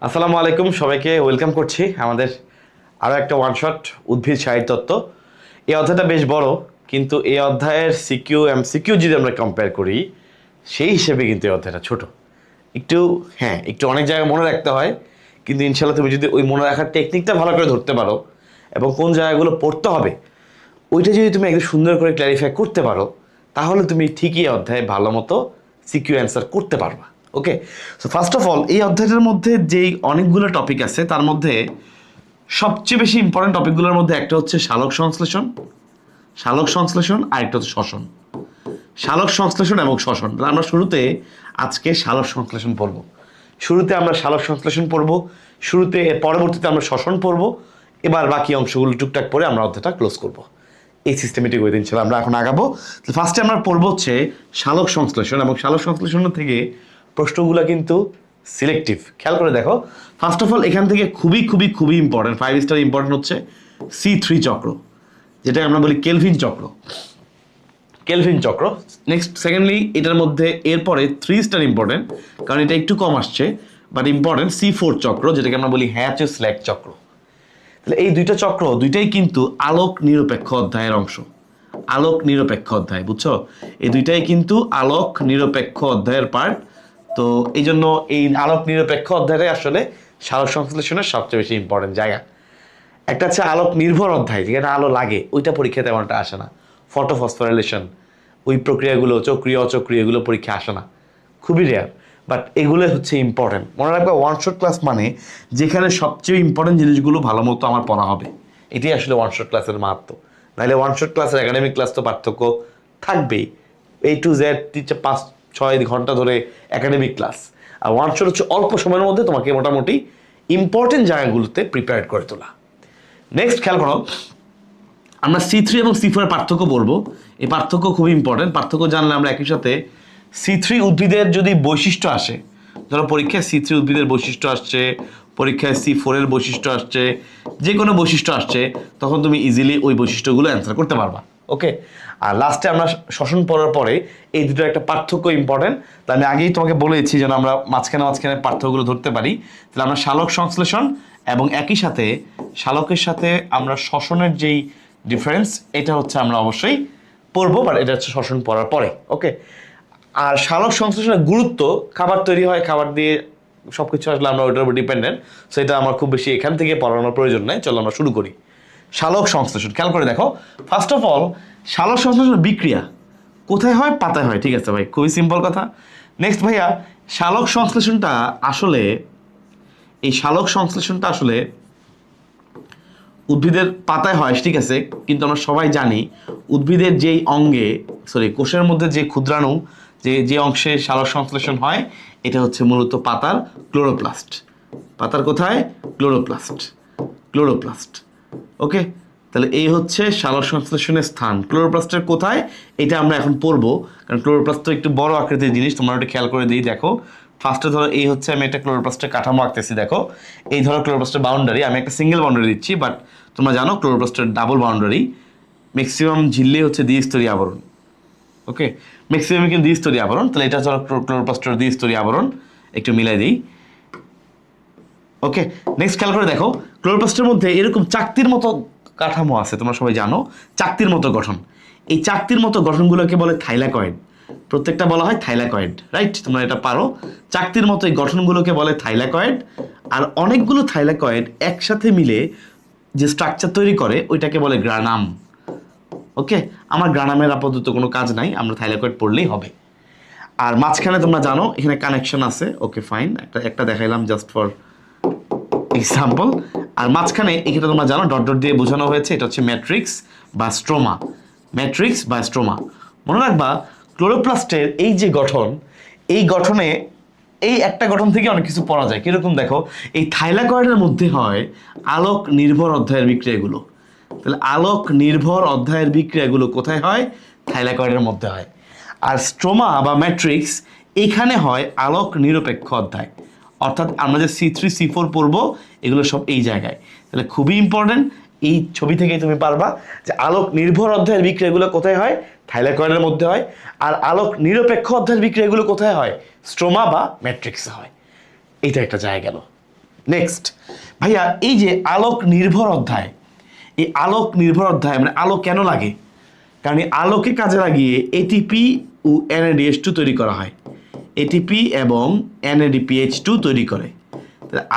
আসসালামু আলাইকুম, সবাইকে ওয়েলকাম করছি আমাদের আরও একটা ওয়ান শট উদ্ভিদ সাহিত্যতত্ত্ব। এই অধ্যায়টা বেশ বড়, কিন্তু এই অধ্যায়ের সিকিউ এমসিকিউ যদি আমরা কম্পেয়ার করি সেই হিসেবে কিন্তু এই অধ্যায়টা ছোট। একটু একটু অনেক জায়গায় মনে রাখতে হয়, কিন্তু ইনশাল্লাহ তুমি যদি ওই মনে রাখার টেকনিকটা ভালো করে ধরতে পারো এবং কোন জায়গাগুলো পড়তে হবে ওইটা যদি তুমি একটু সুন্দর করে ক্ল্যারিফাই করতে পারো, তাহলে তুমি ঠিকই অধ্যায়ে ভালো মতো সিকিউ অ্যান্সার করতে পারবা। ওকে, সো ফার্স্ট অফ অল এই অধ্যায়টার মধ্যে যেই অনেকগুলো টপিক আছে তার মধ্যে সবচেয়ে বেশি ইম্পর্টেন্ট টপিকগুলোর মধ্যে একটা হচ্ছে সালোক সংশ্লেষণ আর একটা হচ্ছে শ্বসন। সালোক সংশ্লেষণ এবং শ্বসন, তাহলে আমরা শুরুতে আজকে সালোক সংশ্লেষণ পড়বো। শুরুতে পরবর্তীতে আমরা শ্বসন পড়বো, এবার বাকি অংশগুলো টুকটাক পরে আমরা অধ্যায়টা ক্লোজ করবো। এই সিস্টেমেটিক ওয়েতে ইনশাআল্লাহ আমরা এখন আগাবো। ফার্স্টে আমরা পড়বো হচ্ছে সালোক সংশ্লেষণ, এবং সালোক সংশ্লেষণ থেকে প্রশ্নগুলো কিন্তু সিলেক্টিভ। খেয়াল করে দেখো, ফার্স্ট অফ অল এখান থেকে খুবই খুবই খুবই ইম্পর্টেন্ট, 5 স্টার ইম্পর্টেন্ট হচ্ছে C3 চক্র, যেটা আমরা বলি কেলভিন চক্র। নেক্সট সেকেন্ডলি এটার মধ্যে এরপরে 3 স্টার ইম্পর্টেন্ট, কারণ এটা একটু কম আসছে, বাট ইম্পর্টেন্ট C4 চক্র, যেটাকে আমরা বলি হ্যাচ-স্ল্যাক চক্র। তাহলে এই দুইটা চক্র দুইটাই কিন্তু আলোক নিরপেক্ষ অধ্যায়ের অংশ। আলোক নিরপেক্ষ অধ্যায়, বুঝছো? এই দুইটাই কিন্তু আলোক নিরপেক্ষ অধ্যায়ের পার্ট। তো এই জন্য এই আলোক নিরপেক্ষ অধ্যায়টাই আসলে সালোক সংশ্লেষণের সবচেয়ে বেশি ইম্পর্টেন্ট জায়গা। একটা হচ্ছে আলোক নির্ভর অধ্যায়, যেখানে আলো লাগে, ওইটা পরীক্ষা তেমনটা আসে না। ফটোফসফোরাইলেশন, ওই প্রক্রিয়াগুলো চক্রীয় অচক্রীয় এগুলো পরীক্ষা আসে না, খুবই রেয়ার। বাট এগুলো হচ্ছে ইম্পর্টেন্ট। মনে রাখবে, ওয়ান শট ক্লাস মানে যেখানে সবচেয়ে ইম্পর্টেন্ট জিনিসগুলো ভালো মতো আমার পড়া হবে, এটাই আসলে ওয়ান শট ক্লাসের মাহাত্ম। নাহলে ওয়ান শট ক্লাসের একাডেমিক ক্লাস তো পার্থক্য থাকবেই। A to Z 5-6 ঘন্টা ধরে একাডেমিক ক্লাস, আর ওয়ান শট হচ্ছে অল্প সময়ের মধ্যে তোমাকে মোটামুটি ইম্পর্টেন্ট জায়গাগুলোতে প্রিপেয়ার করে তোলা। নেক্সট খেয়াল করো, আমরা C3 এবং C4 এর পার্থক্য বলবো। এই পার্থক্য খুবই ইম্পর্টেন্ট। পার্থক্য জানলে আমরা একই সাথে C3 উদ্ভিদের যদি বৈশিষ্ট্য আসে, ধরো পরীক্ষায় C3 উদ্ভিদের বৈশিষ্ট্য আসছে, পরীক্ষায় C4 এর বৈশিষ্ট্য আসছে, যে কোনো বৈশিষ্ট্য আসছে, তখন তুমি ইজিলি ওই বৈশিষ্ট্যগুলো অ্যান্সার করতে পারবা। ওকে, আর লাস্টে আমরা শ্বসন পড়ার পরে এই দুটো একটা পার্থক্য ইম্পর্টেন্ট। তা আমি আগেই তোমাকে বলেছি যেন আমরা মাঝখানে পার্থক্যগুলো ধরতে পারি। তাহলে আমরা সালোক সংশ্লেষণ এবং একই সাথে সালোকের সাথে আমরা শ্বসনের যেই ডিফারেন্স, এটা হচ্ছে আমরা অবশ্যই পড়বো, বাট এটা হচ্ছে শ্বসন পড়ার পরে। ওকে, আর সালোক সংশ্লেষণের গুরুত্ব, খাবার তৈরি হয়, খাবার দিয়ে সব কিছু আসলে আমরা ওইটার উপর ডিপেন্ডেন্ট, সেটা আমার খুব বেশি এখান থেকে পড়ানোর প্রয়োজন নেই। চলো আমরা শুরু করি। সালোক সংশ্লেষণ খেয়াল করে দেখো, ফার্স্ট অফ অল সালোক সংশ্লেষণ বিক্রিয়া কোথায় হয়? পাতায় হয়। ঠিক আছে ভাই, খুবই সিম্পল কথা। নেক্সট ভাইয়া, সালোক সংশ্লেষণটা আসলে উদ্ভিদের পাতায় হয়, ঠিক আছে, কিন্তু আমরা সবাই জানি উদ্ভিদের যেই কোষের মধ্যে যে ক্ষুদ্রাণু, যে অংশে সালোক সংশ্লেষণ হয়, এটা হচ্ছে মূলত পাতার ক্লোরোপ্লাস্ট। পাতার কোথায়? ক্লোরোপ্লাস্ট। ওকে, তাহলে এই হচ্ছে সালোক সংশ্লেষণের স্থান। ক্লোরোপ্লাস্টের কোথায়, এটা আমরা এখন পড়বো, কারণ ক্লোরোপ্লাস্ট তো একটু বড় আকৃতির জিনিস। তোমরা একটু খেয়াল করে দিই, দেখো ফার্স্টে ধরো এই হচ্ছে, আমি একটা ক্লোরোপ্লাস্টের কাঠামো আঁকতেছি। দেখো এই ধরো ক্লোরোপ্লাস্টের বাউন্ডারি, আমি একটা সিঙ্গেল বাউন্ডারি দিচ্ছি, বাট তোমরা জানো ক্লোরোপ্লাস্টের ডাবল বাউন্ডারি। ম্যাক্সিমাম ঝিল্লি হচ্ছে দ্বিস্তরীয় আবরণ। ওকে, ম্যাক্সিমাম কিন্তু দ্বিস্তরীয় আবরণ। তাহলে এটা হচ্ছে ক্লোরোপ্লাস্টের দ্বিস্তরীয় আবরণ, একটু মিলাই দিই। ওকে, নেক্সট খেয়াল করে দেখো, ক্লোরোপ্লাস্টের মধ্যে এরকম চাকতির মতো কাঠামো আছে, তোমরা সবাই জানো চাকতির মতো গঠন। এই চাকতির মতো গঠনগুলোকে বলে থাইলাকয়েড। প্রত্যেকটা বলা হয় থাইলাকয়েড, রাইট? তোমরা এটা পারো। চাকতির মতো এই গঠনগুলোকে বলে থাইলাকয়েড। আর অনেকগুলো থাইলাকয়েড একসাথে মিলে যে স্ট্রাকচার তৈরি করে ওইটাকে বলে গ্রানাম। ওকে, আমার গ্রানামের আপাতত কোনো কাজ নাই, আমরা থাইলাকয়েড পড়লেই হবে। আর মাঝখানে তোমরা জানো এখানে কানেকশন আছে। ওকে ফাইন, একটা দেখাইলাম জাস্ট ফর এক্সাম্পল। আর মাঝখানে এখানে তোমরা জানো ডট ডট দিয়ে বোঝানো হয়েছে, এটা হচ্ছে ম্যাট্রিক্স বা স্ট্রোমা। মনে রাখবা, ক্লোরোপ্লাস্টের এই যে গঠন, এই গঠনে এই একটা গঠন থেকে অনেক কিছু পড়া যায়। কিরকম দেখো, এই থাইলাকয়েডের মধ্যে হয় আলোক নির্ভর অধ্যায়ের বিক্রিয়াগুলো। তাহলে আলোক নির্ভর অধ্যায়ের বিক্রিয়াগুলো কোথায় হয়? থাইলাকয়েডের মধ্যে হয়। আর স্ট্রোমা বা ম্যাট্রিক্স এখানে হয় আলোক নিরপেক্ষ অধ্যায়। অর্থাৎ আমরা যে C3 C4 পড়বো, এগুলো সব এই জায়গায়। তাহলে খুবই ইম্পর্টেন্ট, এই ছবি থেকেই তুমি পারবা যে আলোক নির্ভর অধ্যায়ের বিক্রিয়াগুলো কোথায় হয়? থাইলাকয়েডের মধ্যে হয়। আর আলোক নিরপেক্ষ অধ্যায়ের বিক্রিয়াগুলো কোথায় হয়? স্ট্রোমা বা ম্যাট্রিক্সে হয়। এইটা একটা জায়গা গেল। নেক্সট ভাইয়া, এই যে আলোক নির্ভর অধ্যায়, এই আলোক নির্ভর অধ্যায় মানে আলো কেন লাগে? কারণ এই আলোকে কাজে লাগিয়ে এটিপি ও NADH2 তৈরি করা হয়। এটিপি এবং NADPH2 তৈরি করে।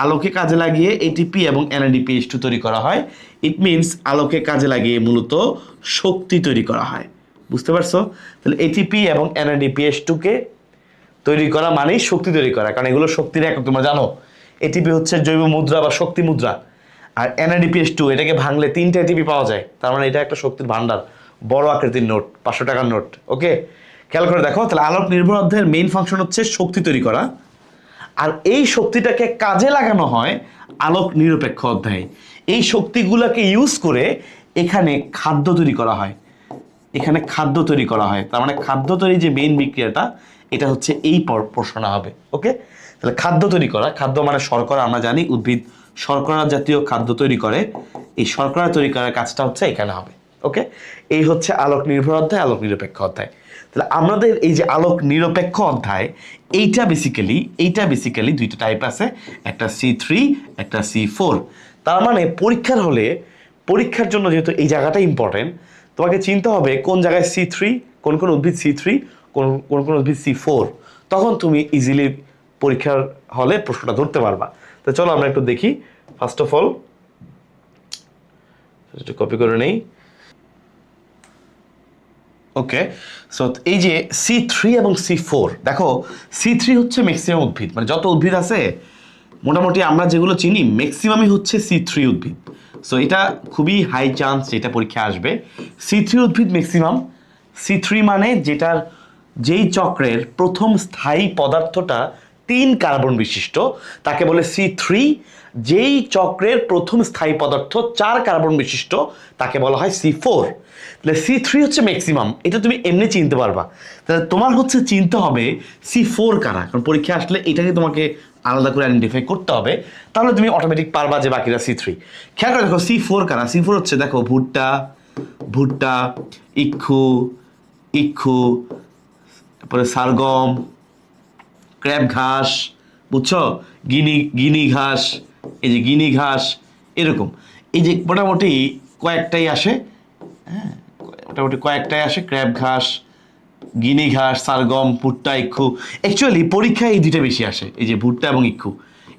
আলোকে কাজে লাগিয়ে এটিপি এবং NADPH2 তৈরি করা হয়। ইট মিনস আলোকে কাজে লাগিয়ে মূলত শক্তি তৈরি করা হয়। বুঝতে পারছো? তাহলে এটিপি এবং NADPH2 কে তৈরি করা মানেই শক্তি তৈরি করা, কারণ এগুলো শক্তির একক তোমরা জানো। এটিপি হচ্ছে জৈব মুদ্রা বা শক্তি মুদ্রা, আর NADPH2 এটাকে ভাঙলে 3টা এটিপি পাওয়া যায়, তার মানে এটা একটা শক্তির ভান্ডার, বড় আকৃতির নোট, 500 টাকার নোট। ওকে, খেয়াল করে দেখো, তাহলে আলোক নির্ভর অধ্যায়ের মেইন ফাংশন হচ্ছে শক্তি তৈরি করা, আর এই শক্তিটাকে কাজে লাগানো হয় আলোক নিরপেক্ষ অধ্যায়ে। এই শক্তিগুলোকে ইউজ করে এখানে খাদ্য তৈরি করা হয়, এখানে খাদ্য তৈরি করা হয়। তার মানে খাদ্য তৈরি যে মেইন বিক্রিয়াটা, এটা হচ্ছে এই পোর্শনে হবে। ওকে, তাহলে খাদ্য তৈরি করা, খাদ্য মানে শর্করা, আমরা জানি উদ্ভিদ শর্করা জাতীয় খাদ্য তৈরি করে, এই শর্করা তৈরি করার কাজটা হচ্ছে এখানে হবে। ওকে, এই হচ্ছে আলোক নির্ভর অধ্যায়, আলোক নিরপেক্ষ অধ্যায়। তাহলে আমাদের এই যে আলোক নিরপেক্ষ অধ্যায়, এইটা বেসিক্যালি দুইটা টাইপ আছে, একটা C3, একটা C4। তার মানে পরীক্ষার হলে, পরীক্ষার জন্য যেহেতু এই জায়গাটা ইম্পর্টেন্ট, তোমাকে চিনতে হবে কোন জায়গায় C3, কোন কোন উদ্ভিদ C3, কোন কোন উদ্ভিদ C4, তখন তুমি ইজিলি পরীক্ষার হলে প্রশ্নটা ধরতে পারবা। তো চলো আমরা একটু দেখি। ফার্স্ট অফ অল একটু কপি করে নেই। ওকে, সো এই যে C3 এবং C4, দেখো C3 হচ্ছে ম্যাক্সিমাম উদ্ভিদ, মানে যত উদ্ভিদ আছে মোটামুটি আমরা যেগুলো চিনি ম্যাক্সিমামই হচ্ছে C3 উদ্ভিদ। সো এটা খুবই হাই চান্স এটা পরীক্ষা আসবে। C3 উদ্ভিদ ম্যাক্সিমাম। C3 মানে যেই চক্রের প্রথম স্থায়ী পদার্থটা 3 কার্বন বিশিষ্ট তাকে বলে C3। যেই চক্রের প্রথম স্থায়ী পদার্থ 4 কার্বন বিশিষ্ট তাকে বলা হয় C4। তাহলে C3 হচ্ছে ম্যাক্সিমাম, এটা তুমি এমনি চিনতে পারবা। তাহলে তোমার হচ্ছে চিনতে হবে C4 কারা, কারণ পরীক্ষা আসলে এটাকে তোমাকে আলাদা করে আইডেন্টিফাই করতে হবে, তাহলে তুমি অটোমেটিক পারবা যে বাকিরা C3। খেয়াল করে দেখো C4 কারা। C4 হচ্ছে দেখো ভুট্টা, ইক্ষু, তারপরে সারগম, ক্র্যাব ঘাস, বুঝছো, গিনি ঘাস, এই যে গিনি ঘাস, এরকম এই যে মোটামুটি কয়েকটাই আসে। হ্যাঁ, মোটামুটি কয়েকটাই আসে, ক্র্যাব ঘাস, গিনি ঘাস, সারগম, ভুট্টা, ইক্ষু। অ্যাকচুয়ালি পরীক্ষায় এই দুইটা বেশি আসে, এই যে ভুট্টা এবং ইক্ষু,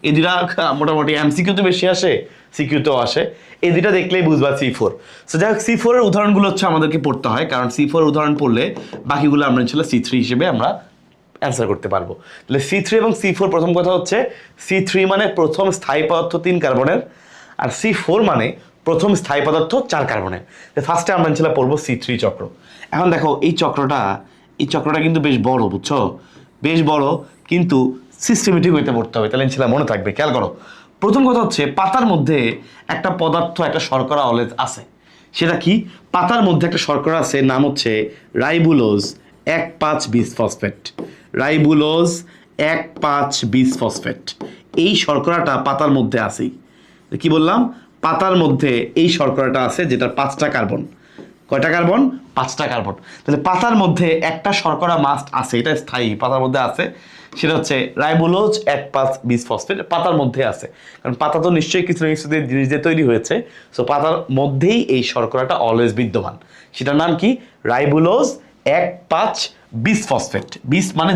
এই দুইটা মোটামুটি MCQতে বেশি আসে, CQতেও আসে। এই দুইটা দেখলেই বুঝবা C4। সো যাই হোক, C4 এর উদাহরণগুলো হচ্ছে আমাদেরকে পড়তে হয়, কারণ C4 এর উদাহরণ পড়লে বাকিগুলো আমরা ছিল C3 হিসেবে আমরা অ্যান্সার করতে পারবো। তাহলে C3 এবং C4, প্রথম কথা হচ্ছে C3 মানে প্রথম স্থায়ী পদার্থ 3 কার্বনের, আর C4 মানে প্রথম স্থায়ী পদার্থ 4 কার্বনের। ফার্স্টে আমরা ছিল পড়বো C3 চক্র। এখন দেখো এই চক্রটা কিন্তু বেশ বড়, বুঝছো, বেশ বড়, কিন্তু সিস্টেমেটিক হইতে পড়তে হবে, তাহলে ছিল মনে থাকবে। খেয়াল করো, প্রথম কথা হচ্ছে পাতার মধ্যে একটা পদার্থ, একটা শর্করা অলওয়েজ আছে। সেটা কি? পাতার মধ্যে একটা শর্করা আছে, নাম হচ্ছে রাইবুলোজ 1,5-বিসফসফেট। রাইবুলোজ 1,5-বিসফসফেট। এই শর্করাটা পাতার মধ্যে আছেই। কি বললাম? পাতার মধ্যে এই শর্করাটা আছে, যেটার 5টা কার্বন। কয়টা কার্বন? 5টা কার্বন। তাহলে পাতার মধ্যে একটা শর্করা মাস্ট আছে, এটা স্থায়ী, পাতার মধ্যে আছে, সেটা হচ্ছে রাইবোলোজ 1,5-বিসফসফেট। পাতার মধ্যে আছে, কারণ পাতা তো নিশ্চয়ই কিছু না কিছু জিনিস দিয়ে তৈরি হয়েছে। সো পাতার মধ্যেই এই শর্করাটা অলওয়েজ বিদ্যমান। সেটার নাম কি? রাইবোলোজ 1,5-বিসফসফেট। বিস মানে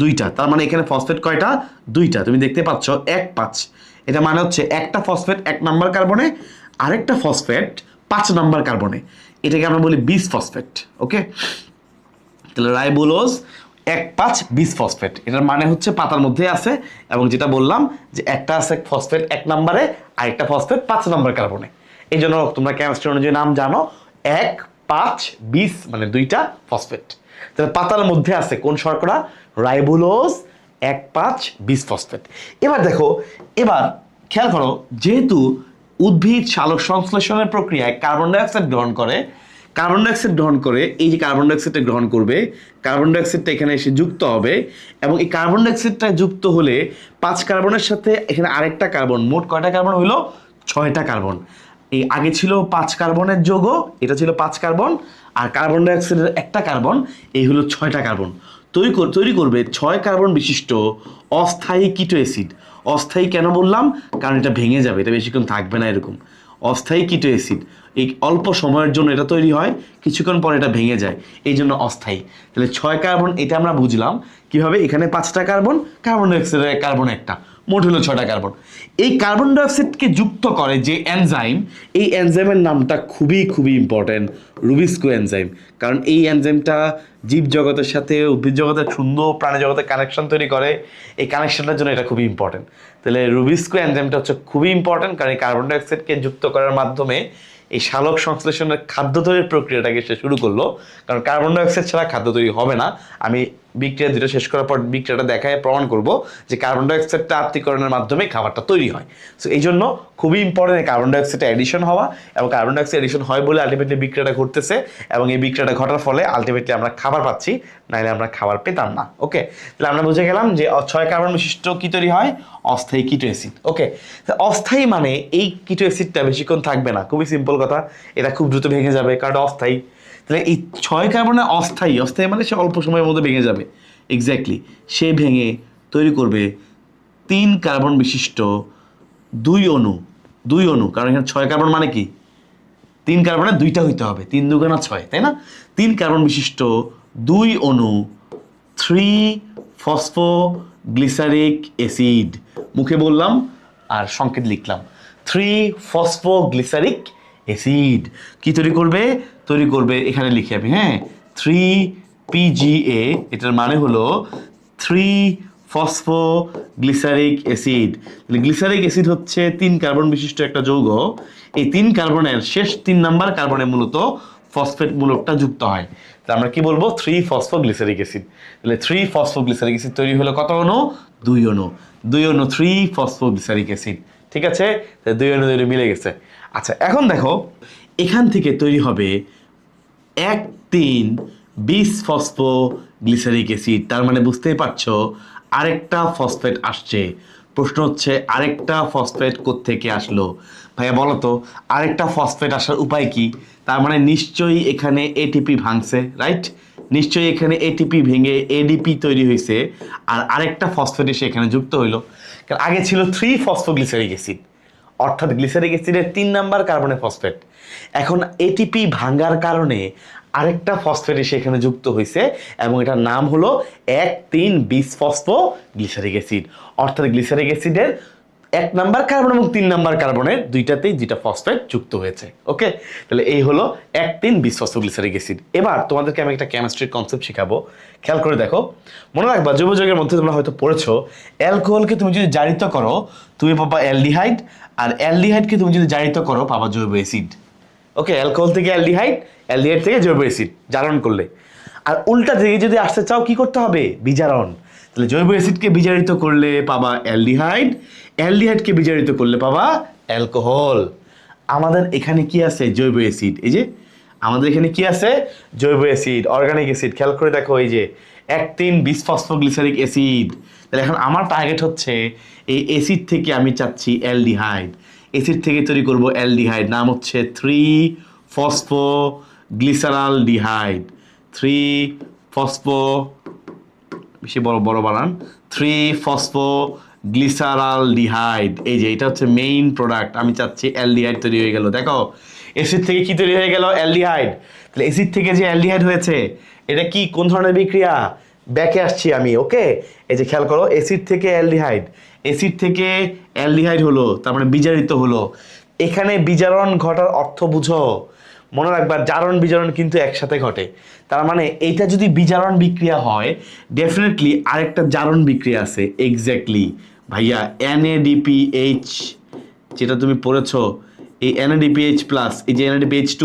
দুইটা, তার মানে এখানে ফসফেট কয়টা? 2টা। তুমি দেখতে পাচ্ছ 1,5, এটা মানে হচ্ছে একটা ফসফেট 1 নাম্বার কার্বনে, আরেকটা ফসফেট 5 নাম্বার কার্বনে, এটাকে আমরা বলি বিসফসফেট। ওকে, তাহলে রাইবোলোজ 1,5-বিসফসফেট, এটার মানে হচ্ছে পাতার মধ্যে আছে, এবং যেটা বললাম যে একটা আছে ফসফেট 1 নাম্বারে, আরেকটা ফসফেট 5 নাম্বার কার্বনে। এই জন্য তোমরা কেমিস্ট্রি অনুযায়ী নাম জানো, 1,5-বিস মানে 2টা ফসফেট। তাহলে পাতার মধ্যে আছে কোন শর্করা? রাইবোলোজ 1,5-বিসফসফেট। এবার দেখো, এবার খেয়াল করো, যেহেতু উদ্ভিদ সালোক সংশ্লেষণের প্রক্রিয়ায় কার্বন ডাইঅক্সাইড গ্রহণ করে, এই যে কার্বন ডাইঅক্সাইডটা গ্রহণ করবে, কার্বন ডাইঅক্সাইডটা এখানে এসে যুক্ত হবে, এবং এই কার্বন ডাইঅক্সাইডটা যুক্ত হলে 5 কার্বনের সাথে এখানে আরেকটা কার্বন, মোট কয়টা কার্বন হলো? 6টা কার্বন। এই আগে ছিল 5 কার্বনের যৌগ, এটা ছিল 5 কার্বন, আর কার্বন ডাইঅক্সাইডের একটা কার্বন, এই হলো 6টা কার্বন। তৈরি করবে 6 কার্বন বিশিষ্ট অস্থায়ী কিটো অ্যাসিড। অস্থায়ী কেন বললাম? কারণ এটা ভেঙে যাবে, এটা বেশিক্ষণ থাকবে না এরকম। অস্থায়ী কিটো অ্যাসিড, এই অল্প সময়ের জন্য এটা তৈরি হয়, কিছুক্ষণ পর এটা ভেঙে যায়, এই জন্য অস্থায়ী। তাহলে 6 কার্বন, এটা আমরা বুঝলাম কিভাবে। এখানে 5টা কার্বন, কার্বন ডাইঅক্সাইডের কার্বন একটা, মোট হলো 6টা কার্বন। এই কার্বন ডাইঅক্সাইডকে যুক্ত করে যে এনজাইম, এই এনজাইমের নামটা খুবই খুবই ইম্পর্টেন্ট, রুবিস্কো এনজাইম। কারণ এই এনজাইমটা জীব জগতের সাথে উদ্ভিদ জগতের সুন্দর প্রাণী জগতের কানেকশন তৈরি করে, এই কানেকশনটার জন্য এটা খুবই ইম্পর্টেন্ট। তাহলে রুবিস্কো এনজাইমটা হচ্ছে খুবই ইম্পর্টেন্ট, কারণ এই কার্বন ডাইঅক্সাইডকে যুক্ত করার মাধ্যমে এই সালোক সংশ্লেষণের খাদ্য তৈরির প্রক্রিয়াটাকে সে শুরু করলো। কারণ কার্বন ডাইঅক্সাইড ছাড়া খাদ্য তৈরি হবে না। আমি বিক্রিয়া দুটো শেষ করার পর বিক্রিয়াটা দেখায় প্রমাণ করব যে কার্বন ডাইঅক্সাইডটা আত্তীকরণের মাধ্যমে খাবারটা তৈরি হয়। সো এই জন্য খুবই ইম্পর্টেন্ট কার্বন ডাইঅক্সাইড এডিশন হওয়া, এবং কার্বন ডাইঅক্সাইড এডিশন হয় বলে আলটিমেটলি বিক্রিয়াটা ঘটতেছে, এবং এই বিক্রিয়াটা ঘটার ফলে আলটিমেটলি আমরা খাবার পাচ্ছি, নাহলে আমরা খাবার পেতাম না। ওকে, তাহলে আমরা বুঝে গেলাম যে 6 কার্বন বিশিষ্ট কি তৈরি হয়? অস্থায়ী কিটো অ্যাসিড। ওকে, অস্থায়ী মানে এই কিটো অ্যাসিডটা বেশিক্ষণ থাকবে না, খুবই সিম্পল কথা, এটা খুব দ্রুত ভেঙে যাবে কারণ অস্থায়ী। তাহলে এই 6 কার্বনে অস্থায়ী, অস্থায়ী মানে সে অল্প সময়ের মধ্যে ভেঙে যাবে, এক্স্যাক্টলি। সে ভেঙে তৈরি করবে 3 কার্বন বিশিষ্ট 2 অণু। 2 অণু, কারণ এখানে 6 কার্বন মানে কি 3 কার্বনে 2টা হইতে হবে, 3 দুগুণা 6, তাই না? 3 কার্বন বিশিষ্ট 2 অণু 3 ফসফোগ্লিসারিক অ্যাসিড। মুখে বললাম আর সংকেত লিখলাম, 3 ফসফোগ্লিসারিক অ্যাসিড কি তৈরি করবে? তৈরি করবে, এখানে লিখে আমি, হ্যাঁ, 3 PGA, এটার মানে হলো 3 ফসফোগ্লিসারিক অ্যাসিড। তাহলে গ্লিসারিক অ্যাসিড হচ্ছে 3 কার্বন বিশিষ্ট একটা যৌগ। এই 3 কার্বনের শেষ 3 নাম্বার কার্বনে মূলত ফসফেট মূলকটা যুক্ত হয়। তাহলে আমরা কি বলবো? 3 ফসফোগ্লিসারিক অ্যাসিড। তাহলে 3 ফসফোগ্লিসারিক অ্যাসিড তৈরি হলো কত অণু? 2 অণু। 2 অণু 3 ফসফোগ্লিসারিক অ্যাসিড, ঠিক আছে? তাহলে 2 অণু মিলে গেছে। আচ্ছা, এখন দেখো এখান থেকে তৈরি হবে 1,3 বিশ ফসফোগ্লিসারিক অ্যাসিড। তার মানে বুঝতেই পারছো আরেকটা ফসফেট আসছে। প্রশ্ন হচ্ছে আরেকটা ফসফেট কোত্থেকে আসলো? ভাইয়া বলো তো, আরেকটা ফসফেট আসার উপায় কি? তার মানে নিশ্চয়ই এখানে এটিপি ভাঙছে, রাইট? নিশ্চয়ই এখানে এটিপি ভেঙে এডিপি তৈরি হয়েছে, আর আরেকটা ফসফেট এসে এখানে যুক্ত হইলো। কারণ আগে ছিল 3 ফসফোগ্লিসারিক অ্যাসিড, অর্থাৎ গ্লিসারিক অ্যাসিডের 3 নাম্বার কার্বনে ফসফেট। এখন এটিপি ভাঙার কারণে আরেকটা ফসফেট এসে এখানে যুক্ত হয়েছে, এবং এটার নাম হলো 1,3 বিশ ফসফোগ্লিসারিক অ্যাসিড। অর্থাৎ গ্লিসারিক অ্যাসিডের 1 নাম্বার কার্বন এবং 3 নাম্বার কার্বনের দুইটাতেই 2টা ফসফেট যুক্ত হয়েছে। ওকে, তাহলে এই হলো 1,3 বিশ ফসফোগ্লিসারিক অ্যাসিড। এবার তোমাদেরকে আমি একটা কেমিস্ট্রির কনসেপ্ট শেখাবো, খেয়াল করে দেখো। মনে রাখবা জৈব যৌগের মধ্যে তোমরা হয়তো পড়েছো, অ্যালকোহলকে তুমি যদি জারিত করো তুমি পাবা অ্যালডিহাইড, আর অ্যালডিহাইডকে তুমি যদি জারিত করো পাবা জৈব অ্যাসিড। ওকে, অ্যালকোহল থেকে অ্যালডিহাইড, অ্যালডিহাইড থেকে জৈব অ্যাসিড জারণ করলে। আর উল্টা দিকে যদি আসতে চাও কি করতে হবে? বিজারণ। তাহলে জৈব অ্যাসিডকে বিজারিত করলে পাবা অ্যালডিহাইড, অ্যালডিহাইডকে বিজারিত করলে পাবা অ্যালকোহল। আমাদের এখানে কি আছে? জৈব অ্যাসিড। এই যে আমাদের এখানে কি আছে? জৈব অ্যাসিড, অর্গানিক অ্যাসিড। খেয়াল করে দেখো, এই যে 1,3 বিশ ফসফোগ্লিসারিক অ্যাসিড। তাহলে এখন আমার টার্গেট হচ্ছে এই অ্যাসিড থেকে আমি চাচ্ছি অ্যালডিহাইড। অ্যাসিড থেকে তৈরি করব অ্যালডিহাইড, নাম হচ্ছে 3 ফসফোগ্লিসারালডিহাইড। 3 ফসফো, বেশি বড় বড় বানান, 3 ফসফোগ্লিসারালডিহাইড। এই যে এটা হচ্ছে মেইন প্রোডাক্ট, আমি চাচ্ছি অ্যালডিহাইড তৈরি হয়ে গেল। দেখো অ্যাসিড থেকে কি তৈরি হয়ে গেল? অ্যালডিহাইড। তাহলে অ্যাসিড থেকে যে অ্যালডিহাইড হয়েছে এটা কি, কোন ধরনের বিক্রিয়া? ব্যাকে আসছি আমি। ওকে, এই যে খেয়াল করো, অ্যাসিড থেকে অ্যালডিহাইড, অ্যাসিড থেকে অ্যালডিহাইড হলো, তার মানে বিজারিত হলো। এখানে বিজারণ ঘটার অর্থ বুঝো, মনে রাখবা জারণ বিজারণ কিন্তু একসাথে ঘটে। তার মানে এইটা যদি বিজারণ বিক্রিয়া হয়, ডেফিনেটলি আরেকটা জারণ বিক্রিয়া আছে। এক্স্যাক্টলি ভাইয়া, NADPH, যেটা তুমি পড়েছো, এই NADPH প্লাস, এই যে NADPH2,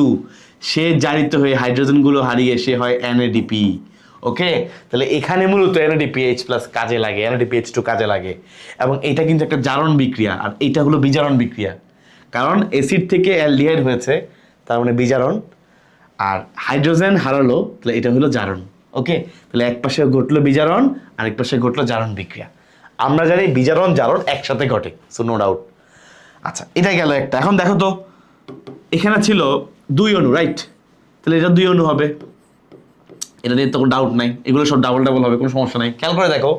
সে জারিত হয়ে হাইড্রোজেনগুলো হারিয়ে সে হয় NADP। ওকে, তাহলে এখানে মূলত NADPH প্লাস কাজে লাগে, NADPH2 কাজে লাগে, এবং এটা কিন্তু একটা জারণ বিক্রিয়া, আর এটা হলো বিজারণ বিক্রিয়া। কারণ অ্যাসিড থেকে অ্যালডিহাইড হয়েছে, তার মানে বিজারণ, আর হাইড্রোজেন হারালো, তাহলে এটা হলো জারণ। ওকে, তাহলে এক পাশে ঘটলো বিজারণ, আরেক পাশে ঘটলো জারণ বিক্রিয়া। আমরা জানি বিজারণ জারণ একসাথে ঘটে, সো নো ডাউট। আচ্ছা, এটা গেল একটা। এখন দেখো তো, এখানে ছিল 2 অণু, রাইট? তাহলে এটা 2 অণু হবে। এটা নিয়ে তো কোনো ডাউট নাই, এগুলো সব ডাবল ডাবল হবে, কোনো সমস্যা নাই। খেয়াল করে দেখো,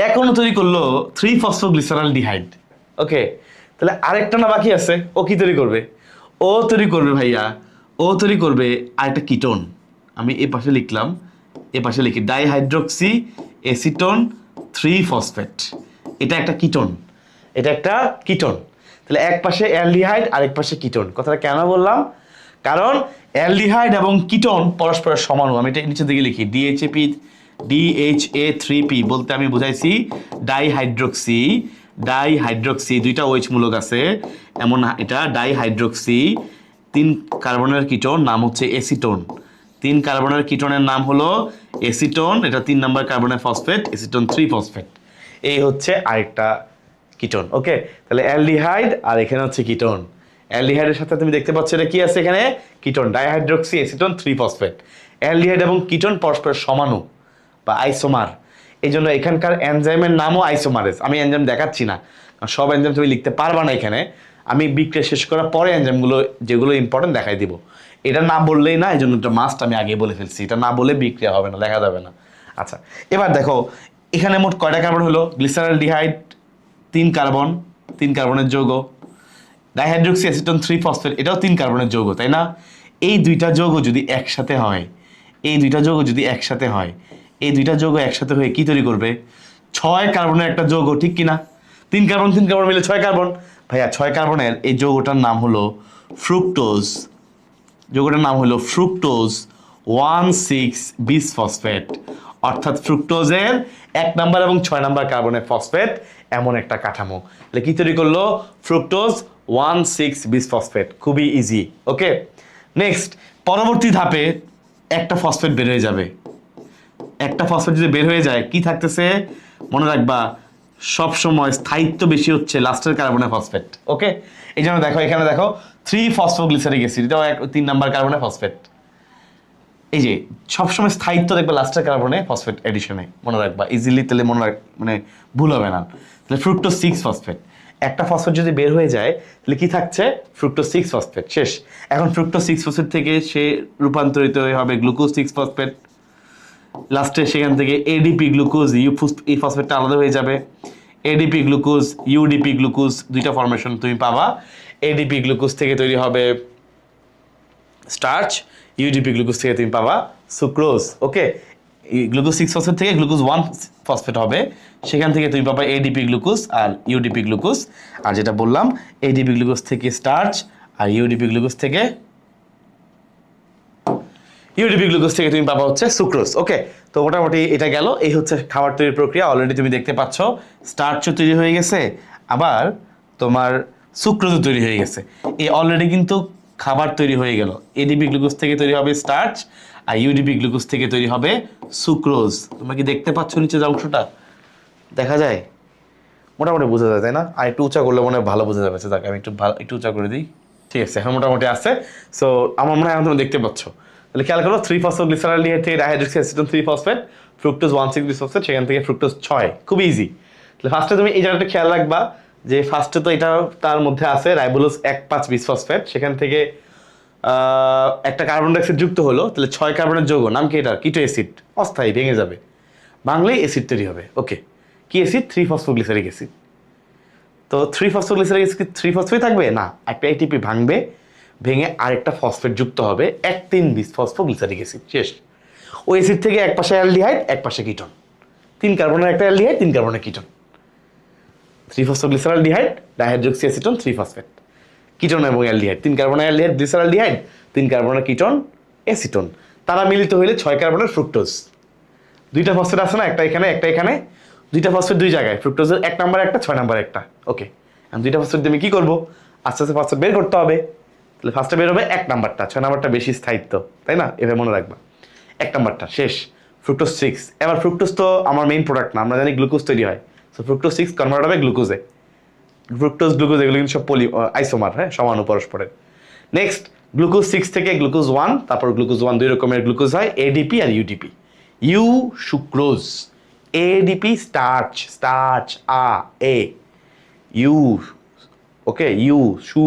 এখনো তৈরি করলো 3-ফসফোগ্লিসারালডিহাইড। ওকে, তাহলে আরেকটা না বাকি আছে, ও কি তৈরি করবে? ও তৈরি করবে ভাইয়া, ও তৈরি করবে আরেকটা কিটোন। আমি এ পাশে লিখলাম, এ পাশে লিখি ডাইহাইড্রোক্সি এসিটোন 3-ফসফেট। এটা একটা কিটোন, এটা একটা কিটোন। তাহলে এক পাশে অ্যালডিহাইড, আরেক পাশে কিটোন। কথাটা কেন বললাম? কারণ অ্যালডিহাইড এবং কিটোন পরস্পরের সমাণু। আমি এটা নিচের দিকে লিখি ডিএইচএপি, DHA3P বলতে আমি বুঝাইছি ডাইহাইড্রোক্সি, ডাইহাইড্রোক্সি দুইটা OH মূলক আছে এমন, এটা ডাইহাইড্রোক্সি 3 কার্বনের কিটোন, নাম হচ্ছে এসিটোন। 3 কার্বনের কিটোনের নাম হলো এসিটোন, এটা 3 নম্বর কার্বনের ফসফেট, এসিটোন 3-ফসফেট। এই হচ্ছে আরেকটা কিটোন। ওকে, তাহলে অ্যালডিহাইড আর এখানে হচ্ছে কিটোন। অ্যালডিহাইডের সাথে তুমি দেখতে পাচ্ছ এটা কি আছে এখানে? কিটোন, ডাইহাইড্রোক্সি এসিটোন 3-ফসফেট। অ্যালডিহাইড এবং কিটোন পরস্পরের সমাণু বা আইসোমার, এই জন্য এখানকার এনজাইমের নামও আইসোমারেজ। আমি এনজাইম দেখাচ্ছি না, কারণ সব এনজাইম তুমি লিখতে পারবা না এখানে। আমি বিক্রিয়া শেষ করার পরে এনজাইমগুলো যেগুলো ইম্পর্টেন্ট দেখাই দিব। এটা না বললেই না, এই জন্য একটা মাস্ট আমি আগে বলে ফেলছি, এটা না বলে বিক্রিয়া হবে না, লেখা যাবে না। আচ্ছা, এবার দেখো এখানে মোট কয়টা কার্বন হলো? গ্লিসারালডিহাইড 3 কার্বন, 3 কার্বনের যৌগ। ডাইহাইড্রোক্সি অ্যাসিটোন 3-ফসফেট, এটাও 3 কার্বনের যৌগ, তাই না? এই দুইটা যৌগ যদি একসাথে হয়, এই দুইটা যৌগ যদি একসাথে হয়, এই দুইটা যৌগ একসাথে হয়ে কি তৈরি করবে? 6 কার্বনের একটা যৌগ, ঠিক কিনা? 3 কার্বন 3 কার্বন মিলে 6 কার্বন। ভাইয়া 6 কার্বনের এই যৌগটার নাম হলো ফ্রুক্টোজ। যৌগটার নাম হলো ফ্রুক্টোজ 1,6-বিসফসফেট। অর্থাৎ ফ্রুক্টোজের 1 নাম্বার এবং 6 নাম্বার কার্বনের ফসফেট, এমন একটা কাঠামো। তাহলে কি তৈরি করলো? ফ্রুক্টোজ 1,6-বিসফসফেট। খুবই ইজি। ওকে, নেক্সট পরবর্তী ধাপে একটা ফসফেট বের হয়ে যাবে। একটা ফসফেট যদি বের হয়ে যায়, কি থাকতেছে মনে রাখবা, সব সময় স্থায়িত্ব বেশি হচ্ছে লাস্টের কার্বনের ফসফেট। ওকে, এই জন্য দেখো এখানে দেখো 3-ফসফোগ্লিসারিক অ্যাসিড, এটাও 3 নাম্বার কার্বনের ফসফেট। এই যে সবসময় স্থায়িত্ব দেখবে লাস্টের কার্বনে ফসফেট এডিশনে, মনে রাখবা ইজিলি, তাহলে মনে রাখ, মানে ভুল হবে না। তাহলে ফ্রুক্টোজ 6-ফসফেট, একটা ফসফেট যদি বের হয়ে যায় তাহলে কি থাকছে? ফ্রুক্টোজ 6-ফসফেট। শেষ। এখন ফ্রুক্টোজ 6-ফসফেট থেকে সে রূপান্তরিত হয়ে হবে গ্লুকোজ 6-ফসফেট। লাস্টে সেখান থেকে এডিপি গ্লুকোজ, এই ফসফেটটা আলাদা হয়ে যাবে। এডিপি গ্লুকোজ, ইউডিপি গ্লুকোজ, দুইটা ফরমেশন তুমি পাবা। এডিপি গ্লুকোজ থেকে তৈরি হবে স্টার্চ, ইউডিপি গ্লুকোজ থেকে তুমি পাবা সুক্রোজ। ওকে, গ্লুকোজ 6-ফসফেট থেকে গ্লুকোজ 1-ফসফেট হবে, সেখান থেকে তুমি পাবা এডিপি গ্লুকোজ আর ইউডিপি গ্লুকোজ। আর যেটা বললাম, এডিপি গ্লুকোজ থেকে স্টার্চ আর ইউডিপি গ্লুকোজ থেকে তুমি পাবা হচ্ছে সুক্রোজ। ওকে, তো মোটামুটি এটা গেল। এই হচ্ছে খাবার তৈরির প্রক্রিয়া। অলরেডি তুমি দেখতে পাচ্ছ স্টার্চও তৈরি হয়ে গেছে, আবার তোমার সুক্রোজও তৈরি হয়ে গেছে। এই অলরেডি কিন্তু খাবার তৈরি হয়ে গেল। এডিপি গ্লুকোজ থেকে তৈরি হবে স্টার্চ আর ইউডিপি গ্লুকোজ থেকে তৈরি হবে সুক্রোজ। তোমরা কি দেখতে পাচ্ছ নিচে যে অংশটা দেখা যায়? মোটামুটি বোঝা যায়, তাই না? আর একটু উঁচা করলে মনে হয় ভালো বোঝা যাবে। তাকে আমি একটু উঁচা করে দিই। ঠিক আছে, এখন মোটামুটি আছে। সো আমার মনে হয় এখন তোমরা দেখতে পাচ্ছ। তাহলে খেয়াল করো 3-ফসফোগ্লিসারালডিহাইড থেকে ডাইহাইড্রোক্সি অ্যাসিটোন 3-ফসফেট, ফ্রুক্টোজ 1,6-বিসফসফেট, সেখান থেকে ফ্রুক্টোজ 6। খুব ইজি। তাহলে ফার্স্টে তুমি এই জায়গাটা খেয়াল রাখবা যে ফার্স্টে তো এটা তার মধ্যে আছে রাইবোলোজ 1,5-বিসফসফেট, সেখান থেকে একটা কার্বন ডাইঅক্সাইড যুক্ত হলো, তাহলে 6 কার্বনের যৌগ, নাম কি এটা? কিটো অ্যাসিড। অস্থায়ী, ভেঙে যাবে, ভাঙলেই অ্যাসিড তৈরি হবে। ওকে, কি অ্যাসিড? 3-ফসফোগ্লিসারিক অ্যাসিড। তো 3-ফসফোগ্লিসারিক অ্যাসিড 3-ফসফেট থাকবে না, একটা এটিপি ভাঙবে, ভেঙে আরেকটা ফসফেট যুক্ত হবে 1,3-বিসফসফোগ্লিসারিক অ্যাসিড। শেষ। ওই অ্যাসিড থেকে এক পাশে অ্যালডিহাইড, এক পাশে কিটোন, 3 কার্বনের একটা অ্যালডিহাইড, 3 কার্বনের কিটোন। 3-ফসফোগ্লিসারালডিহাইড, ডাইহাইড্রোক্সি অ্যাসিটোন 3-ফসফেট, কিটোন এবং অ্যালডিহাইড, 3 কার্বনের অ্যালডিহাইড গ্লিসারালডিহাইড, 3 কার্বনের কিটোন অ্যাসিটোন, তারা মিলিত হইলে 6 কার্বনের ফ্রুক্টোজ। দুইটা ফসফেট আছে না, একটা এখানে একটা এখানে, দুইটা ফসফেট দুই জায়গায়, ফ্রুক্টোজের 1 নাম্বার একটা, 6 নাম্বার একটা। ওকে, আমি দুইটা ফসফেট দিয়ে কি করবো? আস্তে আস্তে ফসফেট বের করতে হবে। তাহলে ফার্স্টে বের হবে 1 নাম্বারটা, 6 নাম্বারটা বেশি স্থায়িত্ব, তাই না? এভাবে মনে রাখবা। 1 নাম্বারটা শেষ, ফ্রুক্টোজ 6। এবার ফ্রুক্টোজ তো আমার মেইন প্রোডাক্ট না, আমরা জানি গ্লুকোজ তৈরি হয়। সো ফ্রুক্টোজ 6 কনভার্ট হবে গ্লুকোজে। ফ্রুক্টোজ গ্লুকোজ এগুলো কিন্তু সব আইসোমার, হ্যাঁ, সমাণু পরস্পরের। নেক্সট গ্লুকোজ 6 থেকে গ্লুকোজ 1, তারপর গ্লুকোজ 1 দুই রকমের গ্লুকোজ হয়, এডিপি আর UDP. U sucrose, ADP starch, starch A U. Okay, U সু,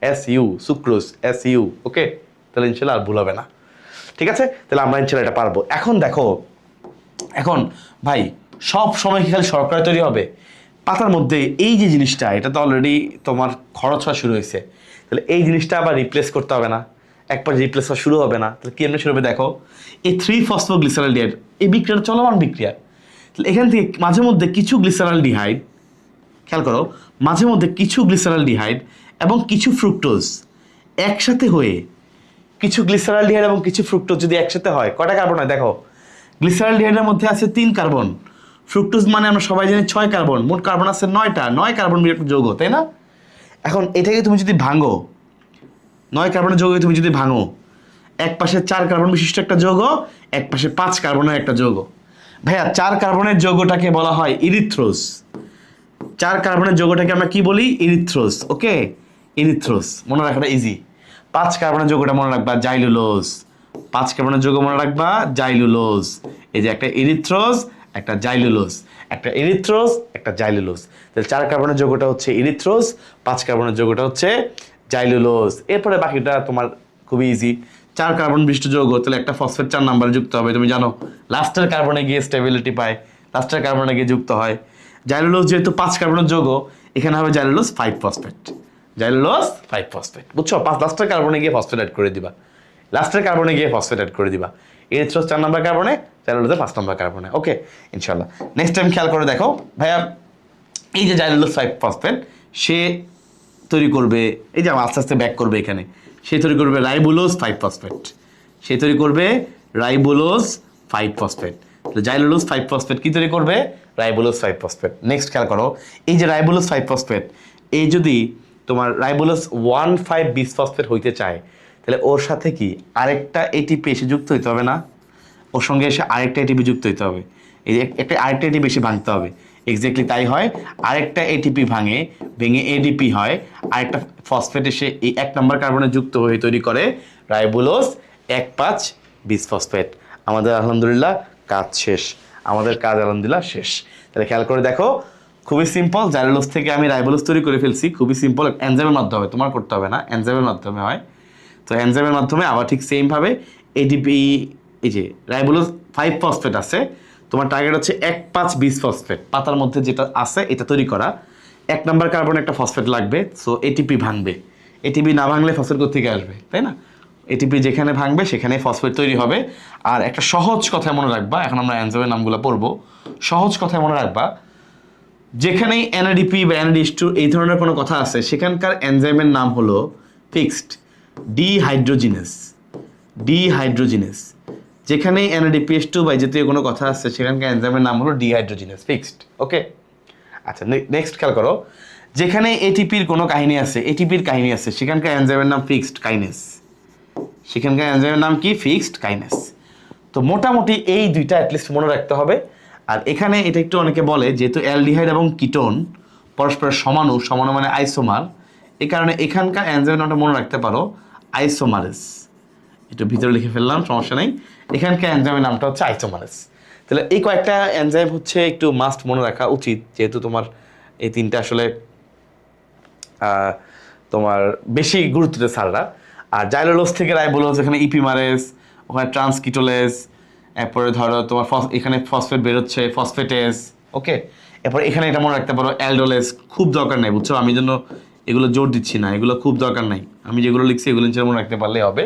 S U, sucrose S U. Okay, তাহলে ইনশাল্লাহ আর ভুল হবে না। ঠিক আছে, তাহলে আমরা ইনশাল্লাহ এটা পারবো। এখন দেখো, এখন ভাই সব সময় কি খালি শর্করা তৈরি হবে? পাতার মধ্যে এই যে জিনিসটা, এটা তো অলরেডি তোমার খরচ হওয়া শুরু হয়েছে, তাহলে এই জিনিসটা আবার রিপ্লেস করতে হবে না? একবার রিপ্লেস হওয়া শুরু হবে না? তাহলে কি এমনি শুরু হবে? দেখো এই 3-ফসফোগ্লিসারলডিহাইড, এই বিক্রিয়াটা চলমান বিক্রিয়া। তাহলে এখান থেকে মাঝে মধ্যে কিছু গ্লিসারলডিহাইড, খেয়াল করো, মাঝে মধ্যে কিছু গ্লিসারলডিহাইড এবং কিছু ফ্রুক্টোজ একসাথে হয়ে, কিছু গ্লিসারলডিহাইড এবং কিছু ফ্রুক্টোজ যদি একসাথে হয়, কয়টা কার্বন হয়? দেখো গ্লিসারলডিহাইডের মধ্যে আছে 3 কার্বন, ফ্রুক্টোজ মানে আমরা সবাই জানি 6 কার্বন, মোট কার্বন আছে 9টা, 9 কার্বন একটা যৌগ, তাই না? এখন এটাকে তুমি যদি ভাঙো, 9 কার্বনের যৌগ তুমি যদি ভাঙো, এক পাশে 4 কার্বন বিশিষ্ট একটা যৌগ, এক পাশে 5 কার্বনের একটা যৌগ। ভাইয়া 4 কার্বনের যৌগটাকে বলা হয় ইরিথ্রোস। 4 কার্বনের যৌগটাকে আমরা কি বলি? ইরিথ্রোস। ওকে, ইরিথ্রোস মনে রাখাটা ইজি। 5 কার্বনের যৌগটা মনে রাখবা জাইলুলোজ। 5 কার্বনের যৌগ মনে রাখবা জাইলুলোজ। এই যে একটা ইরিথ্রোস, একটা জাইলুলোজ, একটা ইরিথ্রোস, একটা জাইলুলোজ। তাহলে 4 কার্বনের যৌগটা হচ্ছে ইরিথ্রোস, 5 কার্বনের যৌগটা হচ্ছে জাইলুলোজ। এরপরে বাকিটা তোমার খুবই ইজি। 4 কার্বন বিশিষ্ট যৌগ, তাহলে একটা ফসফেট 4 নাম্বারে যুক্ত হবে, তুমি জানো লাস্টের কার্বনে গিয়ে স্টেবিলিটি পায়, লাস্টের কার্বনে গিয়ে যুক্ত হয়। জাইলুলোজ যেহেতু 5 কার্বনের যৌগ, এখানে হবে জাইলুলোজ 5 ফসফেট, জাইলুলোজ 5 ফসফেট, বুঝছো? লাস্টের কার্বনে গিয়ে ফসফেট অ্যাড করে দিবা, লাস্টের কার্বনে গিয়ে ফসফেট অ্যাড করে দিবা। এরিথ্রোস 4 নাম্বার কার্বনে, জাইলুলোজে 5 নাম্বার কার্বনে। ওকে, ইনশাআল্লাহ নেক্সট টাইম খেয়াল করে দেখো ভাইয়া, এই যে জাইলুলোজ 5 ফসফেট সে তৈরি করবে, এই যে আস্তে আস্তে ব্যাক করবে, এখানে সে তৈরি করবে রাইবোলোজ 5 ফসফেট, সে তৈরি করবে রাইবোলোজ 5 ফসফেট। তাহলে জাইলুলোজ 5 ফসফেট কি তৈরি করবে? Ribulose 5 phosphate. নেক্সট খেয়াল করো, এই যে রাইবোলোজ 5 ফসফেট, এই যদি তোমার রাইবোলোজ 1,5 বিসফসফেট হইতে চায়, তাহলে ওর সাথে কি আরেকটা এটিপি এসে যুক্ত হইতে হবে না? ওর সঙ্গে এসে আরেকটা এটিপি যুক্ত হইতে হবে, এই যে একটা আরেকটা এটিপি বেশি ভাঙতে হবে। এক্স্যাক্টলি তাই হয়, আরেকটা এটিপি ভেঙে এডিপি হয়, আরেকটা ফসফেট এসে এই 1 নম্বর কার্বনে যুক্ত হয়ে তৈরি করে রাইবোলোজ 1,5 বিসফসফেট। আমাদের আলহামদুলিল্লাহ কাজ শেষ, আমাদের কাজ আলহামদুলিল্লাহ শেষ। তাহলে খেয়াল করে দেখো, খুবই সিম্পল, জাইলুলোজ থেকে আমি রাইবোলোজ তৈরি করে ফেলছি, খুবই সিম্পল, এনজাইমের মাধ্যমে, তোমার করতে হবে না, এনজাইমের মাধ্যমে হয়। তো এনজাইমের মাধ্যমে আবার ঠিক সেমভাবে এডিপি, এই যে রাইবোলোজ 5 ফসফেট আছে, তোমার টার্গেট হচ্ছে 1,5 বিসফসফেট, পাতার মধ্যে যেটা আছে এটা তৈরি করা। 1 নম্বর কার্বনে একটা ফসফেট লাগবে, সো এটিপি ভাঙবে, এটিপি না ভাঙলে ফসফেট কোত্থেকে আসবে, তাই না? এটিপি যেখানে ভাঙবে সেখানে ফসফেট তৈরি হবে। আর একটা সহজ কথা মনে রাখবা, এখন আমরা এনজাইমের নামগুলো পড়বো, সহজ কথা মনে রাখবা, যেখানেই এনএডিপি বা NADH2 এই ধরনের কোনো কথা আছে, সেখানকার এনজাইমের নাম হলো ফিক্সড ডিহাইড্রোজিনেস, ডিহাইড্রোজিনেস। যেখানে NADPH2 বা জাতীয় কোনো কথা আছে, সেখানকার এনজাইমের নাম হলো ডিহাইড্রোজিনেস, ফিক্সড। ওকে, আচ্ছা নেক্সট খেয়াল করো, যেখানে এটিপির কোনো কাহিনী আছে, এটিপির কাহিনী আছে, সেখানকার এনজাইমের নাম ফিক্সড কাইনেস, সেখানকার এনজাইমের নাম কি? Fixed kinase. তো মোটামুটি এই দুইটা অ্যাটলিস্ট মনে রাখতে হবে। আর এখানে এটা একটু অনেকে বলে, যেহেতু অ্যালডিহাইড এবং কিটোন পরস্পরের সমাণু, সমাণু মানে আইসোমার, এই কারণে এখানকার এনজাইমের নামটা মনে রাখতে পারো আইসোমারেস। একটু ভিতরে লিখে ফেললাম, সমস্যা নেই। এখানকার এনজাইমের নামটা হচ্ছে আইসোমারেস। তাহলে এই কয়েকটা এনজাইম হচ্ছে একটু মাস্ট মনে রাখা উচিত, যেহেতু তোমার এই তিনটা আসলে তোমার বেশি গুরুত্ব দেয় স্যাররা। আর জাইলুলোজ থেকে রাইবোলোজ, এখানে ইপিমারেস, ওখানে ট্রান্সকিটোলেজ, এরপরে ধরো তোমার এখানে ফসফেট বেরোচ্ছে, ফসফেটেস। ওকে, এরপর এখানে এটা মনে রাখতে পারো অ্যালডোলেজ, খুব দরকার নাই, বুঝছো? আমি জন্য এগুলো জোর দিচ্ছি না, এগুলো খুব দরকার নাই, আমি যেগুলো লিখছি এগুলো নিচে মনে রাখতে পারলেই হবে।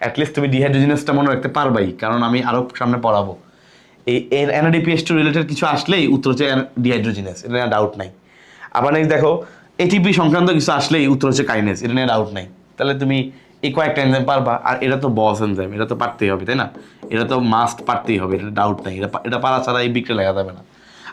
অ্যাটলিস্ট তুমি ডিহাইড্রোজিনাসটা মনে রাখতে পারবাই, কারণ আমি আরও সামনে পড়াবো। এই NADPH2 রিলেটেড কিছু আসলেই উত্তর হচ্ছে ডিহাইড্রোজিনাস, এটা নিয়ে ডাউট নাই। আবার নেক্সট দেখো, এটিপি সংক্রান্ত কিছু আসলেই উত্তর হচ্ছে কাইনেস, এটা নিয়ে ডাউট নাই। তাহলে তুমি এই কয়েকটা এনজাইম পারবা। আর এটা তো বস এনজাইম, এটা তো পারতেই হবে, তাই না? এটা তো মাস্ট পারতেই হবে, এটা ডাউট নাই, এটা পারা ছাড়া এই বিক্রি লেখা যাবে না।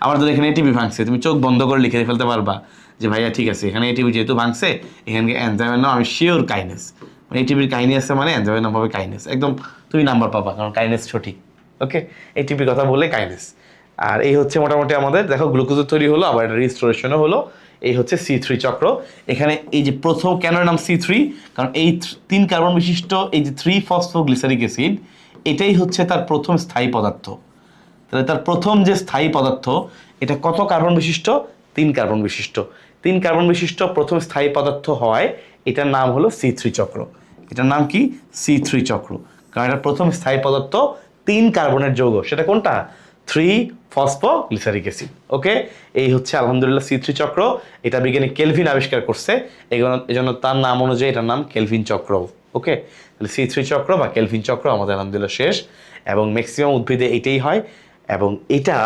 আবার যদি এখানে এটিপি ভাঙছে, তুমি চোখ বন্ধ করে লিখে ফেলতে পারবা যে ভাইয়া ঠিক আছে, এখানে এটিপি যেহেতু ভাঙছে, এখানে এনজাইমের নাম আমি শিওর কাইনেস, মানে এটিপির কাহিনী আছে মানে এনজাইমের নাম হবে কাইনেস, একদম তুমি নাম্বার পাবা, কারণ কাইনেস সঠিক। ওকে, এটিপির কথা বললে কাইনেস। আর এই হচ্ছে মোটামুটি আমাদের, দেখো গ্লুকোজের তৈরি হলো, আবার এটা রিস্টোরেশনও হলো। এই হচ্ছে C3 চক্র। এখানে এই যে প্রথম, কেন নাম C3? কারণ এই 3 কার্বন বিশিষ্ট এই যে 3-ফসফোগ্লিসারিক অ্যাসিড, এটাই হচ্ছে তার প্রথম স্থায়ী পদার্থ। তাহলে তার প্রথম যে স্থায়ী পদার্থ, এটা কত কার্বন বিশিষ্ট? 3 কার্বন বিশিষ্ট। 3 কার্বন বিশিষ্ট প্রথম স্থায়ী পদার্থ হয়, এটার নাম হলো C3 চক্র। এটার নাম কি? C3 চক্র। কারণ এটা প্রথম স্থায়ী পদার্থ 3 কার্বনের যৌগ, সেটা কোনটা? 3-ফসফোগ্লিসারিক অ্যাসিড। ওকে, এই হচ্ছে আলহামদুলিল্লাহ C3 চক্র। এটা বিজ্ঞানী কেলভিন আবিষ্কার করছে, এজন্য তার নাম অনুযায়ী এটার নাম কেলভিন চক্র। ওকে, তাহলে C3 চক্র বা কেলভিন চক্র আমাদের আলহামদুলিল্লাহ শেষ। এবং ম্যাক্সিমাম উদ্ভিদে এটাই হয়, এবং এটা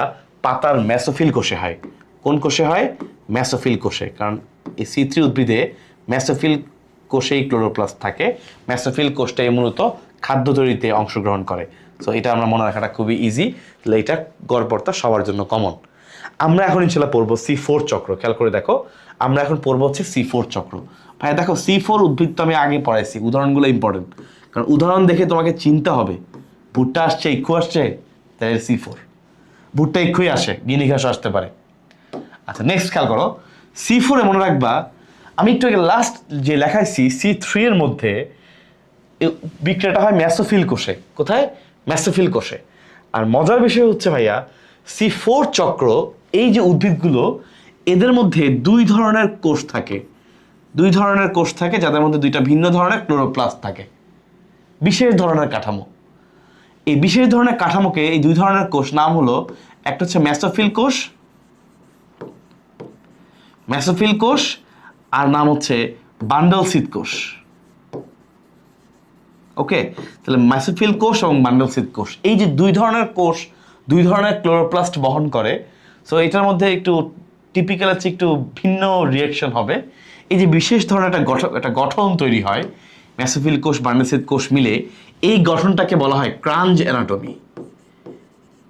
পাতার মেসোফিল কোষে হয়। কোন কোষে হয়? মেসোফিল কোষে। কারণ এই C3 উদ্ভিদে মেসোফিল কোষেই ক্লোরোপ্লাস্ট থাকে। মেসোফিল কোষটাই মূলত খাদ্য তৈরিতে অংশগ্রহণ করে। সো এটা আমরা মনে রাখাটা খুবই ইজি। তাহলে এটা গড়পড়তা সবার জন্য কমন। আমরা এখন ইনশাল্লাহ পড়বো C4 চক্র। খেয়াল করে দেখো, আমরা এখন পড়বো হচ্ছে C4 চক্র। ভাই দেখো, C4 উদ্ভিদ তো আমি আগে পড়াইছি, উদাহরণগুলো ইম্পর্টেন্ট, কারণ উদাহরণ দেখে তোমাকে চিনতে হবে ভুট্টা আসছে, ইক্ষু আসছে, তাহলে C4। ভুট্টা ইক্ষুই আসে, গিনি ঘাসও আসতে পারে। আচ্ছা, নেক্সট খেয়াল করো, C4 মনে রাখবা, আমি একটু আগে লাস্ট যে লেখাইছি C3 এর মধ্যে বিক্রিয়াটা হয় মেসোফিল কোষে। কোথায়? মেসোফিল কোষে। আর মজার বিষয় হচ্ছে ভাইয়া, C4 চক্র, এই যে উদ্ভিদগুলো, এদের মধ্যে 2 ধরনের কোষ থাকে। 2 ধরনের কোষ থাকে, যাদের মধ্যে 2টা ভিন্ন ধরনের ক্লোরোপ্লাস্ট থাকে। বিশেষ ধরনের কাঠামো। এই বিশেষ ধরনের কাঠামোকে, এই 2 ধরনের কোষ নাম হলো, একটা হচ্ছে মেসোফিল কোষ, মেসোফিল কোষ, আর নাম হচ্ছে বান্ডল সিদ কোষ। ওকে, তাহলে মেসোফিল কোষ এবং বান্ডল সিদ কোষ, এই যে 2 ধরনের কোষ 2 ধরনের ক্লোরোপ্লাস্ট বহন করে। সো এটার মধ্যে একটু টিপিক্যাল হচ্ছে একটু ভিন্ন রিয়াকশন হবে। এই যে বিশেষ ধরনের একটা গঠন তৈরি হয় মেসোফিল কোষ বান্ডল সিদ কোষ মিলে, এই গঠনটাকে বলা হয় ক্রাঞ্জ অ্যানাটমি।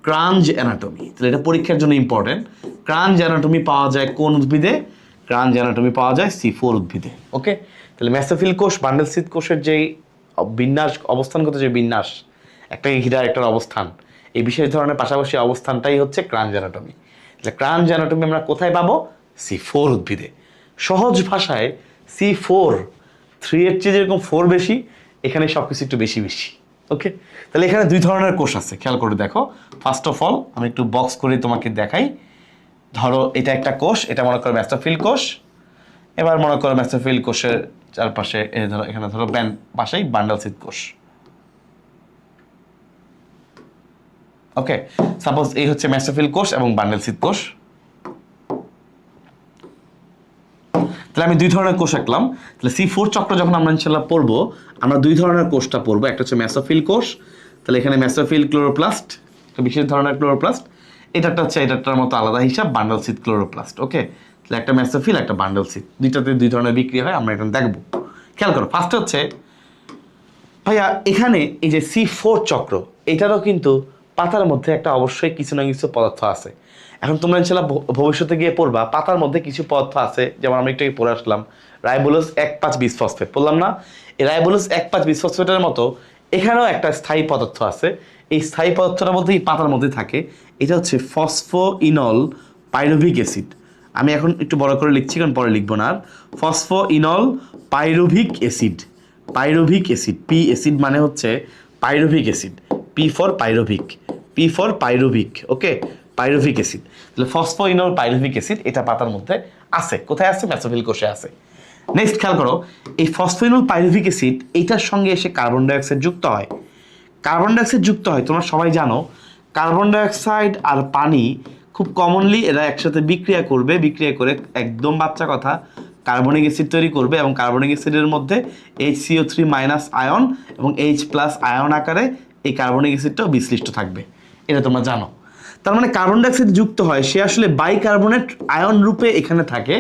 ক্রাঞ্জ অ্যানাটমি, তাহলে এটা পরীক্ষার জন্য ইম্পর্টেন্ট। ক্রাঞ্জ অ্যানাটমি পাওয়া যায় কোন উদ্ভিদে? ক্রাঞ্জ অ্যানাটমি পাওয়া যায় C4 উদ্ভিদে। ওকে, তাহলে মেসোফিল কোষ বান্ডল সিদ কোষের যেই বিন্যাস, অবস্থানগত যে বিন্যাস, একটা ঘিরার একটার অবস্থান, এই বিশেষ ধরনের পাশাপাশি অবস্থানটাই হচ্ছে ক্রাঞ্জ অ্যানাটমি। তাহলে ক্রাঞ্জ অ্যানাটমি আমরা কোথায় পাবো? C4 উদ্ভিদে। সহজ ভাষায় C4, 3 এর চেয়ে যেরকম 4 বেশি, এখানে সব কিছু একটু বেশি বেশি। ওকে, তাহলে এখানে 2 ধরনের কোষ আছে, খেয়াল করে দেখো। ফার্স্ট অফ অল আমি একটু বক্স করে তোমাকে দেখাই। ধরো এটা একটা কোষ, এটা মনে করো মেসোফিল কোষ। এবার মনে করো মেসোফিল কোষের চারপাশে ধরো, এখানে ধরো পাশেই বান্ডল সিদ কোষ। ওকে, সাপোজ এই হচ্ছে মেসোফিল কোষ এবং বান্ডল সিদ কোষ। তাহলে আমি 2 ধরনের কোষ আঁকলাম। তাহলে C4 চক্র যখন আমরা ইনশাআল্লাহ পড়বো, আমরা 2 ধরনের কোষটা পড়বো। একটা হচ্ছে মেসোফিল কোষ, তাহলে এখানে মেসোফিল ক্লোরোপ্লাস্ট, একটা বিশেষ ধরনের ক্লোরোপ্লাস্ট। এটাটা হচ্ছে এটাটার মতো আলাদা হিসাব বান্ডল সিদ ক্লোরোপ্লাস্ট। ওকে, তাহলে একটা মেসোফিল, একটা বান্ডল সিদ, দুইটাতে 2 ধরনের বিক্রিয়া হয়, আমরা এটা দেখবো। খেয়াল করো, ফার্স্ট হচ্ছে ভাইয়া এখানে এই যে C4 চক্র, এটারও কিন্তু পাতার মধ্যে একটা অবশ্যই কিছু না কিছু পদার্থ আছে। এখন তোমরা ইনশাআল্লাহ ভবিষ্যতে গিয়ে পড়বা, পাতার মধ্যে কিছু পদার্থ আছে, যেমন আমরা একটু পড়ে আসলাম রাইবোলোজ 1,5-বিসফসফেট, বললাম না? এই রাইবোলোজ 1,5-বিসফসফেটের মতো এখানেও একটা স্থায়ী পদার্থ আছে। এই স্থায়ী পদার্থটার মধ্যে, এই পাতার মধ্যে থাকে, এটা হচ্ছে ফসফোইনল পাইরুভিক অ্যাসিড। আমি এখন একটু বড় করে লিখছি, কারণ পরে লিখবো না আর। Phosphoenol pyruvic acid, pyruvic acid, P acid মানে হচ্ছে pyruvic acid, P for pyruvic, P for pyruvic. Okay, pyruvic acid. তাহলে ফসফোইনল পাইরুভিক অ্যাসিড এটা পাতার মধ্যে আছে। কোথায় আছে? মেসোফিল কোষে আছে। নেক্সট খেয়াল করো, এই ফসফোইনল পাইরুভিক অ্যাসিড এইটার সঙ্গে এসে কার্বন ডাইঅক্সাইড যুক্ত হয়। কার্বন ডাইঅক্সাইড যুক্ত হয়, তোমরা সবাই জানো কার্বন ডাইঅক্সাইড আর পানি খুব কমনলি এরা একসাথে বিক্রিয়া করবে। বিক্রিয়া করে একদম বাচ্চা কথা কার্বনিক অ্যাসিড তৈরি করবে, এবং কার্বনিক অ্যাসিডের মধ্যে HCO3- আয়ন এবং H+ আয়ন আকারে এই কার্বনিক অ্যাসিডটাও বিশ্লিষ্ট থাকবে, এটা তোমরা জানো। তার মানে কার্বন ডাইঅক্সাইড যুক্ত হয়, সে আসলে বাইকার্বনেট আয়ন রূপে এখানে থাকে,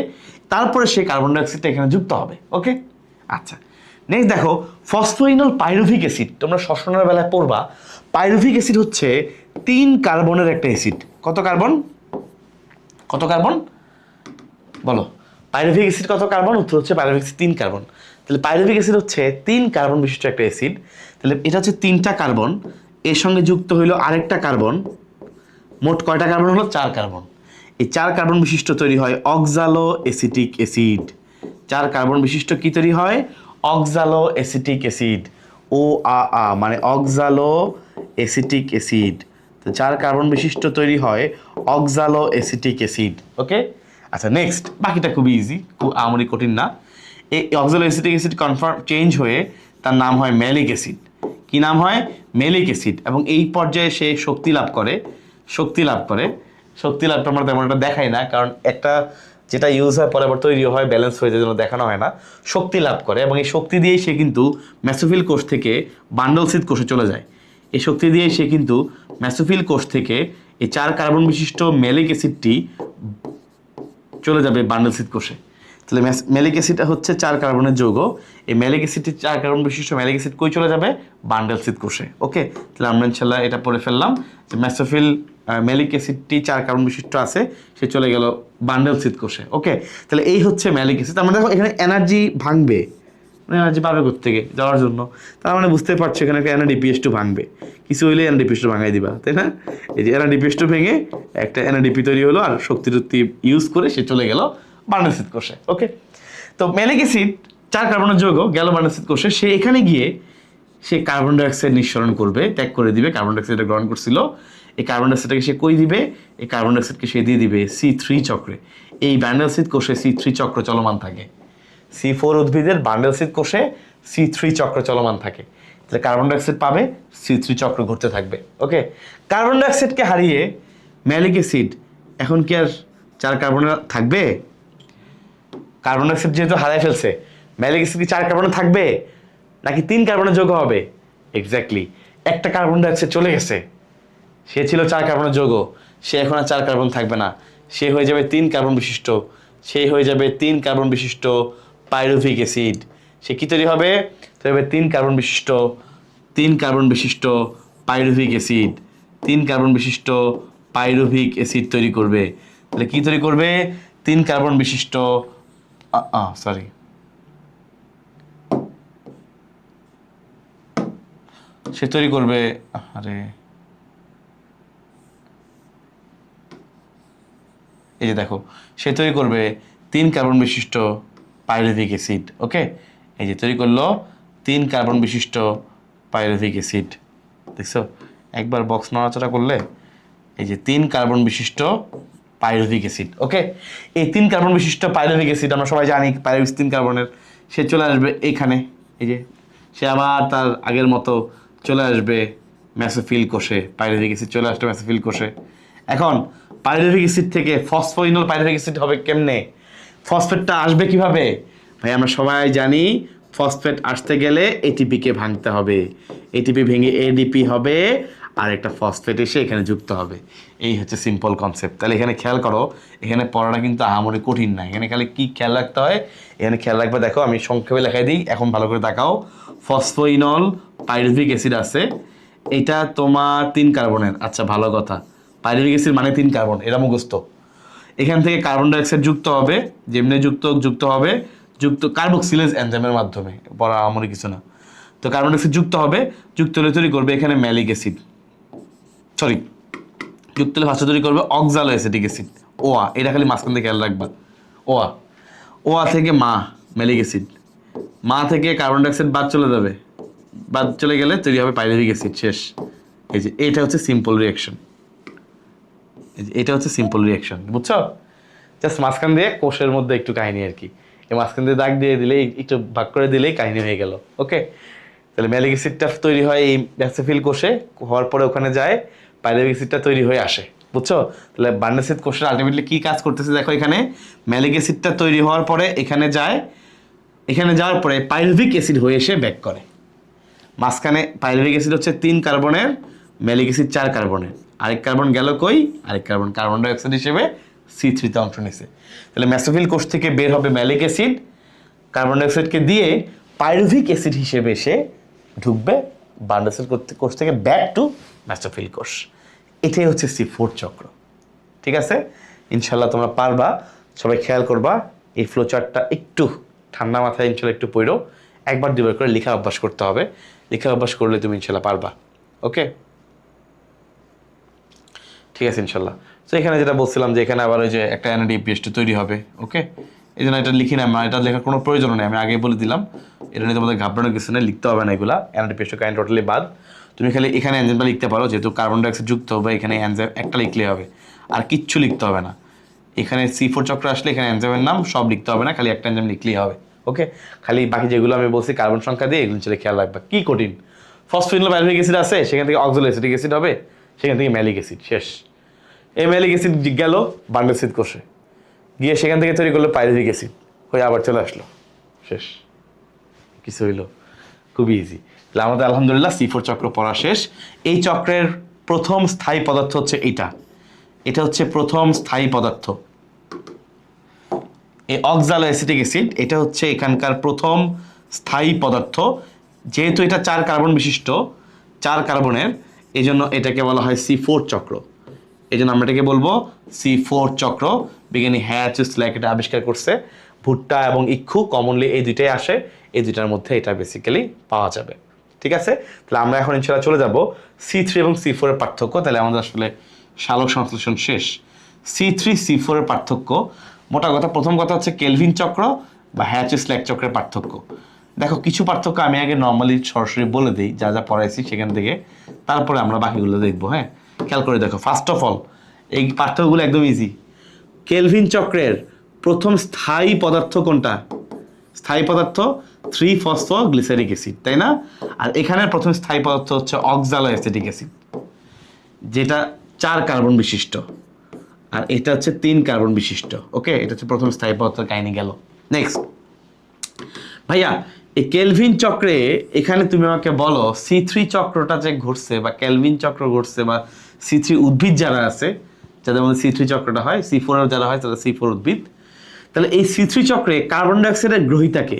তারপরে সে কার্বন ডাইঅক্সাইডটা এখানে যুক্ত হবে। ওকে, আচ্ছা, নেক্সট দেখো ফসফোইনল পাইরুভিক অ্যাসিড, তোমরা শ্বসনের বেলায় পড়বা। পাইরুভিক অ্যাসিড হচ্ছে 3 কার্বনের একটা অ্যাসিড। কত কার্বন? কত কার্বন বলো? পাইরুভিক অ্যাসিড কত কার্বন? উত্তর হচ্ছে পাইরুভিক অ্যাসিড 3 কার্বন। তাহলে পাইরুভিক অ্যাসিড হচ্ছে 3 কার্বন বিশিষ্ট একটা অ্যাসিড। তাহলে এটা হচ্ছে 3টা কার্বন, এর সঙ্গে যুক্ত হইলো আরেকটা কার্বন, মোট কয়টা কার্বন হলো? 4 কার্বন। এই 4 কার্বন বিশিষ্ট তৈরি হয় অক্সালো অ্যাসিটিক অ্যাসিড। 4 কার্বন বিশিষ্ট কি তৈরি হয়? অক্সালো অ্যাসিটিক অ্যাসিড। OAA মানে অক্সালো অ্যাসিটিক অ্যাসিড। তো 4 কার্বন বিশিষ্ট তৈরি হয় অক্সালো অ্যাসিটিক অ্যাসিড। ওকে, আচ্ছা, নেক্সট বাকিটা খুবই ইজি, খুব আমরি কঠিন না। এই অক্সালো অ্যাসিটিক অ্যাসিড চেঞ্জ হয়ে তার নাম হয় ম্যালিক অ্যাসিড। কি কি নাম হয়? Malic acid. এবং এই পর্যায়ে সে শক্তি লাভটা আমরা তেমন একটা দেখাই না, কারণ একটা যেটা ইউজ হয় পরে আবার তৈরি হয়, ব্যালেন্স হয়ে যায়, জন্য দেখানো হয় না। শক্তি লাভ করে এবং এই শক্তি দিয়েই সে কিন্তু মেসোফিল কোষ থেকে বান্ডল সিদ কোষে চলে যায়। এই শক্তি দিয়েই সে কিন্তু মেসোফিল কোষ থেকে এই 4 কার্বন বিশিষ্ট মেলিক অ্যাসিডটি চলে যাবে বান্ডল সিদ কোষে। তাহলে মেলিক অ্যাসিড হচ্ছে 4 কার্বনের যৌগ। এই মেলিক অ্যাসিডটি 4 কার্বন বিশিষ্ট মেলিক অ্যাসিড কই চলে যাবে? বান্ডল সিদ কোষে। ওকে, তাহলে আমরা ইনশাল্লাহ এটা পড়ে ফেললাম যে মেসোফিল মেলিক অ্যাসিডটি 4 কার্বন বিশিষ্ট আছে, সে চলে গেল বান্ডল সিদ কোষে। ওকে, তাহলে এই হচ্ছে মেলিক অ্যাসিড। আমরা দেখো এখানে এনার্জি ভাঙবে, এনার্জি পাবে কোত্থেকে? যাওয়ার জন্য। তার মানে বুঝতে পারছো এখানে একটা NADPH2 ভাঙবে, কিছু হইলে NADPH2 ভাঙাই দিবা, তাই না? এই যে NADPH2 ভেঙে একটা NADP তৈরি হলো, আর শক্তি ইউজ করে সে চলে গেল বান্ডল সিদ কোষে। ওকে, তো মেলিক অ্যাসিড 4 কার্বনের যৌগ গেল বান্ডল সিদ কোষে। সে এখানে গিয়ে সে কার্বন ডাইঅক্সাইড নিঃসরণ করবে, ত্যাগ করে দিবে। কার্বন ডাইঅক্সাইডটা গ্রহণ করছিল, এই কার্বন ডাইঅক্সাইডটাকে সে কই দিবে? এই কার্বন ডাইঅক্সাইডকে সে দিয়ে দিবে C3 চক্রে। এই বান্ডল সিদ কোষে C3 চক্র চলমান থাকে। C4 উদ্ভিদের বান্ডল সিদ কোষে C3 চক্র চলমান থাকে। তাহলে কার্বন ডাইঅক্সাইড পাবে, C3 চক্র ঘুরতে থাকবে। ওকে, কার্বন ডাইঅক্সাইডকে হারিয়ে মেলিক অ্যাসিড এখন কি আর 4 কার্বনে থাকবে? কার্বন ডাইঅক্সাইড যেহেতু হারাই ফেলছে, মেলিক অ্যাসিড কি 4 কার্বনে থাকবে নাকি 3 কার্বনের যৌগ হবে? এক্স্যাক্টলি, একটা কার্বন ডাইঅক্সাইড চলে গেছে। সে ছিল 4 কার্বনের যৌগ, সে এখন আর 4 কার্বন থাকবে না, সে হয়ে যাবে 3 কার্বন বিশিষ্ট। সে হয়ে যাবে 3 কার্বন বিশিষ্ট পাইরুভিক অ্যাসিড। সে কি তৈরি হবে? তৈরি হবে 3 কার্বন বিশিষ্ট পাইরুভিক অ্যাসিড। 3 কার্বন বিশিষ্ট পাইরুভিক অ্যাসিড তৈরি করবে। তাহলে কি তৈরি করবে? 3 কার্বন বিশিষ্ট সে তৈরি করবে, এই যে দেখো, সে তৈরি করবে 3 কার্বন বিশিষ্ট পাইরুভিক অ্যাসিড। ওকে, এই যে তৈরি করলো 3 কার্বন বিশিষ্ট পাইরুভিক অ্যাসিড। দেখছো, একবার বক্স নড়াচড়া করলে এই যে 3 কার্বন বিশিষ্ট পাইরুভিক অ্যাসিড। ওকে, এই 3 কার্বন বিশিষ্ট পাইরুভিক অ্যাসিড আমরা সবাই জানি পাইরুভিক 3 কার্বনের। সে চলে আসবে এইখানে, এই যে সে আবার তার আগের মতো চলে আসবে মেসোফিল কোষে। পাইরুভিক অ্যাসিড চলে আসবে মেসোফিল কোষে। এখন পাইরুভিক অ্যাসিড থেকে ফসফোইনল পাইরুভিক অ্যাসিড হবে কেমনে? ফসফেটটা আসবে কিভাবে? ভাই আমরা সবাই জানি ফসফেট আসতে গেলে এটিপিকে ভাঙতে হবে। এটিপি ভেঙে ADP হবে, আর একটা ফসফেট এসে এখানে যুক্ত হবে। এই হচ্ছে সিম্পল কনসেপ্ট। তাহলে এখানে খেয়াল করো, এখানে পড়াটা কিন্তু আহামরি কঠিন না। এখানে খালি কি খেয়াল রাখতে হয়, এখানে খেয়াল রাখবে, দেখো আমি সংক্ষেপে লেখাই দিই, এখন ভালো করে তাকাও। ফসফোইনল পাইরুভিক অ্যাসিড আছে, এটা তোমার 3 কার্বনের। আচ্ছা, ভালো কথা, পাইরুভিক অ্যাসিড মানে 3 কার্বন, এরা মুখস্থ। এখান থেকে কার্বন ডাইঅক্সাইড যুক্ত হবে, যেমনি যুক্ত হবে কার্বক্সিলেজ এনজাইমের মাধ্যমে, পড়া আমরি কিছু না। তো কার্বন ডাইঅক্সাইড যুক্ত হবে, যুক্ত হলে তৈরি করবে এখানে মেলিক অ্যাসিড, যুক্ত হলে ফার্স্টে তৈরি করবে অক্সালো অ্যাসিটিক অ্যাসিড, OA। এটা খালি মাঝখান থেকে খেয়াল রাখবা, OA থেকে মেলিক অ্যাসিড, থেকে কার্বন ডাইঅক্সাইড বাদ চলে গেলে তৈরি হবে পাইরুভিক অ্যাসিড। শেষ। এই যে এটা হচ্ছে সিম্পল রিঅ্যাকশন, বুঝছো? জাস্ট মাঝখান দিয়ে কোষের মধ্যে একটু কাহিনী আর কি, এই মাঝখান দিয়ে দাগ দিয়ে দিলেই, একটু ভাগ করে দিলেই কাহিনী হয়ে গেল। ওকে, তাহলে মেলিক অ্যাসিডটা তৈরি হয় এই মেসোফিল কোষে, হওয়ার পরে ওখানে যায় পাইরুভিক অ্যাসিডটা তৈরি হয়ে আসে, বুঝছো? তাহলে বান্ডল সিদ কোষের আলটিমেটলি কি কাজ করতেছে দেখো, এখানে মেলিক অ্যাসিডটা তৈরি হওয়ার পরে এখানে যায়, এখানে যাওয়ার পরে পাইরুভিক অ্যাসিড হয়ে এসে ব্যাক করে। মাঝখানে পাইরুভিক অ্যাসিড হচ্ছে 3 কার্বনের, মেলিক অ্যাসিড 4 কার্বনের। আরেক কার্বন গেল কই? কার্বন ডাইঅক্সাইড হিসেবে C3 অংশ নিছে। তাহলে মেসোফিল কোষ থেকে বের হবে মেলিক অ্যাসিড, কার্বন ডাইঅক্সাইডকে দিয়ে পাইরুভিক অ্যাসিড হিসেবে এসে ঢুকবে বান্ডল সিদ কোষ থেকে ব্যাক টু মেসোফিল কোষ। এটাই হচ্ছে C4 চক্র। ঠিক আছে, ইনশাল্লাহ তোমরা পারবা। সবাই খেয়াল করবা, এই ফ্লো চার্টটা একটু ঠান্ডা মাথায় ইনশাল্লাহ একটু পড়ো, একবার দুবার করে লেখা অভ্যাস করতে হবে। লেখা অভ্যাস করলে তুমি ইনশাল্লাহ পারবা। ওকে, ঠিক আছে ইনশাল্লাহ। তো এখানে যেটা বলছিলাম যে এখানে আবার ওই যে একটা NADPH2 তৈরি হবে। ওকে, এই জন্য এটা লিখি না, এটা লেখার কোনো প্রয়োজন নেই, আমি আগে বলে দিলাম। এটা নিয়ে তোমাদের ঘাবড়ানোর কিছু নেই, লিখতে হবে না এগুলা। NADPH2 কাইন্ড টোটালি বাদ। তুমি খালি এখানে এনজাইমটা লিখতে পারো, যেহেতু কার্বন ডাইঅক্সাইড যুক্ত হবে, এখানে এনজাইম একটা লিখলে হবে, আর কিচ্ছু লিখতে হবে না। এখানে C4 চক্র আসলে এখানে এনজাইমের নাম সব লিখতে হবে না, খালি একটা এনজাইম লিখলেই হবে। ওকে, খালি বাকি যেগুলো আমি বলছি কার্বন সংখ্যা দিয়ে, এগুলো চলে খেয়াল রাখবা। কি কঠিন? ফসফোরিনোল পাইরুভিক অ্যাসিড আছে, সেখান থেকে অক্সালোএসিটিক অ্যাসিড হবে, সেখান থেকে ম্যালিক অ্যাসিড, শেষ। এই ম্যালিক অ্যাসিড গেল বান্ডেল সিদ কোষে, গিয়ে সেখান থেকে তৈরি করলো পাইরুভিক অ্যাসিড, হয়ে আবার চলে আসলো, শেষ। কিছু হইলো, খুবই ইজি। তাহলে আমাদের আলহামদুলিল্লাহ C4 চক্র পড়া শেষ। এই চক্রের প্রথম স্থায়ী পদার্থ হচ্ছে এটা, এটা হচ্ছে প্রথম স্থায়ী পদার্থ, এই অক্সালোএসিটিক অ্যাসিড, এটা হচ্ছে এখানকার প্রথম স্থায়ী পদার্থ। যেহেতু এটা 4 কার্বন বিশিষ্ট, 4 কার্বনের, এই জন্য এটাকে বলা হয় C4 চক্র। এই জন্য আমরা এটাকে বলবো C4 চক্র। বিজ্ঞানী হ্যাচ স্ল্যাক এটা আবিষ্কার করছে। ভুট্টা এবং ইক্ষু কমনলি এই দুইটাই আসে, এই দুইটার মধ্যে এটা বেসিক্যালি পাওয়া যাবে। ঠিক আছে, তাহলে আমরা এখন ইনশাআল্লাহ চলে যাব C3 এবং C4 এর পার্থক্য। তাহলে আমাদের আসলে সালোক সংশ্লেষণ শেষ। C3 C4 এর পার্থক্য, মোটা কথা প্রথম কথা হচ্ছে কেলভিন চক্র বা হ্যাচ স্ল্যাক চক্রের পার্থক্য। দেখো কিছু পার্থক্য আমি আগে নর্মালি সরাসরি বলে দিই, যা যা পড়াইছি সেখান থেকে, তারপরে আমরা বাকিগুলো দেখবো। হ্যাঁ, খেয়াল করে দেখো। ফার্স্ট অফ অল এই পার্থক্যগুলো একদম ইজি। কেলভিন চক্রের প্রথম স্থায়ী পদার্থ কোনটা? স্থায়ী পদার্থ 3-ফসফোগ্লিসারিক অ্যাসিড, তাই না? আর এখানের প্রথম স্থায়ী পদার্থ হচ্ছে অক্সালোঅ্যাসিটিক অ্যাসিড, যেটা 4 কার্বন বিশিষ্ট, আর এটা হচ্ছে 3 কার্বন বিশিষ্ট। ওকে, এটা হচ্ছে প্রথম স্থায়ী পদার্থের কাহিনী গেল। নেক্সট ভাইয়া, এই কেলভিন চক্রে এখানে তুমি আমাকে বলো C3 চক্রটা যে ঘটছে বা কেলভিন চক্র ঘটছে বা C3 উদ্ভিদ যারা আছে, যাদের মধ্যে C3 চক্রটা হয়, C4 যারা হয় তারা C4 উদ্ভিদ। তাহলে এই C3 চক্রে কার্বন ডাইঅক্সাইডের গ্রহীতাকে,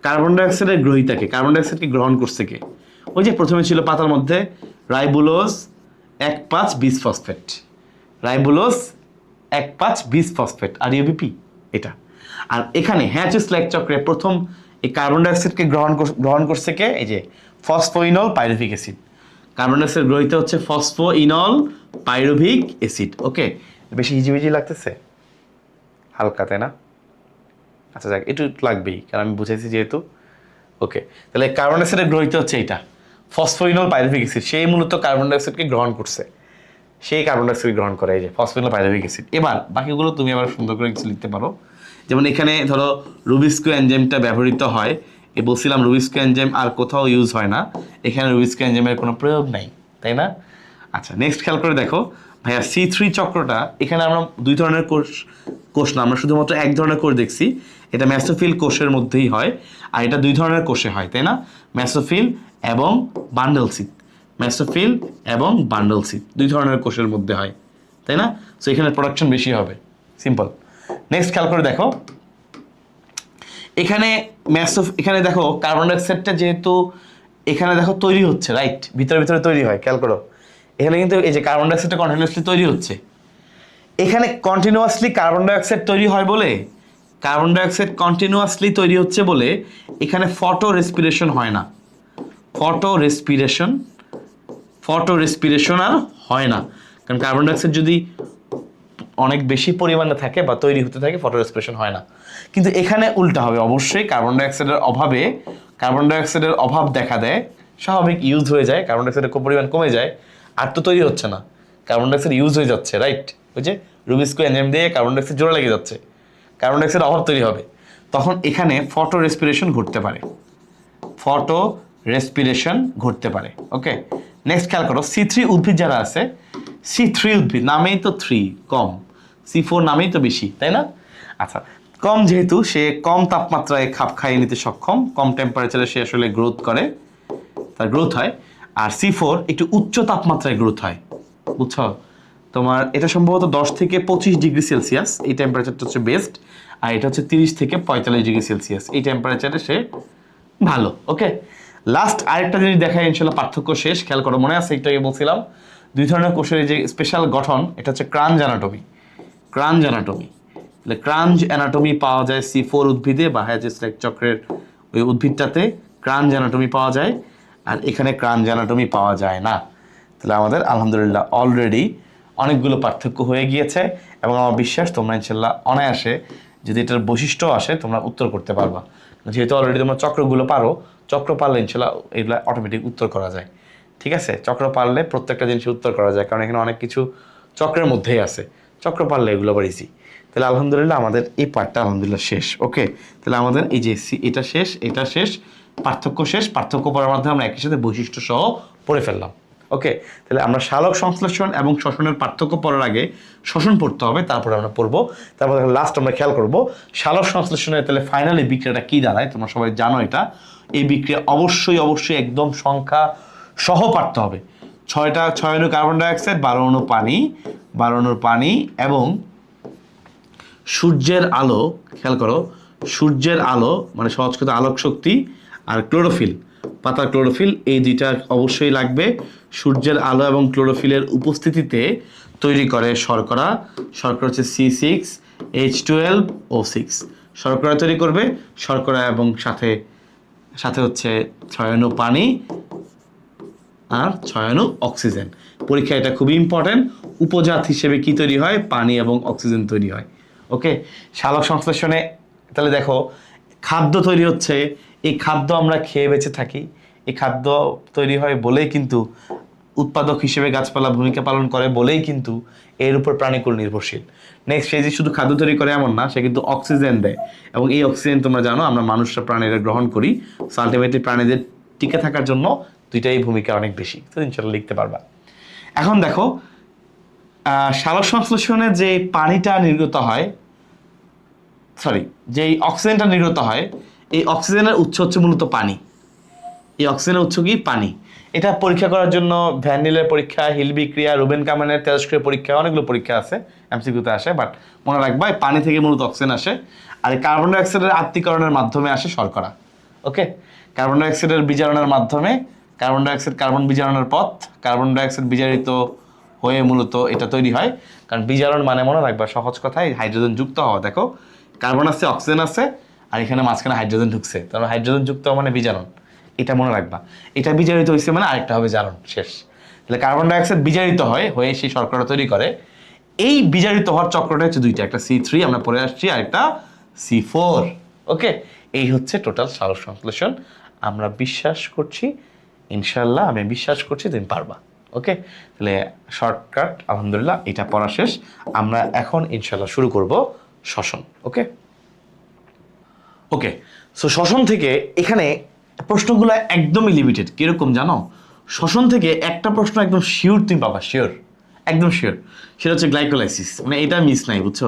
কার্বন ডাইঅক্সাইডের গ্রহীতাকে, কার্বন ডাইঅক্সাইডকে গ্রহণ করছে কে? ওই যে প্রথমে ছিল পাতার মধ্যে রাইবোলোজ 1,5-বিসফসফেট, রাইবোলোজ 1,5-বিসফসফেট আর ইউবিপি এটা। আর এখানে হ্যাচ স্ল্যাক চক্রে প্রথম এই কার্বন ডাইঅক্সাইডকে গ্রহণ করছে কে? এই যে phosphoenol pyruvic acid. Carbon dioxide গ্রহীত হচ্ছে ফসফোইনল পাইরুভিক অ্যাসিড। ওকে, বেশি হিজিবিজি লাগতেছে? হালকা, তাই না? আচ্ছা যাক, একটু লাগবেই, কারণ আমি বুঝাইছি যেহেতু। ওকে, তাহলে কার্বন ডাইঅক্সাইডের গ্রহীত হচ্ছে এটা ফসফোইনল পাইরুভিক অ্যাসিড। সেই মূলত কার্বন ডাইঅক্সাইডকে গ্রহণ করছে, সেই কার্বন ডাইঅক্সাইড গ্রহণ করে এই যে ফসফোইনল পাইরুভিক অ্যাসিড। এবার বাকিগুলো তুমি আবার সুন্দর করে কিছু লিখতে পারো। যেমন এখানে ধরো রুবিস্কো এনজাইমটা ব্যবহৃত হয়, বলছিলাম রুবিস্কো এনজাইম আর কোথাও ইউজ হয় না, এখানে রুবিস্কো এনজাইমের কোনো প্রয়োগ নাই, তাই না? আচ্ছা, নেক্সট খেয়াল করে দেখো ভাইয়া, C3 চক্রটা এখানে আমরা 2 ধরনের কোষ না, আমরা শুধুমাত্র এক ধরনের কোষ দেখছি, এটা মেসোফিল কোষের মধ্যেই হয়, আর এটা 2 ধরনের কোষে হয়, তাই না? মেসোফিল এবং বান্ডল সিদ, মেসোফিল এবং বান্ডল সিদ 2 ধরনের কোষের মধ্যে হয়, তাই না? সো এখানে প্রোডাকশন বেশি হবে, সিম্পল। নেক্সট খেয়াল করে দেখো, এখানে এখানে দেখো কার্বন ডাইঅক্সাইডটা যেহেতু এখানে দেখো তৈরি হচ্ছে, রাইট? ভিতরে ভিতরে তৈরি হয়, খেয়াল করো। এখানে কিন্তু এই যে কার্বন ডাইঅক্সাইডটা কন্টিনিউয়াসলি তৈরি হচ্ছে, এখানে কন্টিনিউয়াসলি কার্বন ডাইঅক্সাইড তৈরি হয় বলে, কার্বন ডাইঅক্সাইড কন্টিনিউয়াসলি তৈরি হচ্ছে বলে এখানে ফটো রেসপিরেশন হয় না, ফটো রেসপিরেশন আর হয় না। কারণ কার্বন ডাইঅক্সাইড যদি অনেক বেশি পরিমাণে থাকে বা তৈরি হতে থাকে, ফটো রেসপিরেশন হয় না। কিন্তু এখানে উল্টা হবে, অবশ্যই কার্বন ডাইঅক্সাইডের অভাব দেখা দেয়, স্বাভাবিক ইউজ হয়ে যায়, কার্বন ডাইঅক্সাইডের পরিমাণ কমে যায়, আর তো তৈরি হচ্ছে না, কার্বন ডাইঅক্সাইড ইউজ হয়ে যাচ্ছে, রাইট? ওই যে রুবিস্কো এনজাইম দিয়ে কার্বন ডাইঅক্সাইড জোড়া লেগে যাচ্ছে, কার্বন ডাইঅক্সাইড অভাব তৈরি হবে, তখন এখানে ফটো রেসপিরেশন ঘটতে পারে, ফটো রেসপিরেশন ঘটতে পারে। ওকে, নেক্সট খেয়াল করো, C3 উদ্ভিদ যারা আছে, C3 উদ্ভিদ নামেই তো 3 কম, C4 নামেই তো বেশি, তাই না? আচ্ছা, কম যেহেতু সে কম তাপমাত্রায় খাপ খাইয়ে নিতে সক্ষম, কম টেম্পারেচারে সে আসলে গ্রোথ করে, তার গ্রোথ হয়। আর C4 একটু উচ্চ তাপমাত্রায় গ্রোথ হয়, বুঝছো? তোমার এটা সম্ভবত 10 থেকে 25 ডিগ্রি সেলসিয়াস, এই টেম্পারেচারটা হচ্ছে বেস্ট, আর এটা হচ্ছে 30 থেকে 45 ডিগ্রি সেলসিয়াস, এই টেম্পারেচারে সে ভালো। ওকে, লাস্ট আরেকটা জিনিস দেখায় ইনশাল্লাহ পার্থক্য শেষ। খেয়াল করো, মনে আছে একটু আগে বলছিলাম 2 ধরনের কোষের যে স্পেশাল গঠন, এটা হচ্ছে ক্রাঞ্জ অ্যানাটমি, ক্রাঞ্জ অ্যানাটমি। তাহলে ক্রাঞ্জ অ্যানাটমি পাওয়া যায় C4 উদ্ভিদে বা হ্যাচ স্ল্যাক চক্রের ওই উদ্ভিদটাতে ক্রাঞ্জ অ্যানাটমি পাওয়া যায়, আর এখানে ক্রাঞ্জ অ্যানাটমি পাওয়া যায় না। তাহলে আমাদের আলহামদুলিল্লাহ অলরেডি অনেকগুলো পার্থক্য হয়ে গিয়েছে, এবং আমার বিশ্বাস তোমরা ইনশাল্লাহ অনায়াসে যদি এটার বৈশিষ্ট্য আসে তোমরা উত্তর করতে পারবা, যেহেতু অলরেডি তোমরা চক্রগুলো পারো, চক্র পারলে ইনশাল্লাহ এগুলো অটোমেটিক উত্তর করা যায়। ঠিক আছে, চক্র পারলে প্রত্যেকটা জিনিসের উত্তর করা যায়, কারণ এখানে অনেক কিছু চক্রের মধ্যেই আছে, চক্র পারলে এগুলো আবার ইজি। তাহলে আলহামদুলিল্লাহ আমাদের এই পার্টটা আলহামদুলিল্লাহ শেষ। ওকে, তাহলে আমাদের এই যে এটা শেষ, এটা শেষ, পার্থক্য শেষ। পার্থক্য পড়ার মাধ্যমে আমরা একই সাথে বৈশিষ্ট্য সহ পড়ে ফেললাম। ওকে, তাহলে আমরা সালোক সংশ্লেষণ এবং শ্বসনের পার্থক্য পড়ার আগে শ্বসন পড়তে হবে, তারপরে আমরা পড়বো। তারপর লাস্ট আমরা খেয়াল করবো সালোক সংশ্লেষণের তাহলে ফাইনালি বিক্রিয়াটা কি দাঁড়ায়। তোমরা সবাই জানো এটা, এই বিক্রিয়া অবশ্যই একদম সংখ্যা সহ পারতে হবে। 6 অণু কার্বন ডাইঅক্সাইড, 12 অণু পানি, 12 অণুর পানি এবং সূর্যের আলো, খেয়াল করো, সূর্যের আলো মানে সহজ কথা আলোক শক্তি আর ক্লোরোফিল, পাতার ক্লোরোফিল, এই দুইটা অবশ্যই লাগবে। সূর্যের আলো এবং ক্লোরোফিলের উপস্থিতিতে তৈরি করে শর্করা। শর্করা হচ্ছে C6H12O6, শর্করা তৈরি করবে। শর্করা এবং সাথে সাথে হচ্ছে 6 অণু পানি আর 6 অণু অক্সিজেন। পরীক্ষা এটা খুবই ইম্পর্টেন্ট। উপজাত হিসেবে কি তৈরি হয়? পানি এবং অক্সিজেন তৈরি হয়। ওকে, সালোক সংশ্লেষণে তাহলে দেখো খাদ্য তৈরি হচ্ছে, এই খাদ্য আমরা খেয়ে বেঁচে থাকি, এই খাদ্য তৈরি হয় বলেই কিন্তু উৎপাদক হিসেবে গাছপালা ভূমিকা পালন করে বলেই কিন্তু এর উপর প্রাণীকুল নির্ভরশীল। নেক্সট, সে যে শুধু খাদ্য তৈরি করে এমন না, সে কিন্তু অক্সিজেন দেয় এবং এই অক্সিজেন তোমরা জানো আমরা মানুষরা প্রাণীরা গ্রহণ করি। সো আলটিমেটলি প্রাণীদের টিকে থাকার জন্য দুইটাই ভূমিকা অনেক বেশি। তো ইনশাল্লাহ লিখতে পারবা। এখন দেখো সালোক সংশ্লেষণে যে পানিটা নির্গত হয়, যেই অক্সিজেনটা নির্গত হয়, এই অক্সিজেনের উৎস হচ্ছে মূলত পানি। এই অক্সিজেনের উৎস কি? পানি। এটা পরীক্ষা করার জন্য ভ্যান নিলের পরীক্ষা, হিল বিক্রিয়া, রুবেন কামানের তেজস্ক্রিয় পরীক্ষা, অনেকগুলো পরীক্ষা আছে, এমসিকিউতে আসে। বাট মনে রাখবা এই পানি থেকে মূলত অক্সিজেন আসে, আর এই কার্বন ডাইঅক্সাইডের আত্তীকরণের মাধ্যমে আসে শর্করা। ওকে, কার্বন ডাইঅক্সাইডের বিজারণের মাধ্যমে, কার্বন ডাইঅক্সাইড কার্বন বিজারণের পথ, কার্বন ডাইঅক্সাইড বিজারিত হয়ে মূলত এটা তৈরি হয়। কারণ বিজারণ মানে মনে রাখবা সহজ কথায় হাইড্রোজেন যুক্ত হওয়া। দেখো কার্বন আছে, অক্সিজেন আছে, আর এখানে মাঝখানে হাইড্রোজেন ঢুকছে, তারপর হাইড্রোজেন যুক্ত মানে বিজারণ। এটা মনে রাখবা, এটা বিজারিত হয়েছে মানে আরেকটা হবে জারণ, শেষ। তাহলে কার্বন ডাইঅক্সাইড বিজারিত হয়, হয়ে সেই শর্করা তৈরি করে। এই বিজারিত হওয়ার চক্রটা হচ্ছে দুইটা, একটা C3 আমরা পরে আসছি, আর একটা C4। ওকে, এই হচ্ছে টোটাল সালোক সংশ্লেষণ। আমরা বিশ্বাস করছি ইনশাল্লাহ, আমি বিশ্বাস করছি তুমি পারবা। ওকে, তাহলে শর্টকাট আলহামদুলিল্লাহ এটা পড়া শেষ। আমরা এখন ইনশাল্লাহ শুরু করব শ্বসন। ওকে ওকে সো শ্বসন থেকে এখানে প্রশ্নগুলো একদমই লিমিটেড। কিরকম জানো? শ্বসন থেকে একটা প্রশ্ন একদম শিওর তুমি পাবা, শিওর, একদম শিওর। সেটা হচ্ছে গ্লাইকোলাইসিস। মানে এটা মিস নাই, বুঝছো?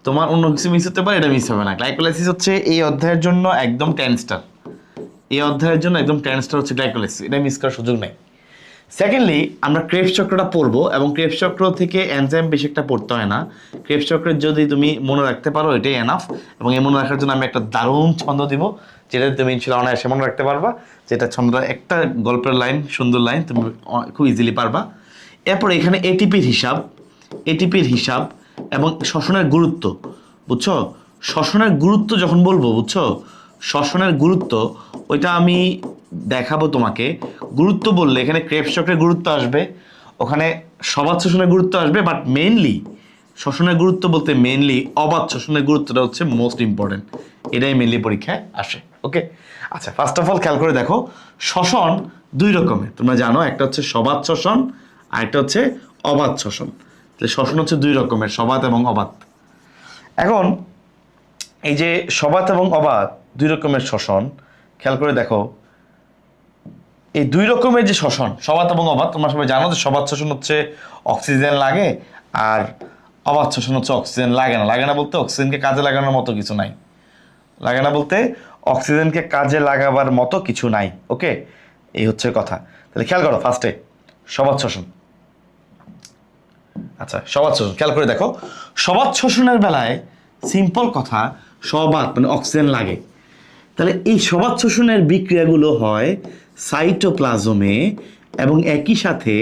তোমার অন্য কিছু মিস হতে পারে, এটা মিস হবে না। গ্লাইকোলাইসিস হচ্ছে এই অধ্যায়ের জন্য একদম 10 স্টার। এই অধ্যায়ের জন্য একদম 10 স্টার হচ্ছে গ্লাইকোলাইসিস, এটা মিস করার সুযোগ নেই। সেকেন্ডলি আমরা ক্রেবস চক্রটা পড়বো, এবং ক্রেবস চক্র থেকে এনজাইম বেশি একটা পড়তে হয় না। ক্রেবস চক্রের যদি তুমি মনে রাখতে পারো এটাই এনাফ। এবং এই মনে রাখার জন্য আমি একটা দারুণ ছন্দ দিব, যেটা তুমি ইনশাল্লাহ অনায়াসে মনে রাখতে পারবা। যেটা ছন্দটা একটা গল্পের লাইন, সুন্দর লাইন, তুমি খুব ইজিলি পারবা। এরপর এখানে এটিপির হিসাব এবং শ্বসনের গুরুত্ব, বুঝছো? শ্বসনের গুরুত্ব যখন বলবো, বুঝছো, শ্বসনের গুরুত্ব ওইটা আমি দেখাবো তোমাকে। গুরুত্ব বললে এখানে ক্রেবস চক্রের গুরুত্ব আসবে, ওখানে সবাত শোষণের গুরুত্ব আসবে, বাট মেইনলি শ্বসনের গুরুত্ব বলতে মেইনলি অবাত শোষণের গুরুত্বটা হচ্ছে মোস্ট ইম্পর্টেন্ট। এটাই মেইনলি পরীক্ষায় আসে। ওকে, আচ্ছা, ফার্স্ট অফ অল খেয়াল করে দেখো, শ্বসন দুই রকমের তোমরা জানো, একটা হচ্ছে সবাত শোষণ আর একটা হচ্ছে অবাত শোষণ। তাহলে শ্বসন হচ্ছে দুই রকমের, সবাত এবং অবাত। এখন এই যে সবাত এবং অবাত দুই রকমের শ্বসন, খেয়াল করে দেখো, এই দুই রকমের যে শ্বসন, সবাত এবং অবাত, তোমরা সবাই জানো যে সবাত শোষণ হচ্ছে অক্সিজেন লাগে, আর অবাত শোষণ হচ্ছে অক্সিজেন লাগে না। লাগে না বলতে অক্সিজেনকে কাজে লাগানোর মতো কিছু নাই। লাগে না বলতে অক্সিজেনকে কাজে লাগাবার মতো কিছু নাই। ওকে, এই হচ্ছে কথা। তাহলে খেয়াল করো ফার্স্টে সবাত শোষণ। আচ্ছা, সবাত শোষণ খেয়াল করে দেখো, সবাত শোষণের বেলায় সিম্পল কথা, সবাত মানে অক্সিজেন লাগে। তাহলে এই সবাত শোষণের বিক্রিয়াগুলো হয় সাইটোপ্লাজমে, এবং একই সাথে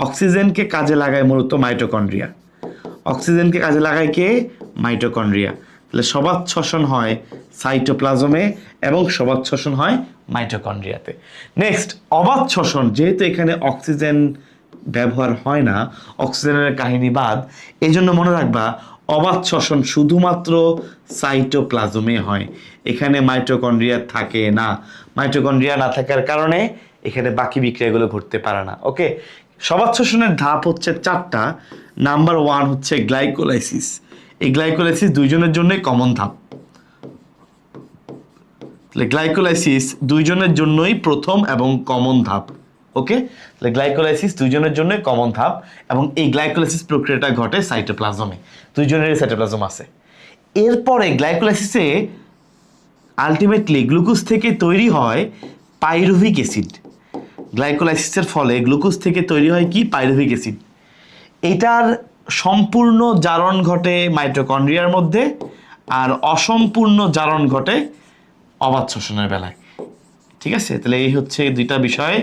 অক্সিজেনকে কাজে লাগায় মূলত মাইটোকন্ড্রিয়া। অক্সিজেনকে কাজে লাগায় কে? মাইটোকন্ড্রিয়া। তাহলে সবাত শোষণ হয় সাইটোপ্লাজমে এবং সবাত শোষণ হয় মাইটোকন্ড্রিয়াতে। নেক্সট, অবাত শোষণ, যেহেতু এখানে অক্সিজেন ব্যবহার হয় না, অক্সিজেনের কাহিনী বাদ, এই জন্য মনে রাখবা অবাত শোষণ শুধুমাত্র সাইটোপ্লাজমে হয়, এখানে মাইটোকন্ড্রিয়া থাকে না। মাইটোকন্ড্রিয়া না থাকার কারণে এখানে বাকি বিক্রিয়াগুলো ঘটতে পারে না। ওকে, সবাত শোষণের ধাপ হচ্ছে 4টা। নাম্বার 1 হচ্ছে গ্লাইকোলাইসিস। এই গ্লাইকোলাইসিস দুইজনের জন্যই কমন ধাপ। তাহলে গ্লাইকোলাইসিস দুইজনের জন্যই প্রথম এবং কমন ধাপ। ওকে, তাহলে গ্লাইকোলাইসিস দুইজনের জন্যই কমন ধাপ এবং এই গ্লাইকোলাইসিস প্রক্রিয়াটা ঘটে সাইটোপ্লাজমে, দুইজনেরই সাইটোপ্লাজম আছে। এরপরে গ্লাইকোলাইসিসে আলটিমেটলি গ্লুকোজ থেকে তৈরি হয় পাইরুভিক অ্যাসিড। গ্লাইকোলাইসিসের ফলে গ্লুকোজ থেকে তৈরি হয় কি? Pyruvic acid. এটার সম্পূর্ণ জারণ ঘটে মাইটোকন্ড্রিয়ার মধ্যে, আর অসম্পূর্ণ জারণ ঘটে অবাধ শ্বসনের বেলায়। ঠিক আছে, তাহলে এই হচ্ছে দুইটা বিষয়,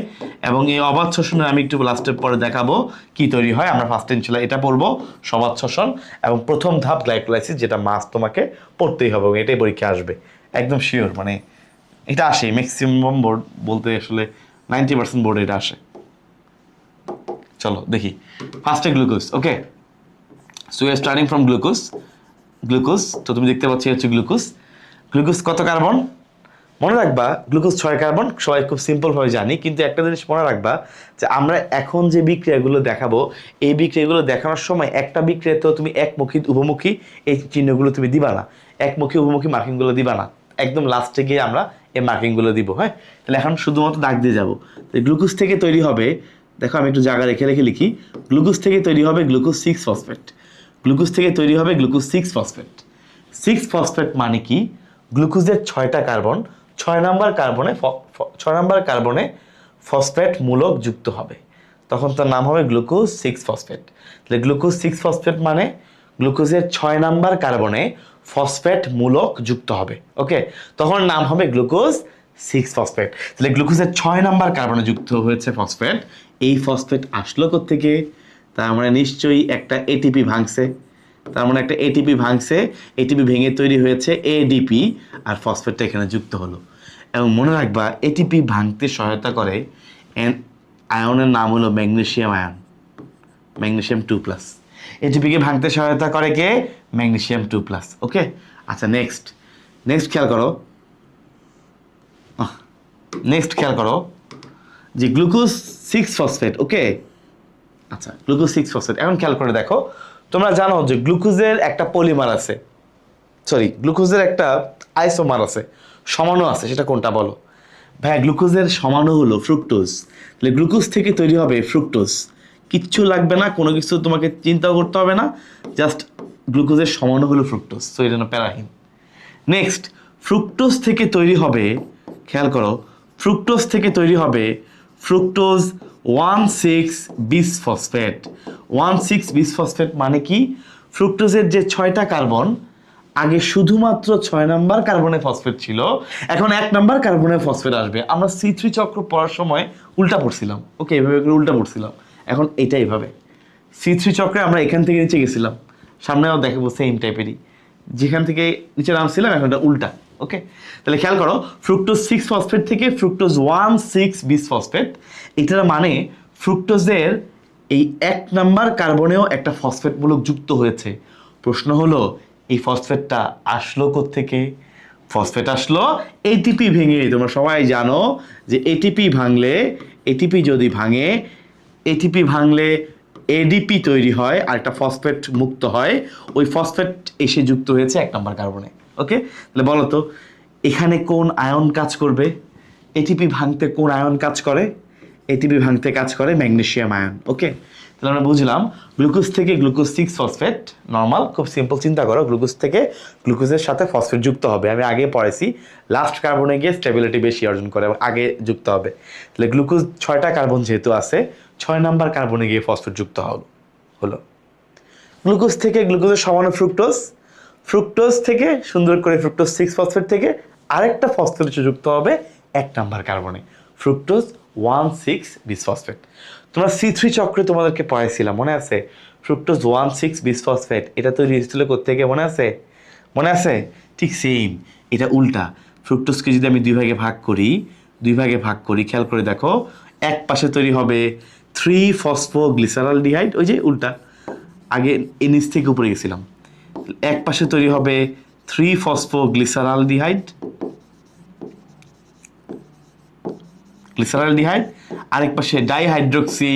এবং এই অবাধ শ্বসনে আমি একটু লাস্টের পরে দেখাবো কি তৈরি হয়। আমরা ফার্স্ট ইনশাল্লাহ এটা পড়বো, সবাধ শ্বসন এবং প্রথম ধাপ গ্লাইকোলাইসিস, যেটা মাস তোমাকে পড়তেই হবে, এটাই পরীক্ষা আসবে একদম শিওর। মানে এটা আসে ম্যাক্সিমাম বোর্ড বলতে আসলে 90% বোর্ডে এটা আসে। চলো দেখি ফার্স্টে glucose. Okay, so we are starting from glucose. Glucose তো তুমি দেখতে পাচ্ছ হচ্ছে গ্লুকোজ। গ্লুকোজ কত কার্বন? মনে রাখবা গ্লুকোজ 6 কার্বন, সবাই খুব সিম্পলভাবে জানি, কিন্তু একটা জিনিস মনে রাখবা যে আমরা এখন যে বিক্রিয়াগুলো দেখাবো, এই বিক্রিয়াগুলো দেখানোর সময় একটা বিক্রিয়াতেও তুমি একমুখী উভমুখী এই চিহ্নগুলো তুমি দিবা না, একমুখী উভমুখী মার্কিংগুলো দিবা না, একদম লাস্টে গিয়ে আমরা এই মার্কিংগুলো দিব। হ্যাঁ, তাহলে এখন শুধুমাত্র দাগ দিয়ে যাবো। গ্লুকোজ থেকে তৈরি হবে, দেখো আমি একটু জায়গা রেখে রেখে লিখি, গ্লুকোজ থেকে তৈরি হবে গ্লুকোজ 6 ফসফেট। গ্লুকোজ থেকে তৈরি হবে গ্লুকোজ 6 ফসফেট। 6 ফসফেট মানে কি? গ্লুকোজের 6টা কার্বন, 6 নাম্বার কার্বনে ফসফেট মূলক যুক্ত হবে, তখন তার নাম হবে গ্লুকোজ 6 ফসফেট। তাহলে গ্লুকোজ 6 ফসফেট মানে গ্লুকোজের 6 নাম্বার কার্বনে ফসফেট মূলক যুক্ত হবে। ওকে, তখন নাম হবে গ্লুকোজ 6 ফসফেট। তাহলে গ্লুকোজের 6 নাম্বার কার্বনে যুক্ত হয়েছে ফসফেট। এই ফসফেট আসলো কোত্থেকে? তার মানে নিশ্চয়ই একটা এটিপি ভাঙছে, তার মানে একটা এটিপি ভাঙছে, এটিপি ভেঙে তৈরি হয়েছে এডিপি, আর ফসফেটটা এখানে যুক্ত হলো। এবং মনে রাখবা এটিপি ভাঙতে সহায়তা করে আয়নের নাম হলো ম্যাগনেসিয়াম আয়ন, ম্যাগনেসিয়াম 2+। এটিপিকে ভাঙতে সহায়তা করে কে? ম্যাগনেসিয়াম 2+। ওকে, আচ্ছা নেক্সট খেয়াল করো, যে গ্লুকোজ 6 ফসফেট। ওকে, আচ্ছা গ্লুকোজ 6 ফসফেট এখন খেয়াল করে দেখো, তোমরা জানো যে গ্লুকোজের একটা পলিমার আছে, গ্লুকোজের একটা আইসোমার আছে, সমাণু আছে, সেটা কোনটা বলো? ভাই গ্লুকোজের সমাণু হলো ফ্রুক্টোজ। তাহলে গ্লুকোজ থেকে তৈরি হবে ফ্রুক্টোজ, কিচ্ছু লাগবে না, কোনো কিছু তোমাকে চিন্তাও করতে হবে না, জাস্ট গ্লুকোজের সমাণু হলো ফ্রুক্টোজ, তো এই জন্য প্যারাহীন। নেক্সট ফ্রুক্টোজ থেকে তৈরি হবে, খেয়াল করো, ফ্রুক্টোজ থেকে তৈরি হবে ফ্রুক্টোজ 1,6 বিসফসফেট। 1,6 বিসফসফেট মানে কি? ফ্রুক্টোজের যে 6টা কার্বন, আগে শুধুমাত্র 6 নাম্বার কার্বনে ফসফেট ছিল, এখন 1 নাম্বার কার্বনে ফসফেট আসবে। আমরা C3 চক্র পড়ার সময় উল্টা পড়ছিলাম। ওকে, এভাবে করে উল্টা পড়ছিলাম, এখন এটা এইভাবে C3 চক্রে আমরা এখান থেকে নিচে গেছিলাম, সামনেও দেখাবো সেম টাইপেরই, যেখান থেকে নিচে নামছিলাম এখন এটা উল্টা। ওকে, তাহলে খেয়াল করো, ফ্রুক্টোজ 6 ফসফেট থেকে ফ্রুক্টোজ 1,6 বিসফসফেট, এটার মানে ফ্রুক্টোজের এই 1 নাম্বার কার্বনেও একটা ফসফেট মূলক যুক্ত হয়েছে। প্রশ্ন হলো এই ফসফেটটা আসলো কোত্থেকে? ফসফেট আসলো এটিপি ভেঙে। তোমরা সবাই জানো যে এটিপি ভাঙলে এডিপি তৈরি হয় আর একটা ফসফেট মুক্ত হয়, ওই ফসফেট এসে যুক্ত হয়েছে 1 নাম্বার কার্বনে। ওকে, তাহলে বলো তো এখানে কোন আয়ন কাজ করবে? এটিপি ভাঙতে কোন আয়ন কাজ করে? এটিপি ভাঙতে কাজ করে ম্যাগনেসিয়াম আয়ন। ওকে, তাহলে আমরা বুঝলাম গ্লুকোজ থেকে গ্লুকোজ 6 ফসফেট নর্মাল, খুব সিম্পল, চিন্তা করো গ্লুকোজ থেকে গ্লুকোজের সাথে ফসফেট যুক্ত হবে, আমি আগে পড়েছি, লাস্ট কার্বনে গিয়ে স্টেবিলিটি বেশি অর্জন করে এবং আগে যুক্ত হবে। তাহলে গ্লুকোজ 6টা কার্বন যেহেতু আছে, 6 নাম্বার কার্বনে গিয়ে ফসফেট যুক্ত হলো। গ্লুকোজ থেকে গ্লুকোজের সমানু ফ্রুক্টোজ থেকে সুন্দর করে ফ্রুক্টোজ 6 ফসফেট থেকে আরেকটা ফসফেট যুক্ত হবে 1 নাম্বার কার্বনে, ফ্রুক্টোজ 1,6 বিসফসফেট। তোমরা C3 চক্রে তোমাদেরকে পড়াইছিলাম, মনে আছে? ফ্রুক্টোজ 1,6 বিসফসফেট এটা তৈরি হয়েছিল কোত্থেকে, মনে আছে? ঠিক সেম, এটা উল্টা। ফ্রুক্টোজকে যদি আমি দুই ভাগে ভাগ করি, খেয়াল করে দেখো, এক পাশে তৈরি হবে 3 ফসফোগ্লিসারালডিহাইড, ওই যে উল্টা, আগে নিচ থেকে উপরে গেছিলাম, এক পাশে তৈরি হবে 3 ফসফোগ্লিসারালডিহাইড, আরেক পাশে ডাইহাইড্রোক্সি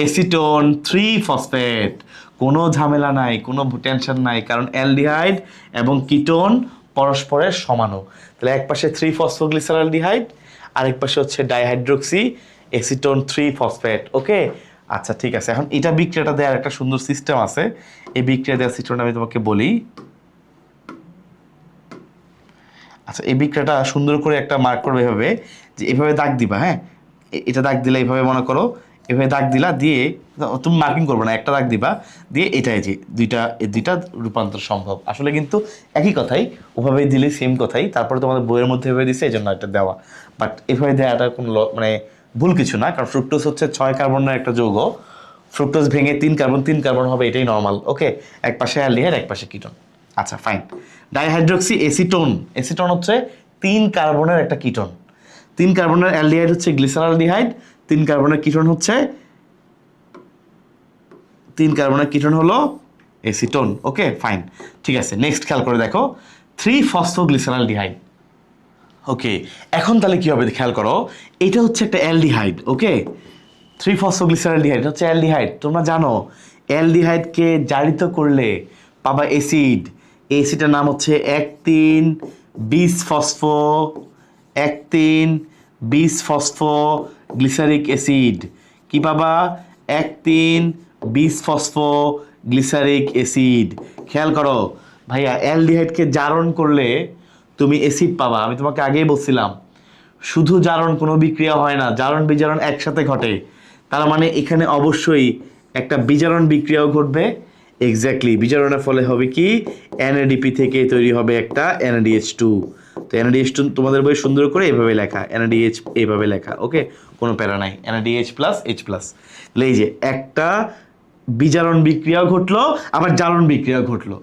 এসিটোন 3 ফসফেট। কোনো ঝামেলা নাই, কোনো টেনশন নাই, কারণ অ্যালডিহাইড এবং কিটোন পরস্পরের সমানু। তাহলে এক পাশে 3-ফসফোগ্লিসারালডিহাইড, আরেক পাশে হচ্ছে ডাইহাইড্রোক্সি এসিটোন 3-ফসফেট। ওকে, আচ্ছা ঠিক আছে। এখন এটা বিক্রিয়াটা দেওয়ার একটা সুন্দর সিস্টেম আছে। এই বিক্রিয়া দেওয়ার সিস্টেমটা আমি তোমাকে বলি। আচ্ছা, এই বিক্রিয়াটা সুন্দর করে একটা মার্ক করবে এভাবে, যে এভাবে দাগ দিবা। হ্যাঁ, এটা দাগ দিলে এইভাবে মনে করো, এভাবে দাগ দিলা, দিয়ে তুমি মার্কিং করবে না, একটা দাগ দিবা, দিয়ে এটাই যে দুইটা রূপান্তর সম্ভব। আসলে কিন্তু একই কথাই, ওভাবেই দিলে সেম কথাই। তারপরে তোমাদের বইয়ের মধ্যে এভাবে দিছে, এই জন্য এটা দেওয়া। বাট এভাবে দেওয়াটা কোনো মানে ভুল কিছু না, কারণ ফ্রুক্টোজ হচ্ছে 6 কার্বনের একটা যৌগ। ফ্রুক্টোজ ভেঙে 3 কার্বন হবে, এটাই নর্মাল। ওকে, এক পাশে অ্যালডিহাইড, এক পাশে কিটোন। আচ্ছা ফাইন। ডাইহাইড্রোক্সি এসিটোন, এসিটোন হচ্ছে 3 কার্বনের একটা কিটোন। 3 কার্বনের অ্যালডিহাইড হচ্ছে গ্লিসারলডিহাইড, 3 কার্বনের কিটোন হচ্ছে 3 কার্বনের কিটোন হলো এসিটোন। ওকে ফাইন, ঠিক আছে। নেক্সট খেয়াল করে দেখো, 3-ফসফোগ্লিসারালডিহাইড। ওকে, এখন তাহলে কি হবে খেয়াল করো, এটা হচ্ছে একটা অ্যালডিহাইড। ওকে, 3-ফসফোগ্লিসারালডিহাইড হচ্ছে অ্যালডিহাইড। তোমরা জানো অ্যালডিহাইডকে জারিত করলে পাবা অ্যাসিড। অ্যাসিডের নাম হচ্ছে 1,3-বিস-ফসফো 1,3-বিস-ফসফোগ্লিসারিক অ্যাসিড। কি পাবা? 1,3-বিস-ফসফোগ্লিসারিক অ্যাসিড। খেয়াল করো ভাইয়া, অ্যালডিহাইডকে জারণ করলে তুমি অ্যাসিড পাবা। আমি তোমাকে আগেই বলছিলাম, শুধু জারণ কোনো বিক্রিয়া হয় না, জারণ বিজারণ একসাথে ঘটে। তার মানে এখানে অবশ্যই একটা বিজারণ বিক্রিয়াও ঘটবে। এক্স্যাক্টলি, বিজারণের ফলে হবে কি, এনএডিপি থেকে তৈরি হবে একটা NADH2। তো NADH2 তোমাদের বই সুন্দর করে এভাবে লেখা, NADH এইভাবে লেখা। ওকে, কোনো প্যারা নাই, NADH+H+। এই যে একটা বিজারণ বিক্রিয়াও ঘটলো, আবার জারণ বিক্রিয়াও ঘটলো।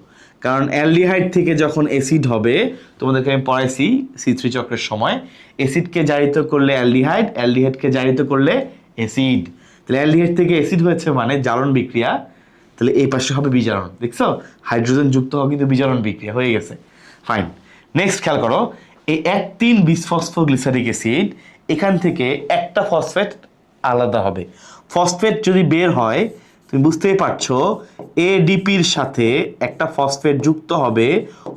কারণ অ্যালডিহাইড থেকে যখন অ্যাসিড হবে, তোমাদেরকে আমি পড়াইছি C3 চক্রের সময়, অ্যাসিডকে জারিত করলে অ্যালডিহাইড, অ্যালডিহাইডকে জারিত করলে অ্যাসিড। তাহলে অ্যালডিহাইড থেকে অ্যাসিড হয়েছে মানে জারণ বিক্রিয়া। তাহলে এই পাশে হবে বিজারণ। দেখছো, হাইড্রোজেন যুক্ত হওয়া কিন্তু বিজারণ বিক্রিয়া হয়ে গেছে। ফাইন, নেক্সট খেয়াল করো, এই 1,3-বিস-ফসফোগ্লিসারিক অ্যাসিড, এখান থেকে একটা ফসফেট আলাদা হবে। ফসফেট যদি বের হয়, তুমি বুঝতেই পারছো, এডিপির সাথে একটা ফসফেট যুক্ত হবে,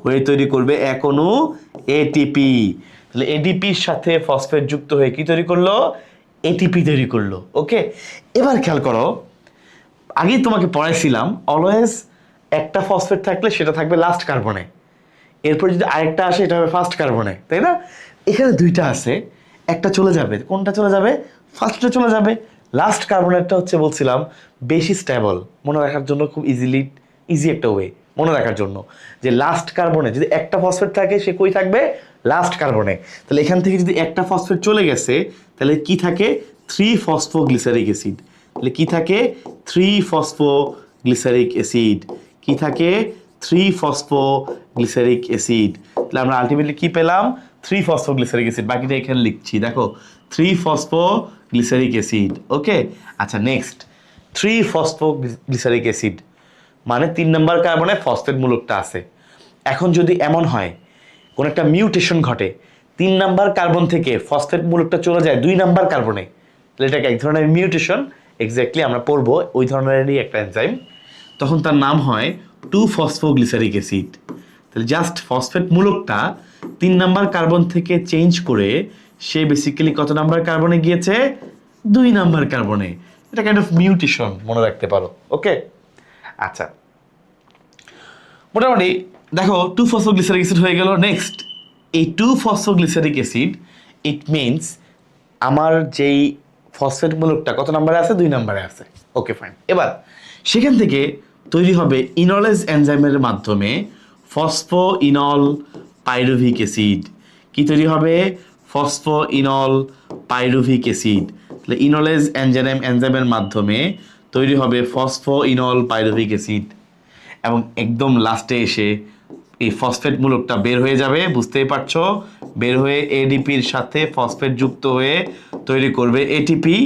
হয়ে তৈরি করবে এক অণু এটিপি। তাহলে এডিপির সাথে ফসফেট যুক্ত হয়ে কি তৈরি করলো? এটিপি তৈরি করলো। ওকে, এবার খেয়াল করো, আগেই তোমাকে পড়াইছিলাম, অলওয়েজ একটা ফসফেট থাকলে সেটা থাকবে লাস্ট কার্বনে, এরপর যদি আরেকটা আসে এটা হবে ফার্স্ট কার্বনে, তাই না? এখানে দুইটা আছে, একটা চলে যাবে। কোনটা চলে যাবে? ফার্স্টটা চলে যাবে। লাস্ট কার্বনেরটা হচ্ছে বলছিলাম বেশি স্টেবল, মনে রাখার জন্য খুব ইজি একটা ওয়ে মনে রাখার জন্য, যে লাস্ট কার্বনে যদি একটা ফসফেট থাকে সে কই থাকবে? লাস্ট কার্বনে। তাহলে এখান থেকে যদি একটা ফসফেট চলে গেছে, তাহলে কি থাকে? 3-ফসফোগ্লিসারিক অ্যাসিড। তাহলে কি থাকে? 3-ফসফোগ্লিসারিক অ্যাসিড। কি থাকে? 3-ফসফোগ্লিসারিক অ্যাসিড। তাহলে আমরা আলটিমেটলি কি পেলাম? 3-ফসফোগ্লিসারিক অ্যাসিড। বাকিটা এখানে লিখছি, দেখো 3-ফসফোগ্লিসারিক অ্যাসিড। ওকে, আচ্ছা নেক্সট, 3-ফসফোগ্লিসারিক অ্যাসিড মানে 3 নম্বর কার্বনে ফসফেট মূলকটা আছে। এখন যদি এমন হয় কোন একটা মিউটেশন ঘটে, 3 নম্বর কার্বন থেকে ফসফেট মূলকটা চলে যায় 2 নম্বর কার্বনে, তাহলে এটাকে এক ধরনের মিউটেশন। এক্স্যাক্টলি আমরা পড়বো ওই ধরনেরই একটা এনজাইম, তখন তার নাম হয় 2-ফসফোগ্লিসারিক অ্যাসিড। তাহলে জাস্ট ফসফেট মূলকটা 3 নম্বর কার্বন থেকে চেঞ্জ করে সে বেসিক্যালি কত নাম্বার কার্বনে গিয়েছে? 2 নম্বর কার্বনে। এটা কাইন্ড অফ মিউটেশন, মনে রাখতে পারো। ওকে, আচ্ছা মোটামুটি দেখো 2-ফসফোগ্লিসারিক অ্যাসিড হয়ে গেল। নেক্সট, এই 2-ফসফোগ্লিসারিক অ্যাসিড, ইট মিনস আমার যেই ফসফেট মূলকটা কত নম্বরে আছে? 2 নম্বরে আছে। ওকে ফাইন, এবার সেখান থেকে তৈরি হবে ইনলেজ এনজাইমের মাধ্যমে ফসফোইনল পাইরুভিক অ্যাসিড। কি তৈরি হবে? ফসফোইনল পাইরুভিক অ্যাসিড। তাহলে ইনলেজ এনজাইমের মাধ্যমে তৈরি হবে ফসফোইনল পাইরুভিক অ্যাসিড, এবং একদম লাস্টে এসে এই ফসফেট মূলকটা বের হয়ে যাবে, বুঝতেই পারছো, বের হয়ে এডিপির সাথে ফসফেট যুক্ত হয়ে তৈরি করবে এটিপি।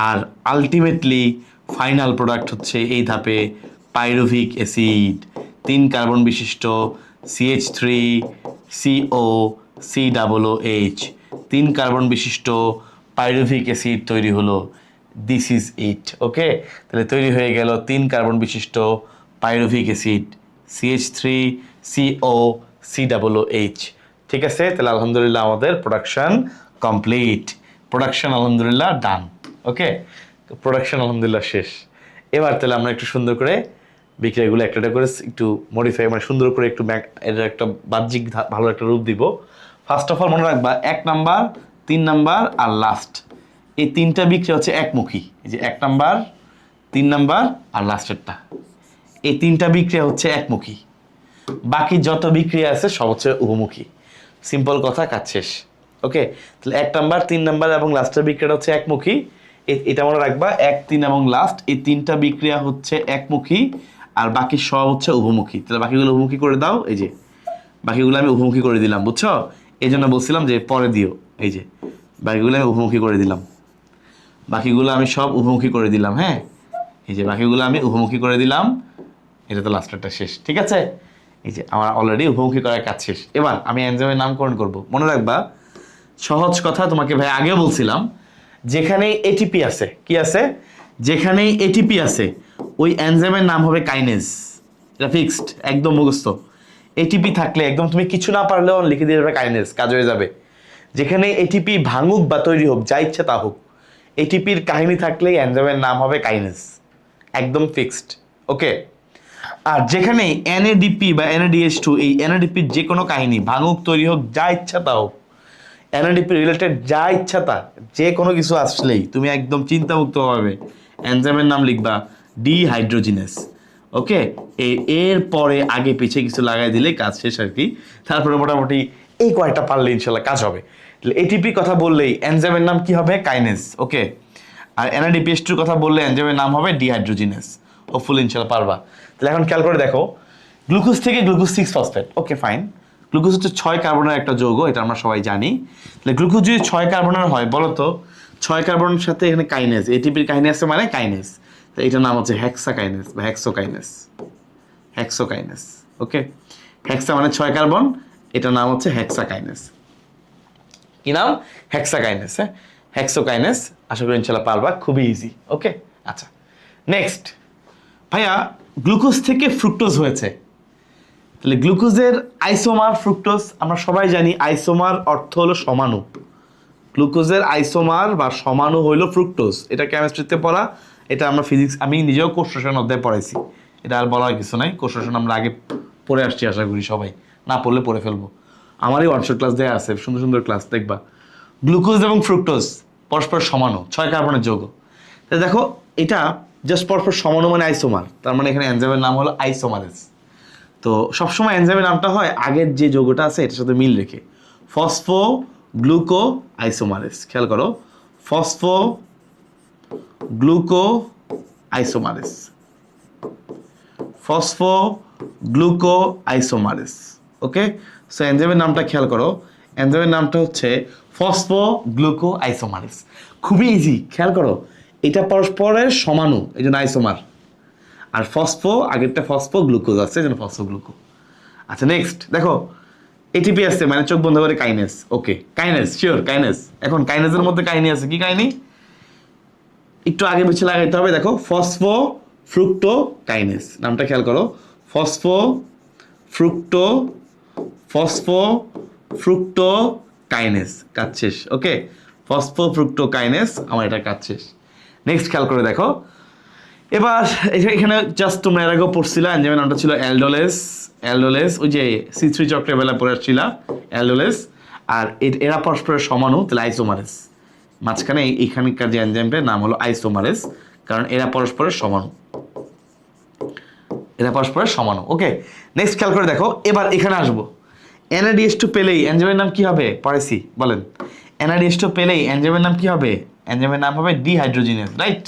আর আলটিমেটলি ফাইনাল প্রোডাক্ট হচ্ছে এই ধাপে পাইরুভিক অ্যাসিড, 3 কার্বন বিশিষ্ট CH3COCOOH, 3 কার্বন বিশিষ্ট পাইরুভিক অ্যাসিড তৈরি হলো। This is it. ওকে, তাহলে তৈরি হয়ে গেল 3 কার্বন বিশিষ্ট পাইরুভিক অ্যাসিড CH3CO COOH। ঠিক আছে, তাহলে আলহামদুলিল্লাহ আমাদের প্রোডাকশন কমপ্লিট, প্রোডাকশন আলহামদুলিল্লাহ ডান। ওকে, প্রোডাকশন আলহামদুলিল্লাহ শেষ। এবার তাহলে আমরা একটু সুন্দর করে বিক্রিয়াগুলো একটা করে একটু মডিফাই, মানে সুন্দর করে একটু এর একটা বাহ্যিক ভালো একটা রূপ দিব। ফার্স্ট অফ অল মনে রাখবা 1 নাম্বার, 3 নাম্বার আর লাস্ট, এই 3টা বিক্রিয়া হচ্ছে একমুখী। এই যে 1 নাম্বার, 3 নাম্বার আর লাস্টেরটা, এই 3টা বিক্রিয়া হচ্ছে একমুখী। বাকি যত বিক্রিয়া আছে সব হচ্ছে উভমুখী। সিম্পল কথা, কাজ শেষ। ওকে, তাহলে 1 নাম্বার, 3 নাম্বার এবং লাস্টের বিক্রিয়াটা হচ্ছে একমুখী। এটা মনে রাখবা, 1, 3 এবং লাস্ট এই 3টা বিক্রিয়া হচ্ছে একমুখী, আর বাকি সব হচ্ছে উভমুখী। তাহলে বাকিগুলো উভমুখী করে দাও। এই যে বাকিগুলো আমি উভমুখী করে দিলাম, বুঝছো? এই জন্য বলছিলাম যে পরে দিও। এই যে বাকিগুলো আমি উভমুখী করে দিলাম, বাকিগুলো আমি সব উভমুখী করে দিলাম। হ্যাঁ, এই যে বাকিগুলো আমি উভমুখী করে দিলাম। এটা তো লাস্টেরটা শেষ। ঠিক আছে, এই যে আমার অলরেডি উভমুখী করার কাজ শেষ। এবার আমি এনজাইমের নামকরণ করব। মনে রাখবা, সহজ কথা তোমাকে ভাই আগেও বলছিলাম, যেখানে এটিপি আছে, কি আছে, যেখানে এটিপি আছে ওই এনজাইমের নাম হবে কাইনেজ। এটা ফিক্সড, একদম মুখস্থ। এটিপি থাকলে একদম তুমি কিছু না পারলেও লিখে দিয়ে যাবে কাইনেজ, কাজ হয়ে যাবে। যেখানে এটিপি ভাঙুক বা তৈরি হোক, যা ইচ্ছা তা হোক, এটিপির কাহিনী থাকলেই এনজাইমের নাম হবে কাইনেজ, একদম ফিক্সড। ওকে, আর যেখানে এনএডিপি বা এনএডিএইচ2, এই এনএডিপির যে কোনো কাহিনী ভাঙুক তৈরি হোক, যা ইচ্ছা তা হোক, এনএডিপি রিলেটেড যা ইচ্ছা তা, যে কোনো কিছু আসলেই তুমি একদম চিন্তামুক্তভাবে এনজাইমের নাম লিখবা ডিহাইড্রোজিনেস। ওকে, এর পরে আগে পিছিয়ে কিছু লাগাই দিলে কাজ শেষ আর কি। তারপরে মোটামুটি এই কয়েকটা পারলে ইনশাল্লাহ কাজ হবে। এটিপি কথা বললেই এনজাইমের নাম কি হবে? কাইনেস। ওকে, আর এনএডিপিএইচ2 কথা বললে এনজাইমের নাম হবে ডিহাইড্রোজিনেস। হোপফুলি ইনশাল্লাহ পারবা। তাহলে এখন খেয়াল করে দেখো, গ্লুকোজ থেকে glucose 6 phosphate. Okay fine, glucose হচ্ছে 6 কার্বনের একটা যৌগ, এটা আমরা সবাই জানি। তাহলে গ্লুকোজ যদি 6 কার্বনের হয়, বলো তো 6 কার্বনের সাথে এখানে কাইনেজ, এটিপির কাহিনী আছে মানে কাইনেজ, তো এটার নাম হচ্ছে হেক্সাকাইনেস বা হেক্সোকাইনেস। হেক্সোকাইনেস। ওকে, হেক্সা মানে 6 কার্বন, এটার নাম হচ্ছে হেক্সাকাইনেস। কি নাম? হেক্সাকাইনেস। হ্যাঁ, হেক্সোকাইনেস। আশা করি ইনশাল্লাহ পারবা, খুবই ইজি। ওকে, আচ্ছা নেক্সট, ভাইয়া গ্লুকোজ থেকে ফ্রুক্টোজ হয়েছে। তাহলে গ্লুকোজের আইসোমার ফ্রুক্টোজ, আমরা সবাই জানি আইসোমার অর্থ হলো সমাণু। গ্লুকোজের আইসোমার বা সমাণু হইল ফ্রুক্টোজ। এটা কেমিস্ট্রিতে পড়া, এটা আমরা ফিজিক্স, আমি নিজেও কোষ রসায়ন অধ্যায়ে পড়াইছি। এটা আর বলার কিছু নাই, কোষ রসায়ন আমরা আগে পড়ে আসছি, আশা করি সবাই, না পড়লে পড়ে ফেলবো। আমারই ওয়ার্কশপ ক্লাস দেওয়া আছে, সুন্দর সুন্দর ক্লাস দেখবা। গ্লুকোজ এবং ফ্রুক্টোজ পরস্পর সমাণু, 6 কার্বনের যৌগ। তাহলে দেখো, এটা জাস্ট পরস্পর সমাণু মানে আইসোমার, তার মানে এখানে এনজাইমের নাম হলো আইসোমারেজ। তো সবসময় এনজাইমের নামটা হয় আগের যে যৌগটা আছে এটার সাথে মিল রেখে, ফসফো গ্লুকো আইসোমারেজ। খেয়াল করো, ফসফো গ্লুকো আইসোমারেজ, ফসফো গ্লুকো আইসোমারেজ। ওকে, সো এনজাইমের নামটা খেয়াল করো, এনজাইমের নামটা হচ্ছে ফসফো গ্লুকো আইসোমারেজ। খুবই ইজি, খেয়াল করো, এটা পরস্পরের সমাণু, এই জন্য আইসোমার। আর ফসফো, আগেরটা ফসফো গ্লুকোজ আছে, এই জন্য ফসফো গ্লুকো। আচ্ছা নেক্সট দেখো, এটিপি আছে মানে চোখ বন্ধ করে কাইনেস। ওকে, কাইনেস শিওর, কাইনেস। এখন কাইনেসের মধ্যে কাহিনী আছে, কি কাহিনী একটু আগে পিছিয়ে লাগাইতে হবে। দেখো, ফসফো ফ্রুক্টো কাইনেস, নামটা খেয়াল করো, ফসফো ফ্রুক্টো, ফসফো ফ্রুক্টো কাইনেস, কাজ শেষ। ওকে, ফসফো ফ্রুক্টো কাইনেস, আমার এটা কাজ শেষ। নেক্সট খেয়াল করে দেখো, এবার এখানে জাস্ট তোমরা এর আগেও পড়ছিলা, এনজাইমের নামটা ছিল অ্যালডোলেস। অ্যালডোলেস, ওই যে C3 চক্রের বেলা পড়ে আসছিলা অ্যালডোলেস। আর এরা পরস্পরের সমাণু, তাহলে আইসোমারেস। মাঝখানে এইখানকার যে এনজাইমটার নাম হলো আইসোমারেস, কারণ এরা পরস্পরের সমাণু, এরা পরস্পরের সমাণু। ওকে, নেক্সট খেয়াল করে দেখো, এবার এখানে আসবো, NADH2 পেলেই এনজাইমের নাম কি হবে? পড়াইছি, বলেন। NADH2 পেলেই এনজাইমের নাম কি হবে? এনজাইমের নাম হবে ডিহাইড্রোজিনেস, রাইট?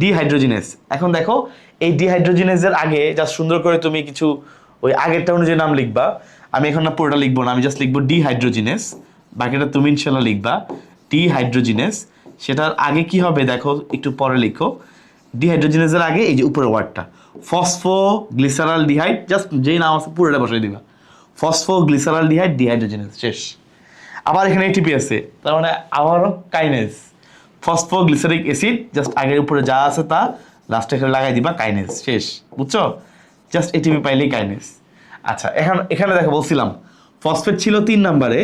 ডিহাইড্রোজিনেস। এখন দেখো, এই ডিহাইড্রোজিনেসের আগে জাস্ট সুন্দর করে তুমি কিছু ওই আগেরটা অনুযায়ী নাম লিখবা। আমি এখন না পুরোটা লিখবো না, আমি জাস্ট লিখবো ডিহাইড্রোজিনেস, বাকিটা তুমি ইনশাল্লাহ লিখবা ডিহাইড্রোজিনেস। সেটার আগে কি হবে দেখো, একটু পরে লিখো। ডিহাইড্রোজিনেসের আগে এই যে উপরের ওয়ার্ডটা ফসফো গ্লিসারাল ডিহাইড, জাস্ট যেই নাম আছে পুরোটা বসাই দিবা, ফসফো গ্লিসারাল ডিহাইড, ডিহাইড্রোজিনেস, শেষ। আবার এখানে এটিপি আছে, তার মানে আবারও কাইনেস, ফসফোগ্লিসারিক অ্যাসিড, জাস্ট আগের উপরে যা আছে তা লাস্টে এখানে লাগাই দিবা, কাইনেস, শেষ। বুঝছো? জাস্ট এটিপি পাইলেই কাইনেস। আচ্ছা, এখানে দেখো বলছিলাম ফসফেট ছিল 3 নম্বরে,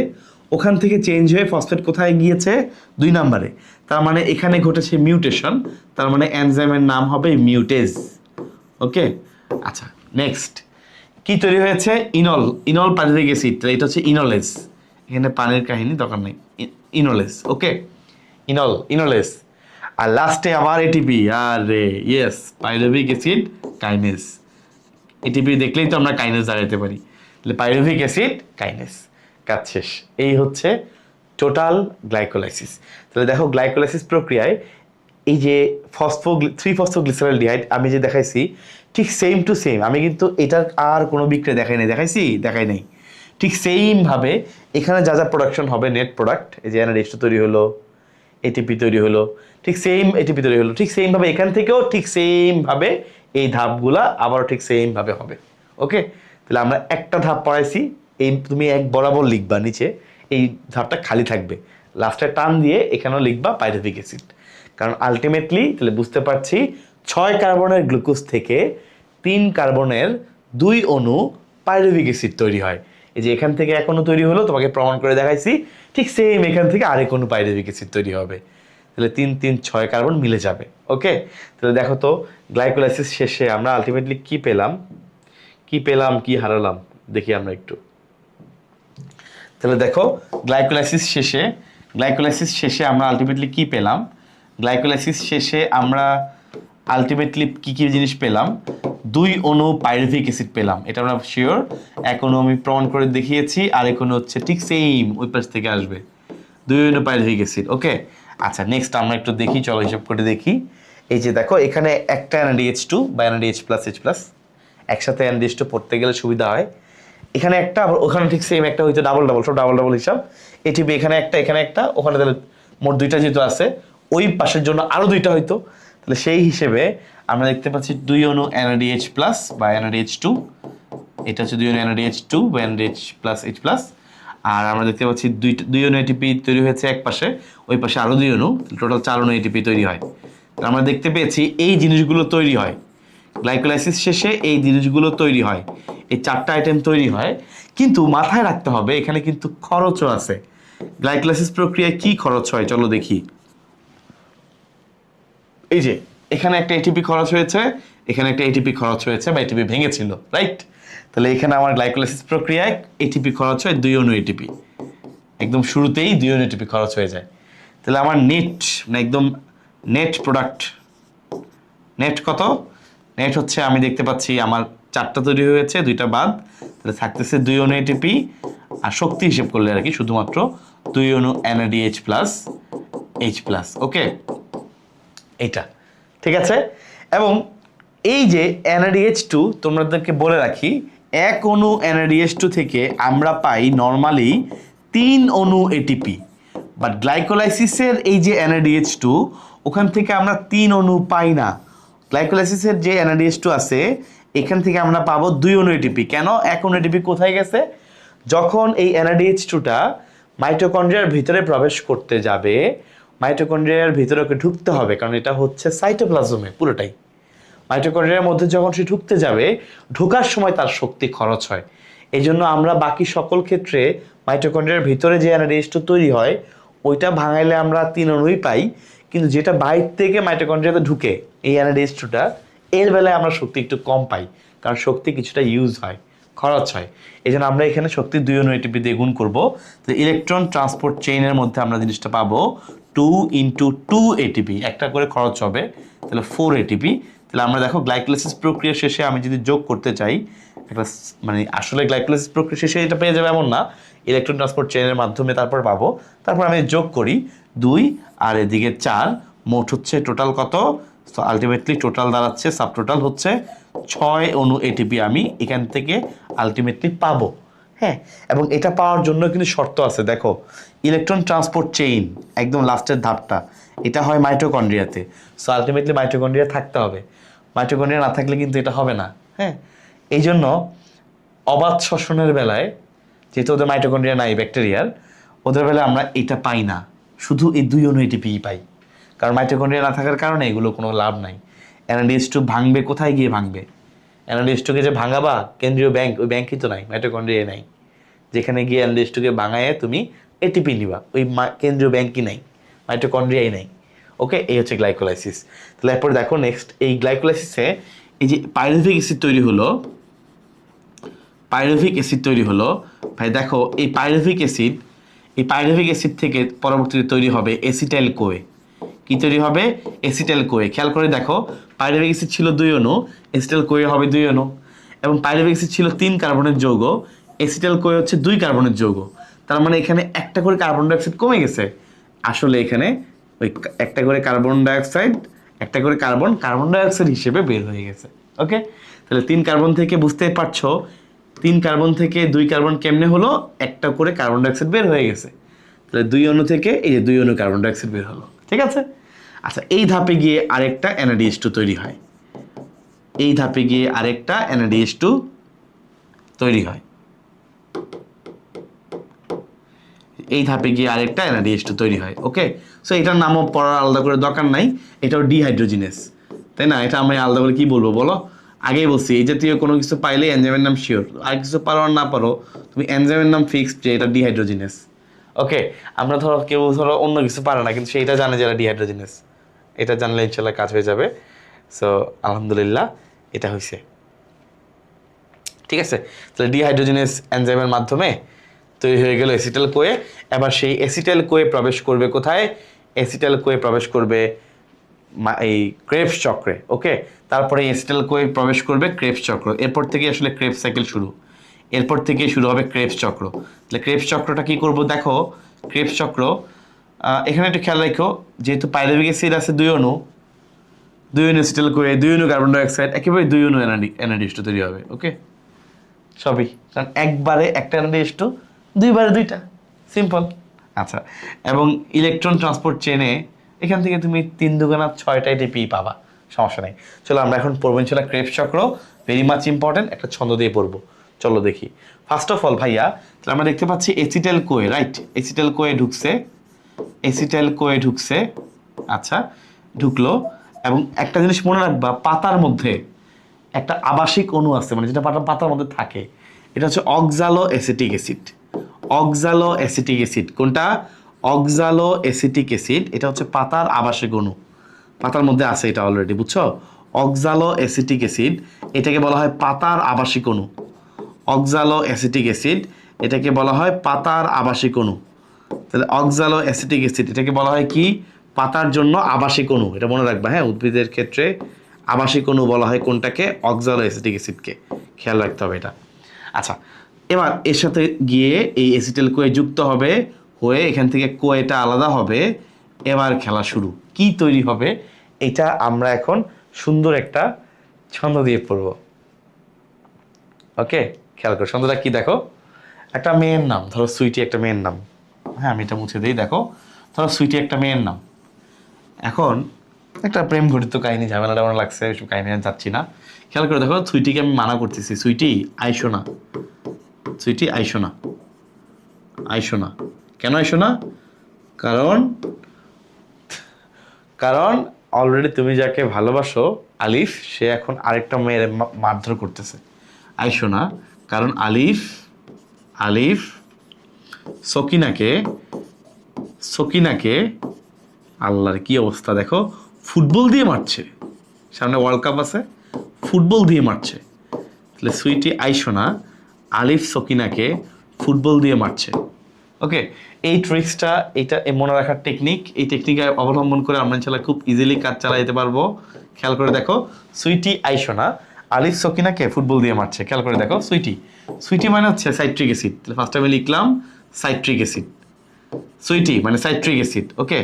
ওখান থেকে চেঞ্জ হয়ে ফসফেট কোথায় গিয়েছে 2 নম্বরে। তার মানে এখানে ঘটেছে মিউটেশন, তার মানে এনজাইমের নাম হবে মিউটেজ। ওকে, আচ্ছা নেক্সট কি তৈরি হয়েছে? ইনল। ইনল পাইরুভিক অ্যাসিড, এটা হচ্ছে ইনোলেজ। এখানে পানির কাহিনী দরকার নেই, ইনোলেজ। ওকে, ইনোলেজ। আর লাস্টে আবার এটিপি। আরে yes, pyruvic acid kinase. ATP দেখলেই তো আমরা কাইনেজ দাঁড়াতে পারি, তাহলে পাইরুভিক অ্যাসিড কাইনেজ, কাজ শেষ। এই হচ্ছে টোটাল গ্লাইকোলাইসিস। তাহলে দেখো গ্লাইকোলাইসিস প্রক্রিয়ায় এই যে থ্রি ফসফোগ্লিসারলডিহাইড আমি যে দেখাইছি ঠিক সেম টু সেম, আমি কিন্তু এটার আর কোনো বিক্রিয়া দেখাই নাই। ঠিক সেম ভাবে এখানে যা যা প্রোডাকশন হবে, নেট প্রোডাক্ট, এই যে NADH তৈরি হলো, এটিপি তৈরি হলো, ঠিক সেম এটিপি তৈরি হলো, ঠিক সেম ভাবে এখান থেকেও ঠিক সেম ভাবে এই ধাপগুলা আবারও ঠিক সেম ভাবে হবে। ওকে, তাহলে আমরা একটা ধাপ পড়াইছি, এই তুমি এক বরাবর লিখবা, নিচে এই ধাপটা খালি থাকবে, লাস্টে টান দিয়ে এখানেও লিখবা পাইরুভিক অ্যাসিড। কারণ আলটিমেটলি তাহলে বুঝতে পারছি 6 কার্বনের গ্লুকোজ থেকে 3 কার্বনের 2 অণু পাইরুভিক অ্যাসিড তৈরি হয়। এই যে এখান থেকে 1 অণু তৈরি হলো, তোমাকে প্রমাণ করে দেখাইছি, ঠিক সেম এখান থেকে আরেক অণু পাইরুভিক অ্যাসিড তৈরি হবে। তাহলে 3 3 6 কার্বন মিলে যাবে। ওকে, তাহলে দেখো তো গ্লাইকোলাইসিস শেষে আমরা আলটিমেটলি কি পেলাম, কি হারালাম দেখি আমরা একটু। তাহলে দেখো গ্লাইকোলাইসিস শেষে আমরা আলটিমেটলি কি পেলাম? গ্লাইকোলাইসিস শেষে আমরা আলটিমেটলি কি জিনিস পেলাম? 2 অণু পাইরুভিক অ্যাসিড পেলাম, এটা আমরা শিওর। 1 অণু আমি প্রমাণ করে দেখিয়েছি, আর 1 অণু হচ্ছে ঠিক সেম ওই পাশ থেকে আসবে, 2 অণু পাইরুভিক অ্যাসিড। ওকে, আচ্ছা নেক্সট আমরা একটু দেখি, চলো হিসাব করে দেখি। এই যে দেখো এখানে একটা NADH2 বা NADH+H+, একসাথে NADH2 পড়তে গেলে সুবিধা হয়। এখানে একটা, আবার ওখানে ঠিক সেম একটা হইতো, ডাবল সব ডাবল হিসাব। এটিপি এখানে একটা, ওখানে তাহলে মোট 2টা যেহেতু আছে, ওই পাশের জন্য আরো 2টা হইতো। তাহলে সেই হিসেবে আমরা দেখতে পাচ্ছি 2 অণু NADH+ বা NADH2, এটা হচ্ছে 2 অণু NADH2 বা NADH+H+, আর আমরা দেখতে পাচ্ছি 2 অণু এটিপি তৈরি হয়েছে এক পাশে, ওই পাশে আরো 2 অণু, টোটাল 4 অণু এটিপি তৈরি হয়। আমরা দেখতে পেয়েছি এই জিনিসগুলো তৈরি হয় গ্লাইকোলাইসিস শেষে, এই জিনিসগুলো তৈরি হয়, এই 4টা আইটেম তৈরি হয়। কিন্তু মাথায় রাখতে হবে এখানে কিন্তু খরচও আছে। গ্লাইকোলাইসিস প্রক্রিয়ায় কি খরচ হয় চলো দেখি। এই যে এখানে একটা এটিপি খরচ হয়েছে, এখানে একটা এটিপি খরচ হয়েছে বা এটিপি ভেঙেছিল, রাইট? তাহলে এখানে আমার গ্লাইকোলাইসিস প্রক্রিয়ায় এটিপি খরচ হয় 2 অণু এটিপি, একদম শুরুতেই 2 অণু এটিপি খরচ হয়ে যায়। তাহলে আমার নেট মানে একদম নেট প্রোডাক্ট, নেট কত? নেট হচ্ছে আমি দেখতে পাচ্ছি আমার 4টা তৈরি হয়েছে, 2টা বাদ, তাহলে থাকতেছে 2 অণু এটিপি, আর শক্তি হিসেব করলে আর কি শুধুমাত্র 2 অণু NADH+H+। ওকে, এইটা ঠিক আছে। এবং এই যে NADH2, তোমাদেরকে বলে রাখি, 1 অণু NADH2 থেকে আমরা পাই নর্মালি 3 অণু এটিপি, বাট গ্লাইকোলাইসিসের এই যে NADH2, ওখান থেকে আমরা 3 অণু পাই না। গ্লাইকোলাইসিসের যে NADH2 আছে, এখান থেকে আমরা পাবো 2 অণু এটিপি। কেন? 1 অণু এটিপি কোথায় গেছে? যখন এই NADH2টা মাইটোকন্ড্রিয়ার ভিতরে প্রবেশ করতে যাবে, মাইটোকন্ড্রিয়ার ভিতরে ওকে ঢুকতে হবে, কারণ এটা হচ্ছে সাইটোপ্লাজমে পুরোটাই। মাইটোকন্ড্রিয়ার মধ্যে যখন সে ঢুকতে যাবে, ঢোকার সময় তার শক্তি খরচ হয়। এই জন্য আমরা বাকি সকল ক্ষেত্রে মাইটোকন্ড্রিয়ার ভিতরে যে NADH2 তৈরি হয়, ওইটা ভাঙাইলে আমরা 3 অণুই পাই, কিন্তু যেটা বাইরে থেকে মাইটোকন্ড্রিয়াতে ঢুকে এই NADH2টা, এর বেলায় আমরা শক্তি একটু কম পাই, কারণ শক্তি কিছুটা ইউজ হয়, খরচ হয়। এই জন্য আমরা এখানে শক্তি 2 অণু এটিপি দিয়ে গুণ করবো। তো ইলেকট্রন ট্রান্সপোর্ট চেইনের মধ্যে আমরা জিনিসটা পাবো 2 × 2 এটিপি, একটা করে খরচ হবে, তাহলে 4 এটিপি। তাহলে আমরা দেখো গ্লাইকোলাইসিস প্রক্রিয়া শেষে আমি যদি যোগ করতে চাই একটা, মানে আসলে গ্লাইকোলাইসিস প্রক্রিয়া শেষে এটা পেয়ে যাবে এমন না, ইলেকট্রন ট্রান্সপোর্ট চেইনের মাধ্যমে তারপর পাবো। তারপর আমি যোগ করি 2 আর এদিকে 4, মোট হচ্ছে টোটাল কত? তো আলটিমেটলি টোটাল দাঁড়াচ্ছে, সাব টোটাল হচ্ছে 6 অণু এটিপি আমি এখান থেকে আলটিমেটলি পাবো। হ্যাঁ, এবং এটা পাওয়ার জন্য কিন্তু শর্ত আছে। দেখো ইলেকট্রন ট্রান্সপোর্ট চেইন একদম লাস্টের ধাপটা, এটা হয় মাইটোকন্ড্রিয়াতে। সো আলটিমেটলি মাইটোকন্ড্রিয়া থাকতে হবে, মাইটোকন্ড্রিয়া না থাকলে কিন্তু এটা হবে না। হ্যাঁ, এই জন্য অবাধ শ্বসনের বেলায়, যেহেতু ওদের মাইটোকন্ড্রিয়া নাই ব্যাকটেরিয়ার, ওদের বেলায় আমরা এটা পাই না, শুধু এই 2 অণু এটিপি পাই, কারণ মাইটোকন্ড্রিয়া না থাকার কারণে এগুলো কোনো লাভ নাই। NADH2 ভাঙবে কোথায় গিয়ে ভাঙবে? NADH2কে যে ভাঙাবা কেন্দ্রীয় ব্যাংক, ওই ব্যাংকই তো নাই, মাইটোকন্ড্রিয়া নাই, যেখানে গিয়ে NH2 ভাঙায় তুমি এটিপি নিবা, ওই কেন্দ্রীয় ব্যাংকই নাই, মাইটোকন্ড্রিয়াই নাই। ওকে, এই হচ্ছে গ্লাইকোলাইসিস। তাহলে এরপর দেখো নেক্সট, এই গ্লাইকোলাইসিসে এই যে পাইরুভিক অ্যাসিড তৈরি হলো, পাইরুভিক অ্যাসিড তৈরি হলো ভাই, দেখো এই পাইরুভিক অ্যাসিড থেকে পরবর্তীতে তৈরি হবে এসিটাইল কোয়ে। কি তৈরি হবে? এসিটাইল কোয়ে। খেয়াল করে দেখো, পাইরুভিক অ্যাসিড ছিল 2 অণু, এসিটাইল কোয়ে হবে 2 অণু, এবং পাইরুভিক অ্যাসিড ছিল 3 কার্বনের যৌগ, এসিটাইল কোয়ে হচ্ছে 2 কার্বনের যৌগ। তার মানে এখানে একটা করে কার্বন ডাইঅক্সাইড কমে গেছে। আসলে এখানে ওই একটা করে কার্বন ডাইঅক্সাইড, একটা করে কার্বন ডাইঅক্সাইড হিসেবে বের হয়ে গেছে। ওকে, তাহলে 3 কার্বন থেকে বুঝতে পারছো 3 কার্বন থেকে 2 কার্বন কেমনে হলো, একটা করে কার্বন ডাইঅক্সাইড বের হয়ে গেছে। তাহলে 2 অণু থেকে এই যে 2 অণু কার্বন ডাইঅক্সাইড বের হলো। ঠিক আছে? আচ্ছা, এই ধাপে গিয়ে আরেকটা NADH2 তৈরি হয়, এই ধাপে গিয়ে আরেকটা NADH2 তৈরি হয়, এই ধাপে গিয়ে আরেকটা NADH2 তৈরি হয়। ওকে, সো এটার নামও পড়ার আলাদা করে দরকার নাই, এটাও ডিহাইড্রোজিনেস, তাই না? এটা আমি আলাদা করে কি বলবো বলো? আগেই বলছি, এই জাতীয় কোনো কিছু পাইলে এনজাইমের নাম শিওর, আর কিছু পারো আর না পারো, তুমি এনজাইমের নাম ফিক্সড যে এটা ডিহাইড্রোজিনেস। ওকে, আমরা ধরো কেউ ধরো অন্য কিছু পারে না, কিন্তু সেইটা জানে যে এটা ডিহাইড্রোজিনেস, এটা জানলে ইনশাল্লাহ কাজ হয়ে যাবে। সো আলহামদুলিল্লাহ এটা হয়েছে। ঠিক আছে, তাহলে ডিহাইড্রোজিনেস এনজাইমের মাধ্যমে তৈরি হয়ে গেল এসিটাইল কোয়ে। এবার সেই এসিটাইল কোয়ে প্রবেশ করবে কোথায়? এসিটাইল কোয়ে প্রবেশ করবে এই ক্রেবস চক্রে। ওকে, তারপরে এসিটাইল কোয়ে প্রবেশ করবে ক্রেবস চক্র। এরপর থেকে আসলে ক্রেবস সাইকেল শুরু, এরপর থেকে শুরু হবে ক্রেবস চক্র। তাহলে ক্রেবস চক্রটা কি করব দেখো, ক্রেবস চক্র এখানে একটু খেয়াল রাখো, যেহেতু পাইরুভিক অ্যাসিড আছে 2 অণু, 2 অণু এসিটাইল কোয়ে, 2 অণু কার্বন ডাইঅক্সাইড, একেবারে 2 অণু NADH2 তৈরি হবে। ওকে, সবই কারণ একবারে একটা NADH2, দুইবারে 2টা, সিম্পল। আচ্ছা, এবং ইলেকট্রন ট্রান্সপোর্ট চেনে এখান থেকে তুমি 3 দুগুণা 6টা ATP পাবা, সমস্যা নেই। চলো আমরা এখন পড়বো ইনশাআল্লাহ ক্রেবস চক্র, ভেরি মাচ ইম্পর্টেন্ট, একটা ছন্দ দিয়ে পড়বো। চলো দেখি। ফার্স্ট অফ অল ভাইয়া, তাহলে আমরা দেখতে পাচ্ছি acetyl Koi, right? Acetyl Koi ঢুকছে, এসিটাইল কোয়ে ঢুকছে, আচ্ছা ঢুকলো। এবং একটা জিনিস মনে রাখবা, পাতার মধ্যে একটা আবাসিক অণু আছে, মানে যেটা পাতার মধ্যে থাকে, এটা হচ্ছে oxalo acetic acid. Oxalo acetic acid কোনটা? অক্সালো অ্যাসিটিক অ্যাসিড, এটা হচ্ছে পাতার আবাসিক অণু, পাতার মধ্যে আছে এটা অলরেডি, বুঝছো? অক্সালো অ্যাসিটিক অ্যাসিড, এটাকে বলা হয় পাতার আবাসিক অণু। অক্সালো অ্যাসিটিক অ্যাসিড, এটাকে বলা হয় পাতার আবাসিক অণু। তাহলে অক্সালো অ্যাসিটিক অ্যাসিড এটাকে বলা হয় কি? পাতার জন্য আবাসিক অণু। এটা মনে রাখবা, হ্যাঁ, উদ্ভিদের ক্ষেত্রে আবাসিক অণু বলা হয় কোনটাকে? অক্সালো অ্যাসিটিক অ্যাসিডকে, খেয়াল রাখতে হবে এটা। আচ্ছা, এবার এর সাথে গিয়ে এই এসিটাইল কোয়ে যুক্ত হবে, হয়ে এখান থেকে কোয়েটা আলাদা হবে। এবার খেলা শুরু, কি তৈরি হবে এটা আমরা এখন সুন্দর একটা ছন্দ দিয়ে পড়ব। ওকে, খেয়াল করো ছন্দটা কি দেখো, একটা মেয়ের নাম, ধরো সুইটি একটা মেয়ের নাম, হ্যাঁ আমি এটা মুছে দিই। দেখো, ধরো সুইটি একটা মেয়ের নাম। এখন একটা প্রেম ঘটিত কাহিনী, ঝামেলাটা আমার লাগছে, ওইসব কাহিনী আমি যাচ্ছি না। খেয়াল করে দেখো, সুইটিকে আমি মানা করতেছি, সুইটি আইসো না, সুইটি আইসো না, আইসো না। কেন আইসো না? কারণ কারণ অলরেডি তুমি যাকে ভালোবাসো আলিফ, সে এখন আরেকটা মেয়ের মারধর করতেছে। আইসো না, কারণ আলিফ সকিনাকে আল্লাহর কি অবস্থা দেখো, ফুটবল দিয়ে মারছে, সামনে ওয়ার্ল্ড কাপ আছে, ফুটবল দিয়ে মারছে। তাহলে সুইটি আইসো না, আলিফ সকিনাকে ফুটবল দিয়ে মারছে। ওকে, এই ট্রিক্সটা, এটা মনে রাখার টেকনিক, এই টেকনিক অবলম্বন করে আমরা ইনশাআল্লাহ খুব ইজিলি কাজ চালা যেতে পারবো। খেয়াল করে দেখো, সুইটি আইসো না, আলিফ সকিনাকে ফুটবল দিয়ে মারছে। খেয়াল করে দেখো, সুইটি মানে হচ্ছে সাইট্রিক অ্যাসিড। তাহলে ফার্স্ট আমি লিখলাম সাইট্রিক অ্যাসিড, সুইটি মানে সাইট্রিক অ্যাসিড। ওকে,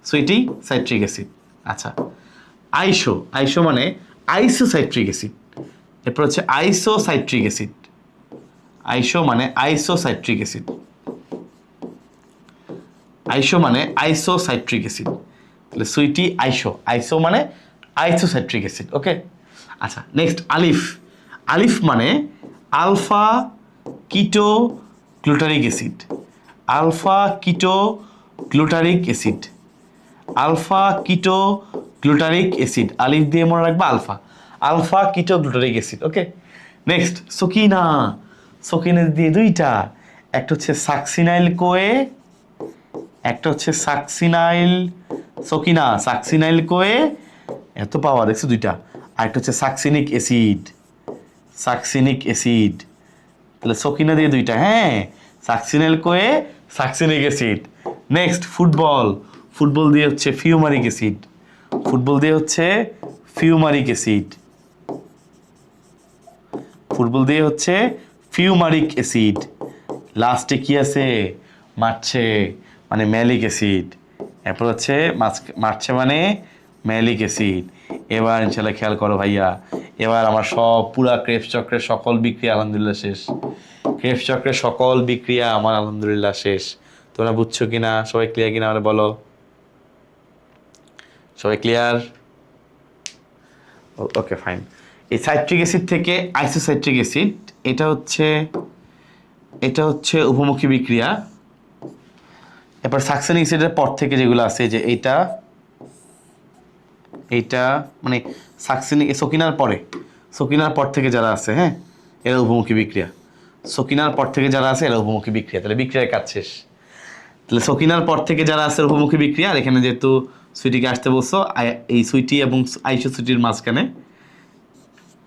সুইটি সাইট্রিক অ্যাসিড। আচ্ছা, আইসো মানে আইসোসাইট্রিক অ্যাসিড। এরপর হচ্ছে আইসোসাইট্রিক অ্যাসিড, আইসো মানে আইসোসাইট্রিক অ্যাসিড, আইসো মানে আইসোসাইট্রিক অ্যাসিড। তাহলে সুইটি আইসো মানে আইসোসাইট্রিক অ্যাসিড। ওকে, আচ্ছা নেক্সট আলিফ মানে alpha keto glutaric acid, alpha keto glutaric acid, alpha keto glutaric acid, আলিফ দিয়ে মনে রাখবা alpha keto glutaric acid. Okay, next Sakina দিয়ে 2টা, একটা হচ্ছে সাকসিনাইল কোয়ে, একটা হচ্ছে সাকসিনাইল সকিনা, সাকসিনাইল কোয়ে, এত পাওয়া দেখছো দুইটা। আর একটা হচ্ছে সাকসিনিক অ্যাসিড, সাকসিনিক অ্যাসিড। তাহলে সকিনা দিয়ে দুইটা, হ্যাঁ, succinyl CoA, succinic acid. Next ফুটবল, ফুটবল দিয়ে হচ্ছে ফিউমারিক অ্যাসিড, ফুটবল দিয়ে হচ্ছে ফিউমারিক অ্যাসিড, ফুটবল দিয়ে হচ্ছে ফিউমারিক অ্যাসিড। লাস্টে কি আছে, মারছে মানে ম্যালিক অ্যাসিড, এরপর হচ্ছে মারছে মানে ম্যালিক অ্যাসিড। এবার ইনশাল্লাহ খেয়াল করো ভাইয়া, এবার আমার সব পুরা ক্রেবস চক্রের সকল বিক্রিয়া আলহামদুলিল্লাহ শেষ, ক্রেবস চক্রের সকল বিক্রিয়া আমার আলহামদুলিল্লাহ শেষ। তোমরা বুঝছো কিনা, সবাই ক্লিয়ার কিনা আমরা বলো, সবাই ক্লিয়ার? Okay fine. এই সাইট্রিক অ্যাসিড থেকে আইসোসাইট্রিক অ্যাসিড, এটা হচ্ছে উপমুখী বিক্রিয়া। এরপর সাকসেনিক অ্যাসিডের পর থেকে যেগুলো আছে, যে এইটা মানে সাকসেনিক সকিনার পর থেকে যারা আছে, হ্যাঁ, এরা উপমুখী বিক্রিয়া। সকিনার পর থেকে যারা আছে এরা উপমুখী বিক্রিয়া। তাহলে বিক্রিয়ার কাজ শেষ। তাহলে সকিনার পর থেকে যারা আছে উপমুখী বিক্রিয়া, আর এখানে যেহেতু সুইটিকে আসতে বলছো, এই সুইটি এবং আইসো সুইটির মাঝখানে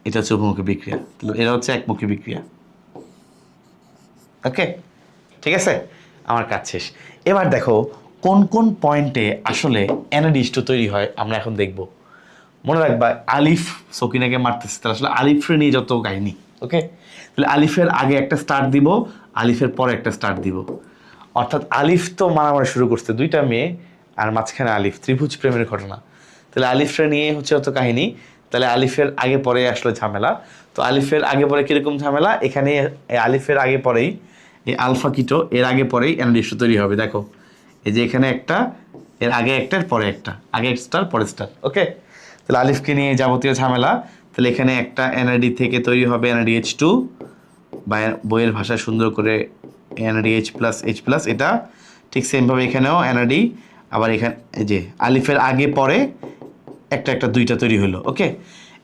এটা হচ্ছে উপমুখী বিক্রিয়া। তাহলে এরা হচ্ছে একমুখী বিক্রিয়া। ওকে, ঠিক আছে, আমার কাজ শেষ। এবার দেখো কোন কোন পয়েন্টে আসলে NADH2 তৈরি হয় আমরা এখন দেখব। মনে রাখবা আলিফ সকিনাকে মারতেছে, তাহলে আসলে আলিফের নিয়ে যত কাহিনী। ওকে, তাহলে আলিফের আগে একটা স্টার্ট দিব, আলিফের পরে একটা স্টার্ট দিব। অর্থাৎ আলিফ তো মারামারি শুরু করছে, দুইটা মেয়ে আর মাঝখানে আলিফ, ত্রিভুজ প্রেমের ঘটনা। তাহলে আলিফের নিয়ে হচ্ছে যত কাহিনী। তাহলে আলিফের আগে পরে আসলে ঝামেলা। তো আলিফের আগে পরে কিরকম ঝামেলা, এখানে আলিফের আগে পরেই এই আলফা কিটো, এর আগে পরেই NADH2 তৈরি হবে। দেখো এই যে এখানে একটা, এর আগে একটার পরে একটা, আগে স্টার পরে স্টার। ওকে, তাহলে আলিফকে নিয়ে যাবতীয় ঝামেলা। তাহলে এখানে একটা NAD থেকে তৈরি হবে NADH2, বা বইয়ের ভাষায় সুন্দর করে NADH+H+, এটা ঠিক সেমভাবে এখানেও NAD। আবার এখানে এই যে আলিফের আগে পরে একটা দুইটা তৈরি হলো। ওকে,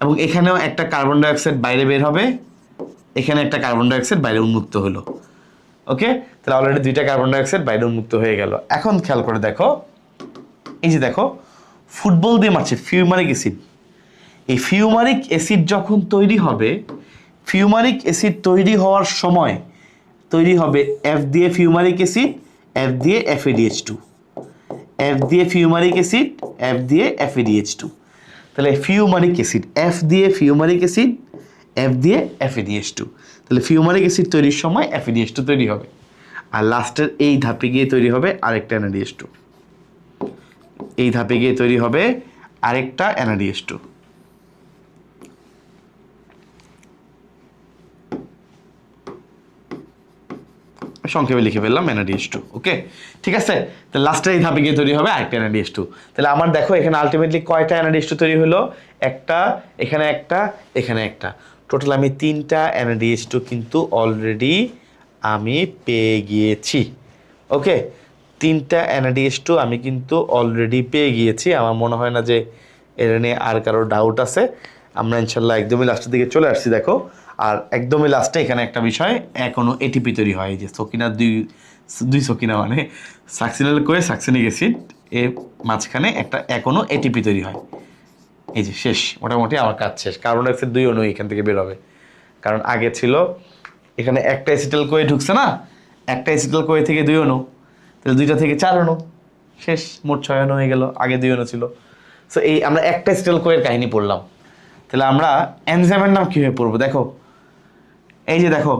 এবং এখানেও একটা কার্বন ডাইঅক্সাইড বাইরে বের হবে, এখানে একটা কার্বন ডাইঅক্সাইড বাইরে উন্মুক্ত হলো। ওকে, তাহলে অলরেডি দুইটা কার্বন ডাইঅক্সাইড বাইরে উন্মুক্ত হয়ে গেল। এখন খেয়াল করে দেখো, এই যে দেখো ফুটবল দিয়ে মারছে ফিউমারিক অ্যাসিড। এই ফিউমারিক অ্যাসিড যখন তৈরি হবে, ফিউমারিক অ্যাসিড তৈরি হওয়ার সময় তৈরি হবে F দিয়ে ফিউমারিক অ্যাসিড, F দিয়ে FADH2, F দিয়ে ফিউমারিক অ্যাসিড, F দিয়ে FADH2। তাহলে ফিউমারিক অ্যাসিড, F দিয়ে ফিউমারিক অ্যাসিড, F দিয়ে FADH2। তাহলে ফিউমারিক অ্যাসিড তৈরির সময় FADH2 তৈরি হবে, আর লাস্টের এই ধাপে গিয়ে তৈরি হবে আরেকটা NADH2, এই ধাপে গিয়ে তৈরি হবে আরেকটা NADH2। সংক্ষেপে লিখে ফেললাম NADH2। ওকে, ঠিক আছে, তাহলে লাস্টের এই ধাপে গিয়ে তৈরি হবে আরেকটা NADH2। তাহলে আমার দেখো এখানে আলটিমেটলি কয়টা NADH2 তৈরি হলো, একটা, এখানে একটা, এখানে একটা, টোটাল আমি 3টা NADH2 কিন্তু অলরেডি আমি পেয়ে গিয়েছি। ওকে, 3টা NADH2 আমি কিন্তু অলরেডি পেয়ে গিয়েছি। আমার মনে হয় না যে এটা নিয়ে আর কারো ডাউট আছে। আমরা ইনশাল্লাহ একদমই লাস্টের দিকে চলে আসছি। দেখো, আর একদমই লাস্টে এখানে একটা বিষয়, এখনো ATP তৈরি হয়। এই যে সকিনা দুই সকিনা মানে সাকসিনাল কোয়ে সাকসিনিক অ্যাসিড, এর মাঝখানে একটা এখনো ATP তৈরি হয়। এই যে শেষ, মোটামুটি আমার কাজ শেষ। কার্বন ডাইঅক্সাইড 2 অণু এখান থেকে বের হবে, কারণ আগে ছিল এখানে একটা অ্যাসিটাইল কোয়ে ঢুকছে না, একটা অ্যাসিটাইল কোয়ে থেকে 2 অণু, তাহলে 2টা থেকে 4 অণু, শেষ, মোট 6 অণু হয়ে গেল, আগে 2 অণু ছিল। সো এই আমরা একটা অ্যাসিটাইল কোয়ের কাহিনী পড়লাম। তাহলে আমরা এনজাইমের নাম কীভাবে পড়বো? দেখো এই যে দেখো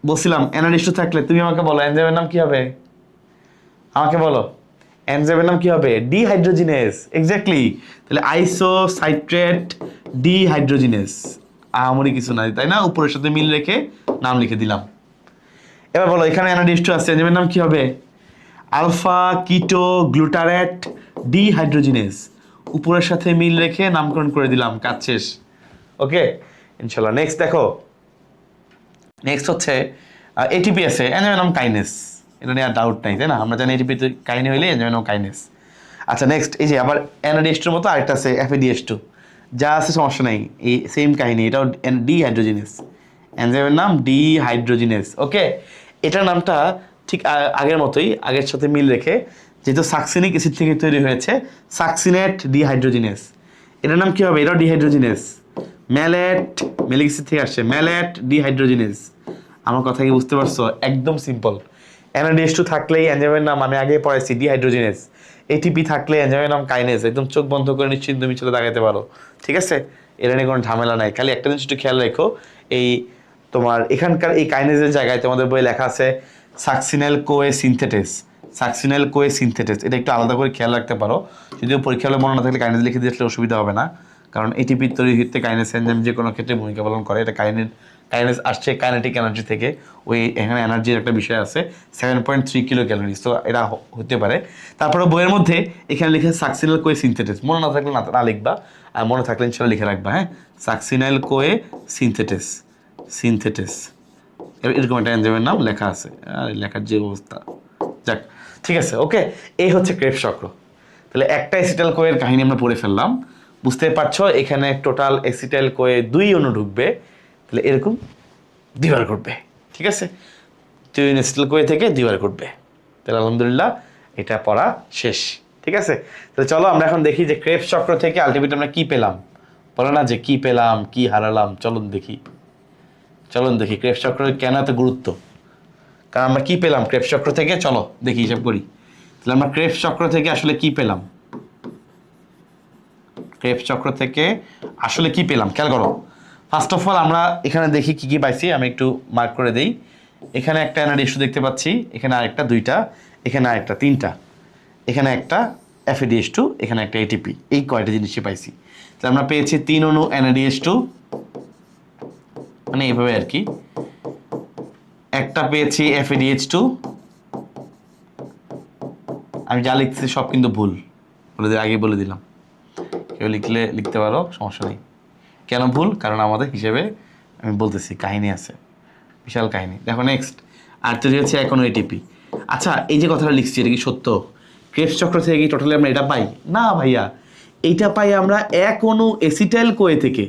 বলছিলাম NADH2 থাকলে তুমি আমাকে বলো এনজাইমের নাম কি হবে, আমাকে বলো এনজাইমের নাম কি হবে? ডিহাইড্রোজিনেস। এক্স্যাক্টলি, তাহলে আইসোসাইট্রেট ডিহাইড্রোজিনেস, আহামরি কিছু নাই, তাই না? উপরের সাথে মিল রেখে নাম লিখে দিলাম। এবার বলো এখানে NADH2 আছে, এনজাইমের নাম কি হবে? আলফা কিটো গ্লুটারেট ডিহাইড্রোজিনেস, উপরের সাথে মিল রেখে নামকরণ করে দিলাম, কাজ শেষ। ওকে, ইনশাল্লাহ। নেক্সট দেখো, নেক্সট হচ্ছে ATP আছে, এনজাইমের নাম কাইনেস, এটা নিয়ে আর ডাউট নাই, তাই না? আমরা জানি ATP কাহিনী হইলে এনজাইমের নাম কাইনেস। আচ্ছা নেক্সট, এই যে আবার NADH2 মতো আরেকটা আছে FADH2, যা আছে সমস্যা নাই, এই সেম কাহিনী, এটাও ডিহাইড্রোজিনেস, এনজাইমের নাম ডিহাইড্রোজিনেস। ওকে, এটার নামটা ঠিক আগের মতোই, আগের সাথে মিল রেখে, যেহেতু সাকসিনিক অ্যাসিড থেকে তৈরি হয়েছে সাকসিনেট ডিহাইড্রোজিনেস, এটার নাম কি হবে? এটাও ডিহাইড্রোজিনেস, ম্যালেট, ম্যালিক অ্যাসিড থেকে আসছে, ম্যালেট ডিহাইড্রোজিনেস। আমার কথা কি বুঝতে পারছো? একদম সিম্পল। NADH2 থাকলেই এনজাইমের নাম আমি আগেই পড়াইছি ডিহাইড্রোজিনেস, ATP থাকলে এনজাইমের নাম কাইনেস। একদম চোখ বন্ধ করে নিশ্চিন্ত তুমি চলে দাগাইতে পারো, ঠিক আছে? এটা নিয়ে কোনো ঝামেলা নাই। খালি একটা জিনিস একটু খেয়াল রেখো, এই তোমার এখানকার এই কাইনেসের জায়গায় তোমাদের বই লেখা আছে সাকসিনাল কোয়ে সিনথেটেস, সাকসিনাল কোয়ে সিনথেটেস, এটা একটু আলাদা করে খেয়াল রাখতে পারো। যদিও পরীক্ষা হলে মনে না থাকলে কাইনেস লিখে দিয়ে আসলে অসুবিধা হবে না, কারণ ATP তৈরি হতে কাইনেস এনজাইম যে কোনো ক্ষেত্রে ভূমিকা পালন করে। এটা কাইনেস আসছে কাইনেটিক এনার্জি থেকে, ওই এখানে এনার্জির একটা বিষয় আছে 7.3 কিলো ক্যালোরিজ, তো এটা হতে পারে। তারপরে বইয়ের মধ্যে এখানে লিখে সাকসিনাল কোয়ে সিনথেটেস, মনে না থাকলে না লিখবা, আর মনে থাকলে ইনশাল্লাহ লিখে রাখবা। হ্যাঁ, সাকসিনাল কোয়ে সিনথেটেস, সিনথেটেস এরকম একটা এনজাইমের নাম লেখা আছে। আর লেখার যে অবস্থা, যাক ঠিক আছে। ওকে, এই হচ্ছে ক্রেবস চক্র। তাহলে একটা অ্যাসিটাইল কোয়ের কাহিনী আমরা পড়ে ফেললাম, বুঝতে পারছো? এখানে টোটাল অ্যাসিটাইল কোয়ে 2 অণু ঢুকবে, তাহলে এরকম দুইবার ঘটবে, ঠিক আছে? 2 অ্যাসিটাইল কোয়ে থেকে দুইবার ঘটবে। তাহলে আলহামদুলিল্লাহ এটা পড়া শেষ, ঠিক আছে? তাহলে চলো আমরা এখন দেখি যে ক্রেবস চক্র থেকে আলটিমেটলি আমরা কি পেলাম। বলো না যে কি পেলাম, কি হারালাম, চলুন দেখি। চলুন দেখি ক্রেবস চক্র কেন এত গুরুত্ব, কারণ আমরা কি পেলাম ক্রেবস চক্র থেকে, চলো দেখি হিসাব করি। তাহলে আমরা ক্রেবস চক্র থেকে আসলে কি পেলাম, ক্রেবস চক্র থেকে আসলে কি পেলাম খেয়াল করো। ফার্স্ট অফ অল আমরা এখানে দেখি কি কি পাইছি, আমি একটু মার্ক করে দেই। এখানে একটা NADH2 দেখতে পাচ্ছি, এখানে আরেকটা, দুইটা, এখানে আরেকটা, তিনটা, এখানে একটা FADH2, এখানে একটা ATP, এই কয়টা জিনিসই পাইছি। তাহলে আমরা পেয়েছি 3 অণু NADH2, মানে এইভাবে আর কি। একটা পেয়েছি FADH2, আমি যা লিখছি সব কিন্তু ভুল, আগে বলে দিলাম, কেউ লিখলে লিখতে পারো, সমস্যা নেই। কেন ভুল? কারণ আমাদের হিসেবে আমি বলতেছি কাহিনী আছে, বিশাল কাহিনী। দেখো নেক্সট, আর তৈরি হচ্ছে এক অণু ATP। আচ্ছা, এই যে কথাটা লিখছি এটা কি সত্য? ক্রেবস চক্র থেকে কি টোটালি আমরা এটা পাই? না ভাইয়া, এইটা পাই আমরা এক অণু অ্যাসিটাইল কোয়ে থেকে।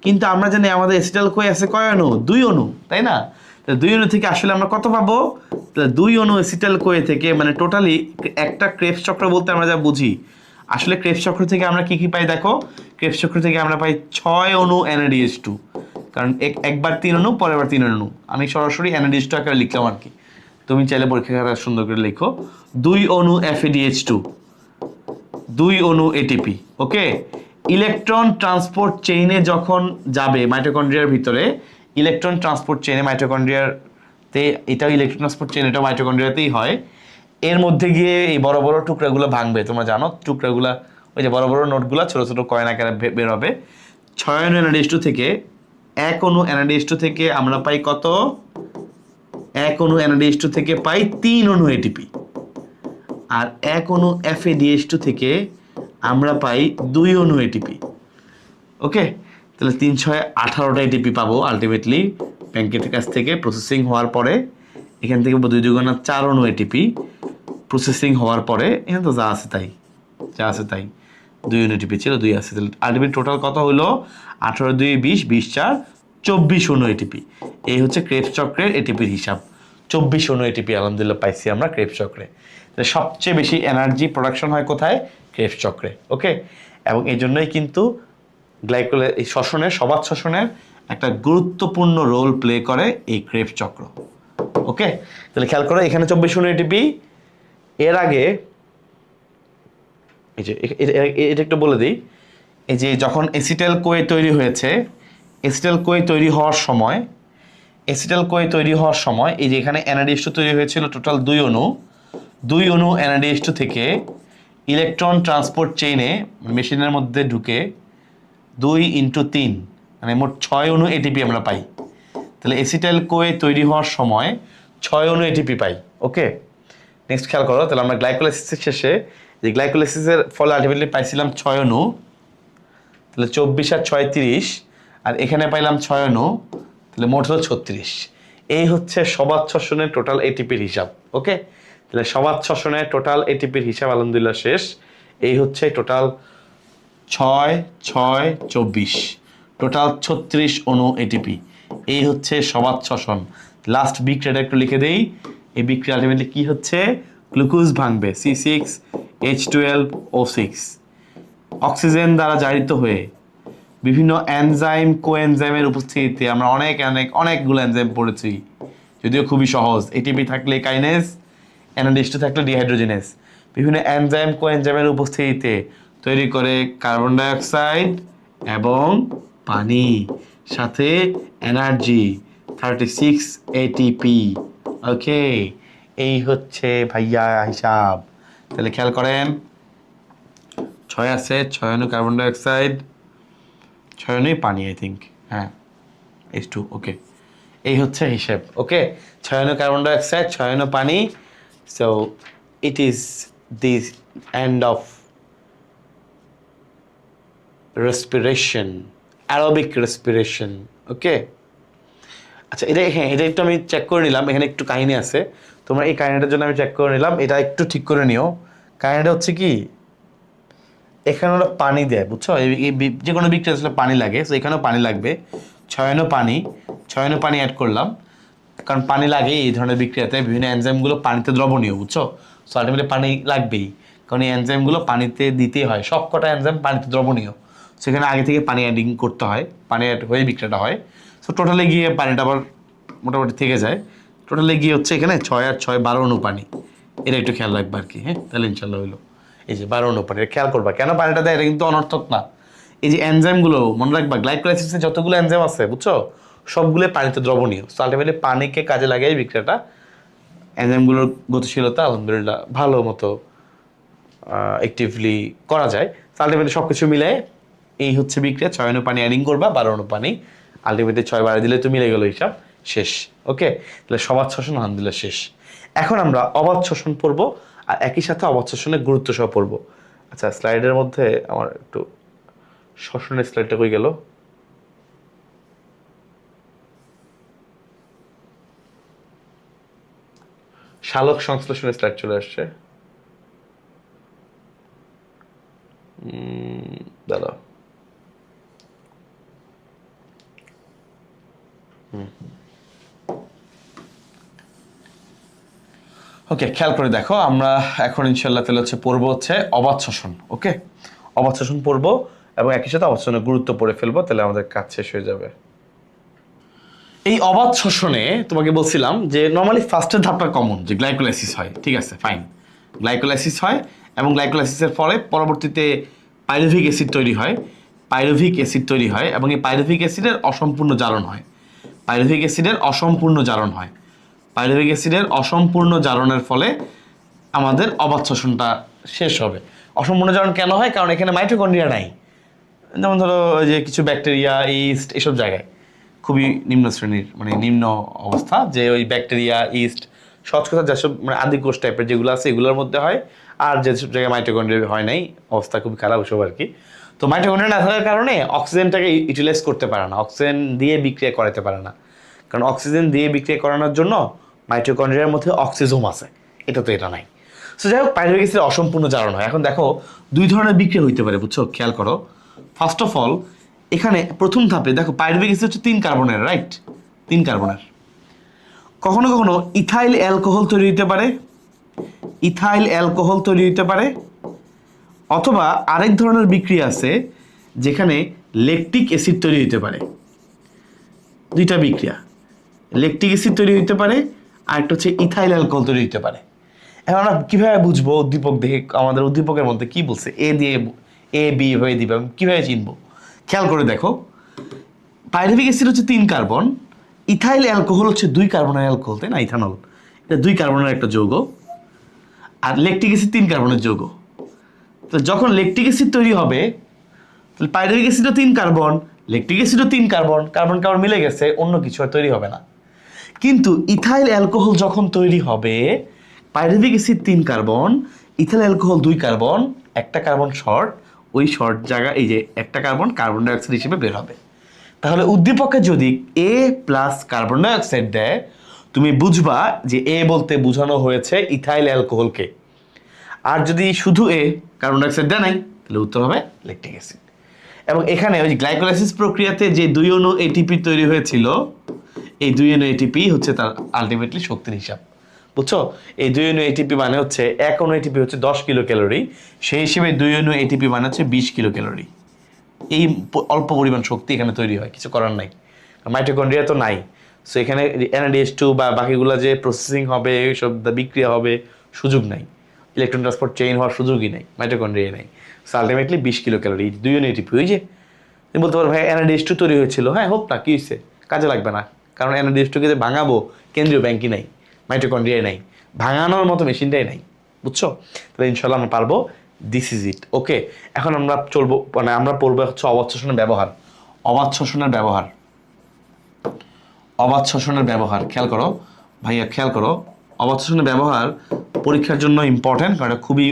কিন্তু আমরা জানি আমাদের অ্যাসিটাইল কোয়ে আছে কয় অণু? 2 অণু, তাই না? তাহলে 2 অণু থেকে আসলে আমরা কত পাবো? তাহলে 2 অণু অ্যাসিটাইল কোয়ে থেকে, মানে টোটালি একটা ক্রেবস চক্র বলতে আমরা যা বুঝি, আসলে ক্রেবস চক্র থেকে আমরা কি কি পাই দেখো। ক্রেবস চক্র থেকে আমরা পাই 6 অণু NADH2, কারণ একবার 3 অণু, পরের বার 3 অণু। আমি সরাসরি NADH2 আকারে লিখলাম আর কি, তুমি চাইলে পরীক্ষা খাতা সুন্দর করে লিখো। 2 অণু FADH2, 2 অণু ATP। ওকে, ইলেকট্রন ট্রান্সপোর্ট চেইনে যখন যাবে মাইটোকন্ড্রিয়ার ভিতরে, ইলেকট্রন ট্রান্সপোর্ট চেইনে মাইটোকন্ড্রিয়াতে, এটাও ইলেকট্রন ট্রান্সপোর্ট চেইন, এটাও মাইটোকন্ড্রিয়াতেই হয়। এর মধ্যে গিয়ে এই বড় বড় টুকরাগুলো ভাঙবে, তোমরা জানো টুকরাগুলা, ওই যে বড় বড় নোটগুলো ছোট ছোট কয়েন আকারে বের হবে। 6 অণু NADH2 থেকে, 1 অণু NADH2 থেকে আমরা পাই কত? 1 অণু NADH2 থেকে পাই 3 অণু ATP, আর 1 অণু FADH2 থেকে আমরা পাই 2 অণু ATP। ওকে, তাহলে 3 6 18টা ATP পাবো আলটিমেটলি ব্যাংকের কাছ থেকে প্রসেসিং হওয়ার পরে। এখান থেকে 2 2 গুণা 4 অণু ATP প্রসেসিং হওয়ার পরে, এখানে তো যা আছে তাই, যা আছে তাই, 2 অণু ATP ছিল, 2 আছে। তাহলে আলটিমেট টোটাল কত হলো? 18 2 20, 20 4 24 অণু ATP। এই হচ্ছে ক্রেবস চক্রের ATPর হিসাব। 24 অণু ATP আলহামদুলিল্লাহ পাইছি আমরা ক্রেবস চক্রে। তাহলে সবচেয়ে বেশি এনার্জি প্রোডাকশন হয় কোথায়? ক্রেবস চক্রে। ওকে, এবং এই জন্যই কিন্তু গ্লাইকোলে এই শ্বসনের, সবাত শ্বসনের একটা গুরুত্বপূর্ণ রোল প্লে করে এই ক্রেবস চক্র। ওকে, তাহলে খেয়াল করো এখানে 24 অণু ATP। এর আগে এই যে এটা একটু বলে দিই, এই যে যখন অ্যাসিটাইল কোয়ে তৈরি হয়েছে, অ্যাসিটাইল কোয়ে তৈরি হওয়ার সময়, অ্যাসিটাইল কোয়ে তৈরি হওয়ার সময় এই যে এখানে NADH2 তৈরি হয়েছিল টোটাল 2 অণু। 2 অণু NADH2 থেকে ইলেকট্রন ট্রান্সপোর্ট চেইনে মেশিনের মধ্যে ঢুকে 2 × 3 মানে মোট 6 অণু ATP আমরা পাই। তাহলে অ্যাসিটাইল কোয়ে তৈরি হওয়ার সময় 6 অণু ATP পাই। ওকে, নেক্সট খেয়াল করো, তাহলে আমরা গ্লাইকোলাইসিসের শেষে, যে গ্লাইকোলাইসিসের ফলে আলটিমেটলি পাইছিলাম 6 অণু, তাহলে 24 আর 6 30, আর এখানে পাইলাম 6 অণু, তাহলে মোট হলো 36। এই হচ্ছে সবাত শ্বসনের টোটাল ATPর হিসাব। ওকে, তাহলে সবাত শ্বসনের টোটাল ATPর হিসাব আলহামদুলিল্লাহ শেষ। এই হচ্ছে টোটাল 6 6 24, টোটাল 36 অণু ATP। এই হচ্ছে সবাত শ্বসন। লাস্ট বিক্রিয়াটা একটু লিখে দেই, এই বিক্রিয়া আলটিমেটলি কি হচ্ছে, গ্লুকোজ ভাঙবে C6H12O6 অক্সিজেন দ্বারা জারিত হয়ে বিভিন্ন এনজাইম কোএনজাইমের উপস্থিতিতে আমরা অনেকগুলো এনজাইম পড়েছি, যদিও খুবই সহজ। এটিপি থাকলে কাইনেজ, NADH2 থাকলে ডিহাইড্রোজেনেস। বিভিন্ন এনজাইম কোএনজাইমের উপস্থিতিতে তৈরি করে কার্বন ডাইঅক্সাইড এবং পানি, সাথে এনার্জি 36 ATP। ওকে, এই হচ্ছে ভাইয়া হিসাব। তাহলে খেয়াল করেন, 6 আছে, 6 অণু কার্বন ডাইঅক্সাইড, 6 অণুই পানি, আই থিঙ্ক, হ্যাঁ H2। ওকে, এই হচ্ছে হিসেব। ওকে, 6 অণু কার্বন ডাইঅক্সাইড, 6 অণু পানি। So it is this end of respiration, aerobic respiration. Okay, আচ্ছা এটা হ্যাঁ, এটা একটু আমি চেক করে নিলাম, এখানে একটু কাহিনী আছে, তোমরা এই কাহিনীটার জন্য আমি চেক করে নিলাম, এটা একটু ঠিক করে নিও। কাহিনীটা হচ্ছে কি, এখানে ওরা পানি দেয়, বুঝছো, যে কোনো বিক্রিয়া আসলে পানি লাগে, তো এখানেও পানি লাগবে। 6 অণু পানি, 6 অণু পানি অ্যাড করলাম, কারণ পানি লাগে এই ধরনের বিক্রিয়াতে। বিভিন্ন এনজাইমগুলো পানিতে দ্রবণীয়, বুঝছো, সো আলটিমেটলি পানি লাগবেই, কারণ এই এনজাইমগুলো পানিতে দিতেই হয়। সব কটা এনজাইম পানিতে দ্রবণীয়, সেখানে আগে থেকে পানি অ্যাডিং করতে হয়, পানি অ্যাড হয়ে বিক্রিয়াটা হয়। সো টোটালে গিয়ে পানিটা আবার মোটামুটি থেকে যায়। টোটালে গিয়ে হচ্ছে এখানে 6 আর 6 12 অণু পানি, এটা একটু খেয়াল রাখবা আর কি। হ্যাঁ, তাহলে ইনশাল্লাহ হইলো। এই যে 12 অণু পানি, খেয়াল করবা কেন পানিটা দেয়, এটা কিন্তু অনর্থক না। এই যে এনজাইমগুলো মনে রাখবা, গ্লাইকোলাইসিসে যতগুলো এনজাইম আছে, বুঝছো, সবগুলো পানিতে দ্রবণীয়। সো আলটিমেটলি পানিকে কাজে লাগাই বিক্রিয়াটা, এনজাইমগুলোর গতিশীলতা আলহামদুলিল্লাহ ভালো মতো অ্যাক্টিভলি করা যায়। সো আলটিমেটলি সব কিছু মিলে এই হচ্ছে বিক্রিয়া। 6 অণু পানি অ্যাডিং করবা, 12 অণু পানি, আলটিমেটলি 6 12 দিলে তো মিলে গেল হিসাব, শেষ। ওকে, তাহলে সবাত শোষণ আলহামদুলিল্লাহ শেষ। এখন আমরা অবাত শোষণ পড়বো, আর একই সাথে অবাত শোষণের গুরুত্ব সহ পড়বো। আচ্ছা, স্লাইডের মধ্যে আমার একটু শ্বসনের স্লাইডটা কই গেল, সালোক সংশ্লেষণের স্লাইড চলে আসছে, দাঁড়াও। ওকে, খেয়াল করে দেখো, আমরা এখন ইনশাল্লাহ তাহলে হচ্ছে পড়বো হচ্ছে অবাত শোষণ। ওকে, অবাত শোষণ পড়বো এবং একই সাথে অবাত শোষণের গুরুত্ব পড়ে ফেলবো, তাহলে আমাদের কাজ শেষ হয়ে যাবে। এই অবাত শোষণে তোমাকে বলছিলাম যে নর্মালি ফার্স্টের ধাপটা কমন, যে গ্লাইকোলাইসিস হয়, ঠিক আছে, ফাইন, গ্লাইকোলাইসিস হয় এবং গ্লাইকোলাইসিসের ফলে পরবর্তীতে পাইরুভিক অ্যাসিড তৈরি হয়, পাইরুভিক অ্যাসিড তৈরি হয় এবং এই পাইরুভিক অ্যাসিডের অসম্পূর্ণ জারণ হয়, পাইরুভিক অ্যাসিডের অসম্পূর্ণ জারণ হয়। পাইরুভিক অ্যাসিডের অসম্পূর্ণ জারণের ফলে আমাদের অবাত শোষণটা শেষ হবে। অসম্পূর্ণ জারণ কেন হয়, কারণ এখানে মাইটোকন্ড্রিয়া নাই। যেমন ধরো যে কিছু ব্যাকটেরিয়া, ইস্ট, এসব জায়গায় খুবই নিম্ন শ্রেণীর, মানে নিম্ন অবস্থা, যে ওই ব্যাকটেরিয়া, ইস্ট, সহজ কথা যেসব মানে আদি কোষ টাইপের যেগুলো আছে এগুলোর মধ্যে হয়, আর যেসব জায়গায় মাইটোকন্ড্রিয়া হয় নাই, অবস্থা খুবই খারাপ ওসব আর কি। তো মাইটোকন্ড্রিয়া না থাকার কারণে অক্সিজেনটাকে ইউটিলাইজ করতে পারে না, অক্সিজেন দিয়ে বিক্রিয়া করাতে পারে না, কারণ অক্সিজেন দিয়ে বিক্রিয়া করানোর জন্য মাইটোকন্ড্রিয়ার মধ্যে অক্সিজোম আছে, এটা তো এটা নাই। সো যাই হোক, পাইরুভিক অ্যাসিড অসম্পূর্ণ জারণ হয়। এখন দেখো, দুই ধরনের বিক্রিয়া হইতে পারে, বুঝছো, খেয়াল করো। ফার্স্ট অফ অল, এখানে প্রথম ধাপে দেখো পাইরুভিক অ্যাসিড হচ্ছে 3 কার্বনের, রাইট, 3 কার্বনের। কখনো কখনো ইথাইল অ্যালকোহল তৈরি হতে পারে, ইথাইল অ্যালকোহল তৈরি হতে পারে, অথবা আরেক ধরনের বিক্রিয়া আছে যেখানে ল্যাকটিক অ্যাসিড তৈরি হতে পারে। দুইটা বিক্রিয়া, ল্যাকটিক অ্যাসিড তৈরি হতে পারে, আর একটা হচ্ছে ইথাইল অ্যালকোহল তৈরি হতে পারে। এখন আমরা কীভাবে বুঝবো উদ্দীপক দেখে আমাদের উদ্দীপকের মধ্যে কি বলছে, এ দিয়ে এ বি হয়ে দিবে, কীভাবে চিনবো? খেয়াল করে দেখো, পাইরুভিক অ্যাসিড হচ্ছে 3 কার্বন, ইথাইল অ্যালকোহল হচ্ছে 2 কার্বনের অ্যালকোহল, তাই না, ইথানল, এটা 2 কার্বনের একটা যৌগ, আর ল্যাকটিক অ্যাসিড 3 কার্বনের যৌগ। তো যখন ল্যাকটিক অ্যাসিড তৈরি হবে, তাহলে পাইরুভিক অ্যাসিডও 3 কার্বন, ল্যাকটিক অ্যাসিডও 3 কার্বন, কার্বন কার্বন মিলে গেছে, অন্য কিছু আর তৈরি হবে না। কিন্তু ইথাইল অ্যালকোহল যখন তৈরি হবে, pyruvic acid 3 carbon, ethyl alcohol 2 carbon, একটা কার্বন শর্ট, ওই শর্ট জায়গা এই যে একটা কার্বন কার্বন ডাইঅক্সাইড হিসেবে বের হবে। তাহলে উদ্দীপকে যদি এ প্লাস কার্বন ডাইঅক্সাইড দেয়, তুমি বুঝবা যে এ বলতে বোঝানো হয়েছে ইথাইল অ্যালকোহলকে। আর যদি শুধু এ, কার্বন ডাইঅক্সাইড দেয় নাই, তাহলে উত্তর হবে ল্যাকটিক অ্যাসিড। এবং এখানে ওই গ্লাইকোলাইসিস প্রক্রিয়াতে যে 2 অণু এটিপি তৈরি হয়েছিল, এই 2 অণু এটিপি হচ্ছে তার আলটিমেটলি শক্তির হিসাব, বুঝছো? এই 2 অণু এটিপি মানে হচ্ছে 1 অণু এটিপি হচ্ছে 10 কিলো ক্যালোরি, সেই হিসেবে 2 অণু এটিপি মানে হচ্ছে 20 কিলো ক্যালোরি। এই অল্প পরিমাণ শক্তি এখানে তৈরি হয়, কিছু করার নাই, মাইটোকন্ড্রিয়া তো নাই। সো এখানে NADH2 বা বাকিগুলো যে প্রসেসিং হবে, সব বিক্রিয়া হবে, সুযোগ নাই, ইলেকট্রন ট্রান্সপোর্ট চেইন হওয়ার সুযোগই নেই, মাইটোকন্ড্রিয়া নেই। সো আলটিমেটলি 20 কিলো ক্যালোরি 2 অণু এটিপি। ওই যে তুমি বলতে পারো ভাই NADH2 তৈরি হয়েছিল, হ্যাঁ হোক না, কি হয়েছে, কাজে লাগবে না, কারণ NADH2 কে যে ভাঙাবো কেন্দ্রীয় ব্যাংকই নাই, মাইটোকন্ড্রিয়ায় নাই, ভাঙানোর মতো মেশিনটাই নাই, বুঝছো? তাহলে ইনশাল্লাহ আমরা পারবো। This is it. ওকে, এখন আমরা চলবো, মানে আমরা পড়বো হচ্ছে অবাধ শোষণের ব্যবহার। অবাধ শোষণের ব্যবহার, অবাধ শোষণের ব্যবহার খেয়াল করো ভাইয়া, খেয়াল করো। অবাধ শোষণের ব্যবহার পরীক্ষার জন্য ইম্পর্টেন্ট, কারণ এটা খুবই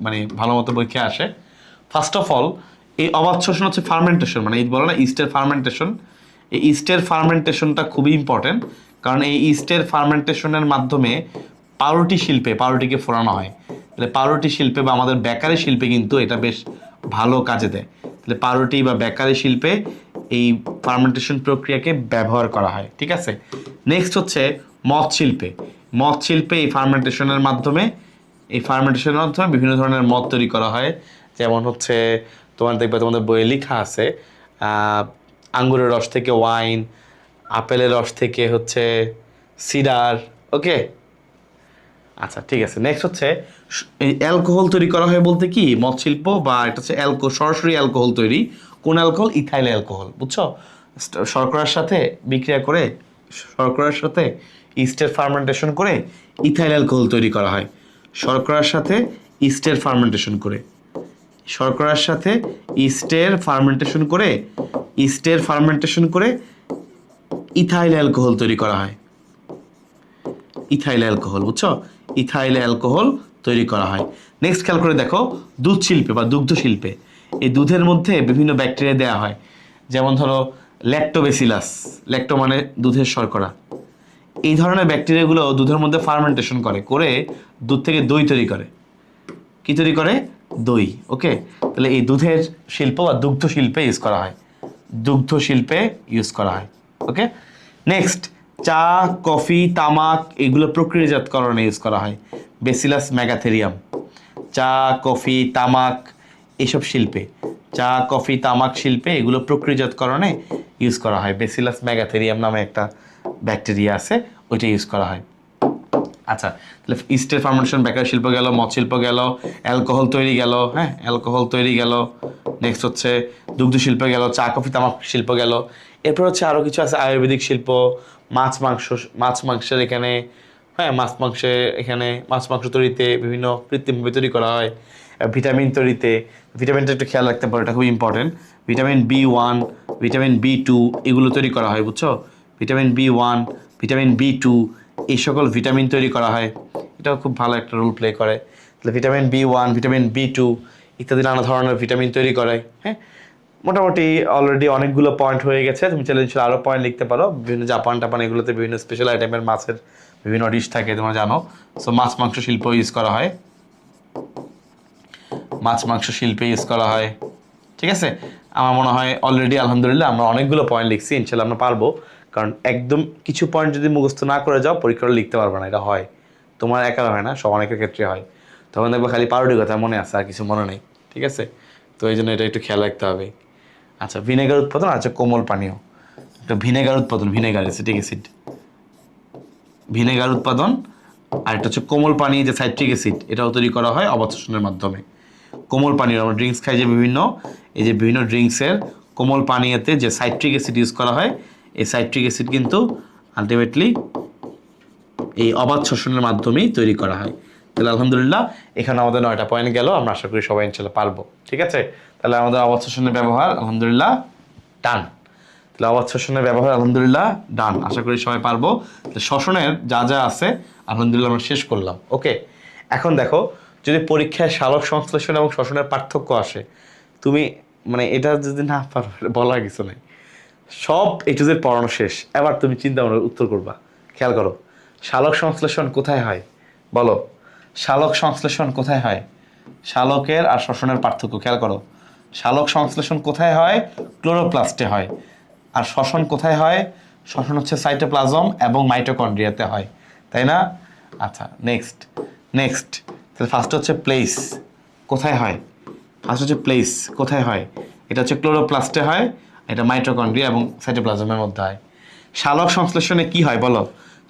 মানে ভালো মতো পরীক্ষা আসে। ফার্স্ট অফ অল, এই অবাধ শোষণ হচ্ছে ফার্মেন্টেশন, মানে এই বলো না ইস্টের ফার্মেন্টেশন, এই ইস্টের ফার্মেন্টেশনটা খুবই ইম্পর্টেন্ট, কারণ এই ইস্টের ফার্মেন্টেশনের মাধ্যমে পাউরুটি শিল্পে পাউরুটিকে ফোড়ানো হয়। তাহলে পাউরুটি শিল্পে বা আমাদের বেকারি শিল্পে কিন্তু এটা বেশ ভালো কাজে দেয়। তাহলে পাউরুটি বা বেকারি শিল্পে এই ফার্মেন্টেশন প্রক্রিয়াকে ব্যবহার করা হয়, ঠিক আছে? নেক্সট হচ্ছে মদ শিল্পে। মদ শিল্পে এই ফার্মেন্টেশনের মাধ্যমে বিভিন্ন ধরনের মদ তৈরি করা হয়। যেমন হচ্ছে তোমার দেখবে তোমাদের বইয়ে লেখা আছে আঙ্গুরের রস থেকে ওয়াইন, আপেলের রস থেকে হচ্ছে সিডার। ওকে, আচ্ছা ঠিক আছে। নেক্সট হচ্ছে এই অ্যালকোহল তৈরি করা হয় বলতে কি, মদ শিল্প বা এটা হচ্ছে সরাসরি অ্যালকোহল তৈরি। কোন অ্যালকোহল? ইথাইল অ্যালকোহল, বুঝছো? শর্করার সাথে বিক্রিয়া করে, শর্করার সাথে ইস্টের ফার্মেন্টেশন করে ইথাইল অ্যালকোহল তৈরি করা হয়। শর্করার সাথে ইস্টের ফার্মেন্টেশন করে, শর্করার সাথে ইস্টের ফার্মেন্টেশন করে, ইস্টের ফার্মেন্টেশন করে ইথাইল অ্যালকোহল তৈরি করা হয়। ইথাইল অ্যালকোহল, বুঝছো? ইথাইল অ্যালকোহল তৈরি করা হয়। নেক্সট খেয়াল করে দেখো, দুধ শিল্পে বা দুগ্ধ শিল্পে এই দুধের মধ্যে বিভিন্ন ব্যাকটেরিয়া দেওয়া হয়। যেমন ধরো ল্যাক্টোবেসিলাস, ল্যাক্টো মানে দুধের শর্করা, এই ধরনের ব্যাকটেরিয়াগুলো দুধের মধ্যে ফার্মেন্টেশন করে দুধ থেকে দই তৈরি করে। কি তৈরি করে? দই। ওকে, তাহলে এই দুধের শিল্প বা দুগ্ধ শিল্পে ইউজ করা হয়, দুগ্ধ শিল্পে ইউজ করা হয়। ওকে, নেক্সট চা, কফি, তামাক এগুলো প্রক্রিয়াজাতকরণে ইউজ করা হয়, বেসিলাস ম্যাগাথেরিয়াম। চা, কফি, তামাক এসব শিল্পে, চা, কফি, তামাক শিল্পে এগুলো প্রক্রিয়াজাতকরণে ইউজ করা হয়, বেসিলাস ম্যাগাথেরিয়াম নামে একটা ব্যাকটেরিয়া আছে, ওইটা ইউজ করা হয়। আচ্ছা, তাহলে ইস্টের ফার্মেন্টেশন, বেকারি শিল্প গেল, মদ শিল্প গেল, অ্যালকোহল তৈরি গেল, হ্যাঁ অ্যালকোহল তৈরি গেল। নেক্সট হচ্ছে দুগ্ধ শিল্প গেল, চা, কফি, তামাক শিল্প গেল। এরপর হচ্ছে আরও কিছু আছে, আয়ুর্বেদিক শিল্প, মাছ মাংসের এখানে, হ্যাঁ মাছ মাংস তৈরিতে বিভিন্ন কৃত্রিমভাবে তৈরি করা হয়। ভিটামিন তৈরিতে, ভিটামিনটা একটু খেয়াল রাখতে পারো, এটা খুব important. Vitamin B1, vitamin B2 এগুলো তৈরি করা হয়, বুঝছো? ভিটামিন B1, ভিটামিন B2 এই সকল ভিটামিন তৈরি করা হয়, এটাও খুব ভালো একটা রোল প্লে করে। তাহলে ভিটামিন B1, ভিটামিন B2 ইত্যাদি নানা ধরনের ভিটামিন তৈরি করে। হ্যাঁ, মোটামুটি অলরেডি অনেকগুলো পয়েন্ট হয়ে গেছে, তুমি চাইলে আরও পয়েন্ট লিখতে পারো। বিভিন্ন জাপান টাপান এগুলোতে বিভিন্ন স্পেশাল আইটেমের মাছের বিভিন্ন ডিশ থাকে, তোমরা জানো। সো মাছ মাংস শিল্প ইউজ করা হয়, মাছ মাংস শিল্পে ইউজ করা হয়, ঠিক আছে? আমার মনে হয় অলরেডি আলহামদুলিল্লাহ আমরা অনেকগুলো পয়েন্ট লিখছি, ইনশাল্লাহ আমরা পারবো। কারণ একদম কিছু পয়েন্ট যদি মুখস্থ না করে যাও পরীক্ষাটা লিখতে পারবে না, এটা হয়, তোমার একা হয় না, সব অনেকের ক্ষেত্রে হয়। তখন দেখবো খালি পাউরুটি কথা মনে আছে, আর কিছু মনে নেই, ঠিক আছে? তো এই জন্য এটা একটু খেয়াল রাখতে হবে। আচ্ছা, ভিনেগার উৎপাদন, আচ্ছা কোমল পানীয়, একটা ভিনেগার উৎপাদন, ভিনেগার অ্যাসিটিক অ্যাসিড, ভিনেগার উৎপাদন। আর এটা হচ্ছে কোমল পানি, যে সাইট্রিক অ্যাসিড, এটাও তৈরি করা হয় অবাধ শোষণের মাধ্যমে। কোমল পানীয়, আমরা ড্রিঙ্কস খাই যে বিভিন্ন, এই যে বিভিন্ন ড্রিঙ্কসের কোমল পানীয়তে যে সাইট্রিক অ্যাসিড ইউজ করা হয়, এই সাইট্রিক অ্যাসিড কিন্তু আলটিমেটলি এই অবাধ শোষণের মাধ্যমেই তৈরি করা হয়। তাহলে আলহামদুলিল্লাহ এখানে আমাদের 9টা পয়েন্ট গেল, আমরা আশা করি সবাই ইনশাল্লাহ পারবো, ঠিক আছে? তাহলে আমাদের অবাধ শোষণের ব্যবহার আলহামদুলিল্লাহ ডান। তাহলে অবাধ শোষণের ব্যবহার আলহামদুলিল্লাহ ডান, আশা করি সবাই পারবো। তাহলে শোষণের যা যা আছে আলহামদুলিল্লাহ আমরা শেষ করলাম। ওকে, এখন দেখো, যদি পরীক্ষায় সালোক সংশ্লেষণ এবং শোষণের পার্থক্য আসে, তুমি মানে এটা যদি না পারো, বলার কিছু নেই, সব A to Z পড়ানো শেষ, এবার তুমি চিন্তা ভাবনা উত্তর করবা। খেয়াল করো, সালোক সংশ্লেষণ কোথায় হয় বলো? সালোক সংশ্লেষণ কোথায় হয়? সালোকের আর শোষণের পার্থক্য খেয়াল করো। সালোক সংশ্লেষণ কোথায় হয়? ক্লোরোপ্লাস্টে হয়। আর শ্বসন কোথায় হয়? শ্বসন হচ্ছে সাইটোপ্লাজম এবং মাইটোকন্ড্রিয়াতে হয়, তাই না? আচ্ছা নেক্সট নেক্সট, তাহলে ফার্স্ট হচ্ছে প্লেস, কোথায় হয়? ফার্স্ট হচ্ছে প্লেস, কোথায় হয়? এটা হচ্ছে ক্লোরোপ্লাস্টে হয়, এটা মাইটোকন্ড্রিয়া এবং সাইটোপ্লাজমের মধ্যে হয়। সালোক সংশ্লেষণে কি হয় বলো?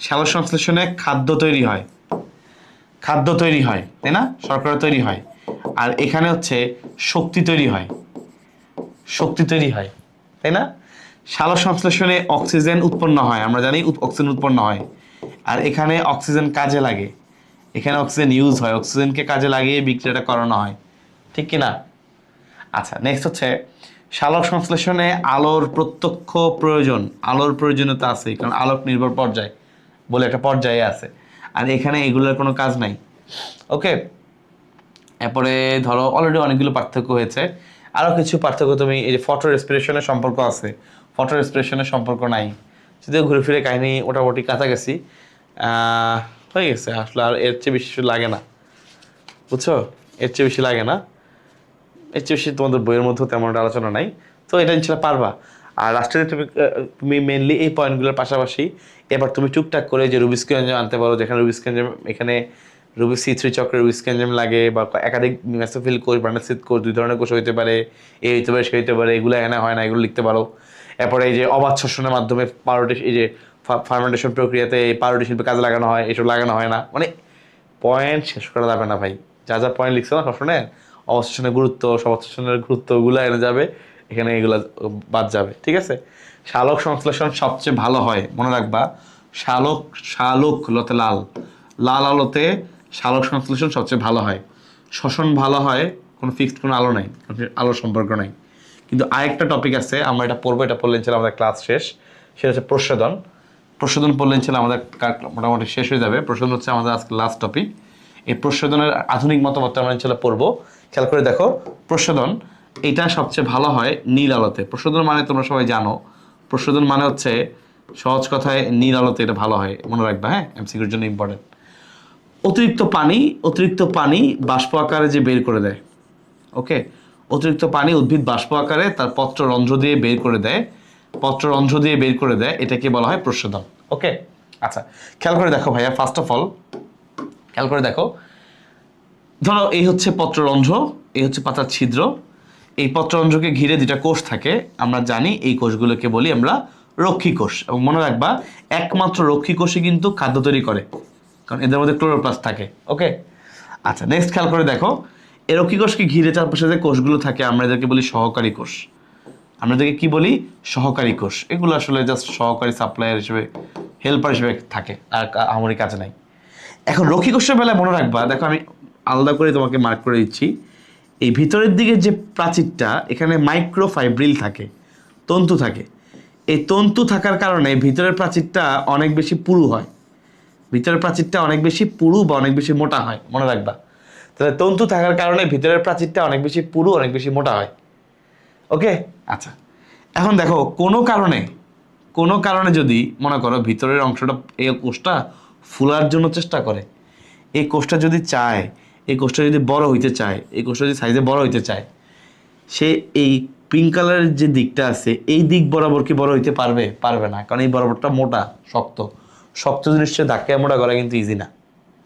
সালোক সংশ্লেষণে খাদ্য তৈরি হয়, খাদ্য তৈরি হয়, তাই না? শর্করা তৈরি হয়। আর এখানে হচ্ছে শক্তি তৈরি হয়, শক্তি তৈরি হয়, তাই না? সালোক সংশ্লেষণে অক্সিজেন উৎপন্ন হয়, আমরা জানি অক্সিজেন উৎপন্ন হয়। আর এখানে অক্সিজেন কাজে লাগে, এখানে অক্সিজেন ইউজ হয়, অক্সিজেনকে কাজে লাগিয়ে বিক্রিয়াটা করানো হয়, ঠিক কি না? আচ্ছা নেক্সট হচ্ছে সালোক সংশ্লেষণে আলোর প্রত্যক্ষ প্রয়োজন, আলোর প্রয়োজনীয়তা আছে, কারণ আলোক নির্ভর পর্যায় বলে একটা পর্যায়ে আছে। আর এখানে এগুলোর কোনো কাজ নাই। ওকে, এরপরে ধরো অলরেডি অনেকগুলো পার্থক্য হয়েছে, আরও কিছু পার্থক্য তুমি এই যে ফটো রেসপিরেশনের সম্পর্ক আছে, ফটো রেসপিরেশনের সম্পর্ক নাই, যদিও ঘুরে ফিরে কাহিনী মোটামুটি কাছাকাছি হয়ে গেছে আসলে, আর এর চেয়ে বেশি লাগে না, বুঝছো? এর চেয়ে বেশি লাগে না, এর চেয়ে বেশি তোমাদের বইয়ের মধ্যেও তেমন একটা আলোচনা নাই, তো এটা ইনশাল্লাহ পারবা। আর লাস্টে তুমি মেনলি এই পয়েন্টগুলোর পাশাপাশি এবার তুমি টুকটাক করে যে রুবিস্কি এনজাইম আনতে পারো, যেখানে রুবিস্কি এনজাইম এখানে রুবিক C3 চক্রে রুবিস্কি এনজাইম লাগে, বা একাধিক মেসোফিল কোষ বার্নাসিড কোষ, দুই ধরনের কোষ হইতে পারে, এই হইতে পারে সে হইতে পারে, এগুলো এনে হয় না, এগুলো লিখতে পারো। এরপরে এই যে অবাধ শোষণের মাধ্যমে পাউরুটি, এই যে ফার্মেন্টেশন প্রক্রিয়াতে এই পাউরুটি শিল্পে কাজে লাগানো হয়, এসব লাগানো হয় না, মানে পয়েন্ট শেষ করা যাবে না ভাই, যা যা পয়েন্ট লিখছো না শোষণের, অবশোষণের গুরুত্ব, সবশোষণের গুরুত্ব, ওগুলো এনে যাবে এখানে, এগুলো বাদ যাবে, ঠিক আছে? সালোক সংশ্লেষণ সবচেয়ে ভালো হয়, মনে রাখবা, শালক, শালক লতে লাল, লাল আলোতে সালোক সংশ্লেষণ সবচেয়ে ভালো হয়। শ্বসন ভালো হয়, কোনো ফিক্সড কোনো আলো নাই, আলোর সম্পর্ক নাই। কিন্তু আরেকটা টপিক আছে, আমরা এটা পড়বো, এটা পড়লে ছিল আমাদের ক্লাস শেষ, সেটা হচ্ছে প্রশোধন। প্রশোধন পড়লে ছিল আমাদের মোটামুটি শেষ হয়ে যাবে। প্রশোধন হচ্ছে আমাদের আজকে লাস্ট টপিক। এই প্রশোধনের আধুনিক মতবাদটা আমরা ইনশাল্লাহ পড়বো। খেয়াল করে দেখো, প্রশোধন এটা সবচেয়ে ভালো হয় নীল আলোতে। প্রশোধন মানে তোমরা সবাই জানো, প্রশোধন মানে হচ্ছে সহজ কথায় নীল আলোতে এটা ভালো হয়, মনে রাখবা, হ্যাঁ, এমসিকিউর জন্য ইম্পর্টেন্ট। অতিরিক্ত পানি বাষ্প আকারে যে বের করে দেয়, ওকে, অতিরিক্ত পানি উদ্ভিদ বাষ্প আকারে তার পত্ররন্ধ্র দিয়ে বের করে দেয়, পত্ররন্ধ্র দিয়ে বের করে দেয়, এটাকে বলা হয় প্রশোধন। ওকে, আচ্ছা খেয়াল করে দেখো ভাইয়া, ফার্স্ট অফ অল খেয়াল করে দেখো, ধরো এই হচ্ছে পত্ররন্ধ্র, এই হচ্ছে পাতার ছিদ্র, এই পত্ররন্ধ্রকে ঘিরে দুটা কোষ থাকে, আমরা জানি এই কোষগুলোকে বলি আমরা রক্ষী কোষ। এবং মনে রাখবা, একমাত্র রক্ষী কোষই কিন্তু খাদ্য তৈরি করে, কারণ এদের মধ্যে ক্লোরোপ্লাস্ট থাকে। ওকে, আচ্ছা নেক্সট খেয়াল করে দেখো, এই রক্ষী কোষকে ঘিরে চারপাশে যে কোষগুলো থাকে আমরা এদেরকে বলি সহকারী কোষ। আমরা এদেরকে কি বলি? সহকারী কোষ। এগুলো আসলে জাস্ট সহকারী সাপ্লায়ার হিসেবে, হেল্পার হিসেবে থাকে, আর আমারই কাজে নাই। এখন রক্ষী কোষের বেলায় মনে রাখবা, দেখো আমি আলাদা করে তোমাকে মার্ক করে দিচ্ছি, এই ভিতরের দিকে যে প্রাচীরটা, এখানে মাইক্রোফাইব্রিল থাকে, তন্তু থাকে। এই তন্তু থাকার কারণে ভিতরের প্রাচীরটা অনেক বেশি পুরু হয়, ভিতরের প্রাচীরটা অনেক বেশি পুরু বা অনেক বেশি মোটা হয়, মনে রাখবা। তাহলে তন্তু থাকার কারণে ভিতরের প্রাচীরটা অনেক বেশি পুরু, অনেক বেশি মোটা হয়। ওকে, আচ্ছা এখন দেখো, কোনো কারণে যদি মনে করো ভিতরের অংশটা, এই কোষটা ফুলার জন্য চেষ্টা করে, এই কোষটা যদি চায়, এই কোষটা যদি বড় হইতে চায়, এই কোষটা যদি সাইজে বড় হইতে চায়, সে এই পিঙ্ক কালারের যে দিকটা আছে, এই দিক বরাবর কি বড় হইতে পারবে? পারবে না, কারণ এই বরাবরটা মোটা, শক্ত। শক্ত জিনিসটা ধাক্কা মোটা করা কিন্তু ইজি না,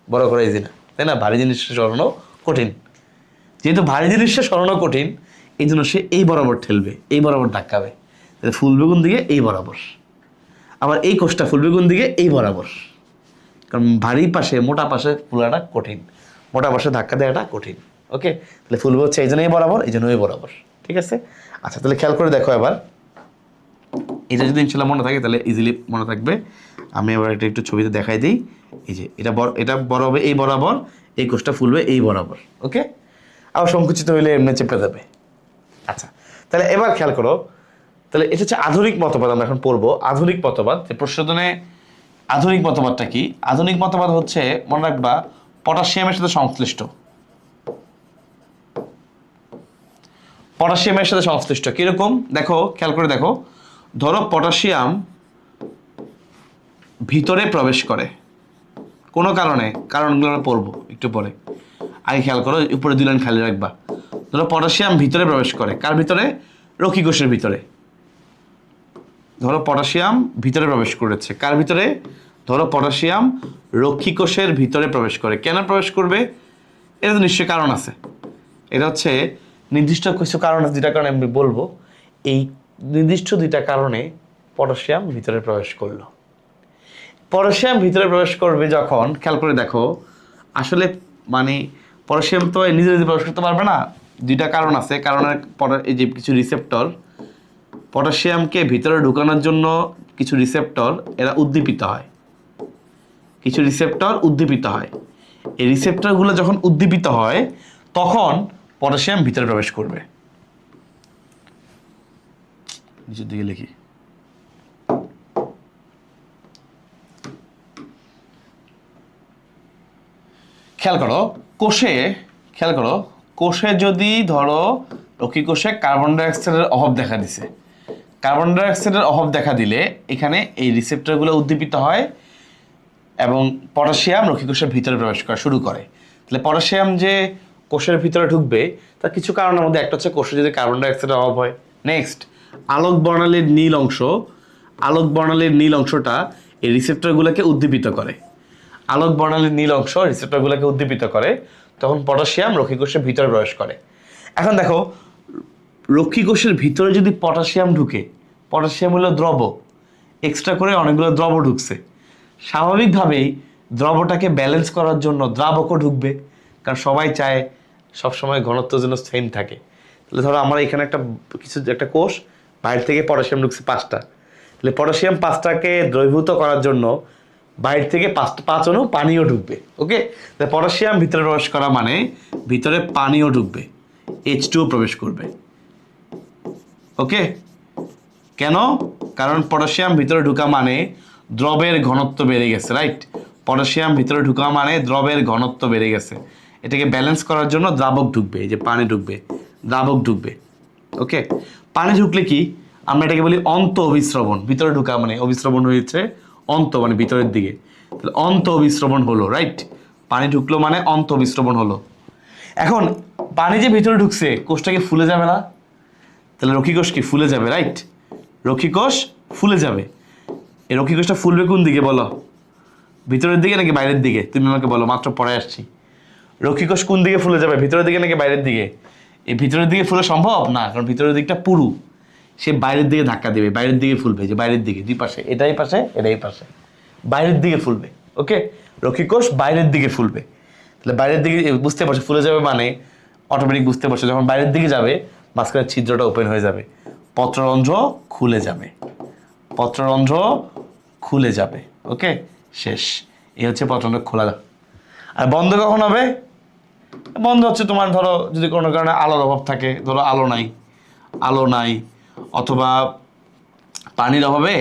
বড় করা ইজি না, তাই না? ভারী জিনিসটা সরানো কঠিন। যেহেতু ভারী জিনিসটা সরানো কঠিন, এই জন্য সে এই বরাবর ঠেলবে, এই বরাবর ধাক্কাবে, তাহলে ফুলবে কোন দিকে? এই বরাবর। আবার এই কোষটা ফুলবে কোন দিকে? এই বরাবর, কারণ ভারী পাশে, মোটা পাশে ফুলাটা কঠিন, মোটা পাশে ধাক্কা দেওয়াটা কঠিন। ওকে, তাহলে ফুলবে হচ্ছে এই জন্য এই বরাবর, এই জন্য এই বরাবর, ঠিক আছে? আচ্ছা তাহলে খেয়াল করে দেখো এবার, এটা যদি ইনশাল্লাহ মনে থাকে তাহলে ইজিলি মনে থাকবে। আমি এবার এটা একটু ছবিতে দেখাই দিই। এই যে এটা বড় হবে এই বরাবর, এই কোষটা ফুলবে এই বরাবর। ওকে, আবার সংকুচিত হইলে এমনি চেপে যাবে। আচ্ছা তাহলে এবার খেয়াল করো, তাহলে এটা হচ্ছে আধুনিক মতবাদ, আমরা এখন পড়বো আধুনিক মতবাদ। যে প্রশোধনে আধুনিক মতবাদটা কি? আধুনিক মতবাদ হচ্ছে, মনে রাখবা, পটাশিয়ামের সাথে সংশ্লিষ্ট, পটাশিয়ামের সাথে সংশ্লিষ্ট। কিরকম দেখো, খেয়াল করে দেখো, ধরো পটাশিয়াম ভিতরে প্রবেশ করে কোনো কারণে, কারণগুলো আমরা পড়বো একটু পরে, আগে খেয়াল করো, উপরে 2 লাইন খালি রাখবা। ধরো পটাশিয়াম ভিতরে প্রবেশ করে, কার ভিতরে? রক্ষী কোষের ভিতরে। ধরো পটাশিয়াম ভিতরে প্রবেশ করেছে, কার ভিতরে? ধরো পটাশিয়াম রক্ষী কোষের ভিতরে প্রবেশ করে, কেন প্রবেশ করবে? এটা তো নিশ্চয়ই কারণ আছে। এটা হচ্ছে নির্দিষ্ট কিছু কারণ আছে, যেটা কারণে আমি বলবো। এই নির্দিষ্ট দুইটা কারণে পটাশিয়াম ভিতরে প্রবেশ করলো। পটাশিয়াম ভিতরে প্রবেশ করবে যখন, খেয়াল করে দেখো, আসলে মানে পটাশিয়াম তো নিজে নিজে প্রবেশ করতে পারবে না। দুইটা কারণ আছে। কারণের এই যে কিছু রিসেপ্টর, পটাশিয়ামকে ভিতরে ঢুকানোর জন্য কিছু রিসেপ্টর এরা উদ্দীপিত হয়। কিছু রিসেপ্টর উদ্দীপিত হয়। এই রিসেপ্টরগুলো যখন উদ্দীপিত হয় তখন পটাশিয়াম ভিতরে প্রবেশ করবে। নিচের দিকে লিখি। খেয়াল করো কোষে যদি ধরো রক্ষী কোষে কার্বন ডাইঅক্সাইডের অভাব দেখা দিছে, কার্বন ডাইঅক্সাইডের অভাব দেখা দিলে এখানে এই রিসেপ্টরগুলো উদ্দীপিত হয় এবং পটাশিয়াম রক্ষী কোষের ভিতরে প্রবেশ করা শুরু করে। তাহলে পটাশিয়াম যে কোষের ভিতরে ঢুকবে তার কিছু কারণের মধ্যে একটা হচ্ছে কোষে যদি কার্বন ডাইঅক্সাইডের অভাব হয়। নেক্সট, আলোক বর্ণালীর নীল অংশটা এই রিসেপ্টরগুলোকে উদ্দীপিত করে। আলোক বর্ণালীর নীল অংশ রিসেপ্টরগুলোকে উদ্দীপিত করে, তখন পটাশিয়াম রক্ষী কোষের ভিতরে প্রবেশ করে। এখন দেখো, রক্ষী কোষের ভিতরে যদি পটাশিয়াম ঢুকে, পটাশিয়াম হলো দ্রব, এক্সট্রা করে অনেকগুলো দ্রব ঢুকছে, স্বাভাবিকভাবেই দ্রবটাকে ব্যালেন্স করার জন্য দ্রাবকও ঢুকবে, কারণ সবাই চায় সবসময় ঘনত্ব যেন সেম থাকে। তাহলে ধরো আমার এখানে একটা কোষ, বাইরে থেকে পটাশিয়াম ঢুকছে 5টা, তাহলে পটাশিয়াম 5টাকে দ্রবীভূত করার জন্য বাইরে থেকে 5 অণু পানিও ঢুকবে। ওকে, তাহলে পটাশিয়াম ভিতরে প্রবেশ করা মানে ভিতরে পানিও ঢুকবে, H2O প্রবেশ করবে। ওকে, কেন? কারণ পটাশিয়াম ভিতরে ঢুকা মানে দ্রবের ঘনত্ব বেড়ে গেছে, রাইট? পটাশিয়াম ভিতরে ঢুকা মানে দ্রবের ঘনত্ব বেড়ে গেছে, এটাকে ব্যালেন্স করার জন্য দ্রাবক ঢুকবে, এই যে পানি ঢুকবে, দ্রাবক ঢুকবে। ওকে, পানি ঢুকলে কি আমরা এটাকে বলি অন্ত অভিস্রবণ। ভিতরে ঢুকা মানে অভিস্রবণ হয়েছে, অন্ত মানে ভিতরের দিকে, তাহলে অন্ত অভিস্রবণ হলো, রাইট? পানি ঢুকলো মানে অন্ত অভিস্রবণ হলো। এখন পানি যে ভিতরে ঢুকছে, কোষটা কি ফুলে যাবে না? তাহলে রক্ষী কোষ কি ফুলে যাবে, রাইট? রক্ষী কোষ ফুলে যাবে। এই রক্ষী কোষটা ফুলবে কোন দিকে বলো? ভিতরের দিকে নাকি বাইরের দিকে? তুমি আমাকে বলো, মাত্র পড়ে আসছি। রক্ষী কোষ কোন দিকে ফুলে যাবে, ভিতরের দিকে নাকি বাইরের দিকে? এই ভিতরের দিকে ফুলে সম্ভব না, কারণ ভিতরের দিকটা পুরু, সে বাইরের দিকে ধাক্কা দেবে, বাইরের দিকে ফুলবে, যে বাইরের দিকে, দুই পাশে, এটাই পাশে এটাই পাশে, বাইরের দিকে ফুলবে। ওকে, রক্ষী কোষ বাইরের দিকে ফুলবে। তাহলে বাইরের দিকে বুঝতে পারছো ফুলে যাবে মানে অটোমেটিক বুঝতে পারছো যখন বাইরের দিকে যাবে মাঝখানে ছিদ্রটা ওপেন হয়ে যাবে, পত্ররন্ধ্র খুলে যাবে, পত্ররন্ধ্র খুলে যাবে। ওকে, শেষ। এই হচ্ছে পত্ররন্ধ্র খোলা। আর বন্ধ কখন হবে? বন্ধ হচ্ছে তোমার ধরো যদি কোনো কারণে আলোর অভাব থাকে, ধরো আলো নাই অথবা পানির অভাবে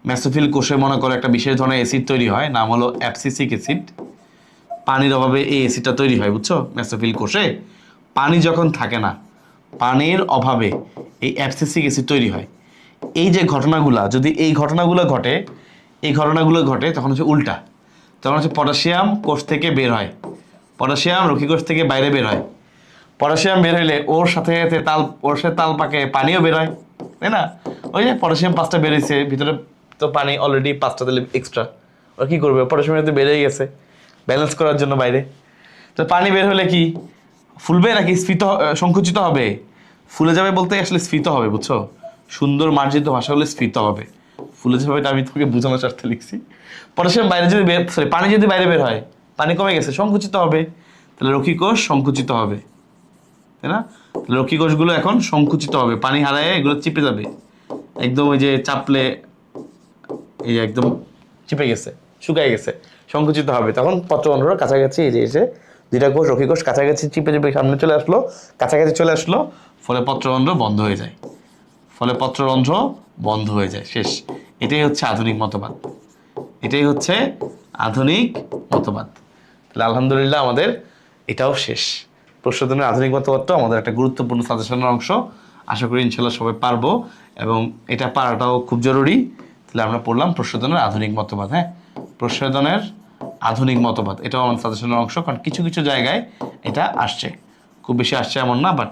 মেসোফিল কোষে মনে করো একটা বিশেষ ধরনের অ্যাসিড তৈরি হয়, নাম হলো অ্যাবসিসিক অ্যাসিড। পানির অভাবে এই অ্যাসিডটা তৈরি হয়, বুঝছো? মেসোফিল কোষে পানি যখন থাকে না, পানির অভাবে এই অ্যাবসিসিক অ্যাসিড তৈরি হয়। এই যে ঘটনাগুলা, যদি এই ঘটনাগুলো ঘটে তখন হচ্ছে উল্টা, তখন হচ্ছে পটাশিয়াম কোষ থেকে বের হয়, পটাশিয়াম রক্ষী কোষ থেকে বাইরে বের হয়। পটাশিয়াম বের হইলে ওর সাথে তাল পাকে পানিও বের হয়, তাই না? ওই যে পটাশিয়াম 5টা বেরিয়েছে, ভিতরে তো পানি অলরেডি 5টা দিলে এক্সট্রা, ওরা কী করবে? পটাশিয়াম তো বেড়েই গেছে ব্যালেন্স করার জন্য বাইরে। তো পানি বের হলে কি ফুলবে নাকি সংকুচিত হবে? ফুলে যাবে বলতে আসলে স্ফীত হবে, বুঝছো? সুন্দর মার্জিত ভাষা হলে স্ফীত হবে, ফুলে যাবে এটা আমি তোমাকে বোঝানোর স্বার্থে লিখছি। পটাশিয়াম বাইরে যদি পানি যদি বাইরে বের হয়, পানি কমে গেছে, সংকুচিত হবে, তাহলে রক্ষী কোষ সংকুচিত হবে, তাই না? তাহলে রক্ষী কোষগুলো এখন সংকুচিত হবে, পানি হারায় এগুলো চিপে যাবে, একদম ওই যে চাপলে এই একদম চিপে গেছে, শুকায় গেছে, সংকুচিত হবে। তখন পত্ররন্ধ্র কাছাকাছি এই যে এসে দুইটা কোষ রক্ষী কোষ কাছাকাছি চিপে চিপে সামনে চলে আসলো, কাছাকাছি চলে আসলো, ফলে পত্ররন্ধ্র বন্ধ হয়ে যায়, শেষ। এটাই হচ্ছে আধুনিক মতবাদ, তাহলে আলহামদুলিল্লাহ আমাদের এটাও শেষ। প্রশ্নোত্তরের আধুনিক মতবাদটাও আমাদের একটা গুরুত্বপূর্ণ সাজেশনের অংশ। আশা করি ইনশাল্লাহ সবাই পারবো এবং এটা পারাটাও খুব জরুরি। তাহলে আমরা পড়লাম প্রশ্নোত্তরের আধুনিক মতবাদ। হ্যাঁ, প্রশ্নোত্তরের আধুনিক মতবাদ এটাও আমাদের সাজেশনের অংশ, কারণ কিছু কিছু জায়গায় এটা আসছে, খুব বেশি আসছে এমন না, বাট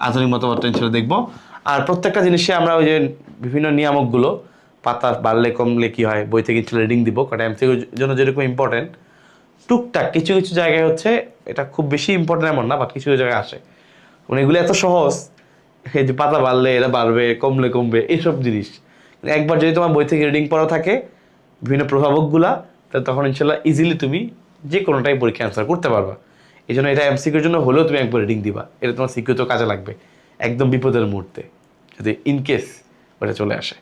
আধুনিক মতবাদটা ইনশাল্লাহ দেখবো। আর প্রত্যেকটা জিনিসে আমরা ওই যে বিভিন্ন নিয়ামকগুলো পাতা বাড়লে কমলে কি হয়, বই থেকে রিডিং দিব, কারণ এমসিকিউর জন্য যেরকম ইম্পর্টেন্ট, টুকটাক কিছু কিছু জায়গায় হচ্ছে এটা খুব বেশি ইম্পর্টেন্ট এমন না, বাট কিছু কিছু জায়গায় আসে। মানে এগুলো এত সহজ, এই যে পাতা বাড়লে এরা বাড়বে, কমলে কমবে, এইসব জিনিস একবার যদি তোমার বই থেকে রিডিং পড়া থাকে বিভিন্ন প্রভাবকগুলা, তাহলে তখন ইনশাল্লাহ ইজিলি তুমি যে কোনোটাই পরীক্ষা অ্যান্সার করতে পারবা। এই জন্য এটা এমসিকিউর জন্য হলেও তুমি একবার রিডিং দিবা, এটা তোমার সিকিউরতেও কাজে লাগবে একদম বিপদের মুহূর্তে যদি ইনকেস ওটা চলে আসে।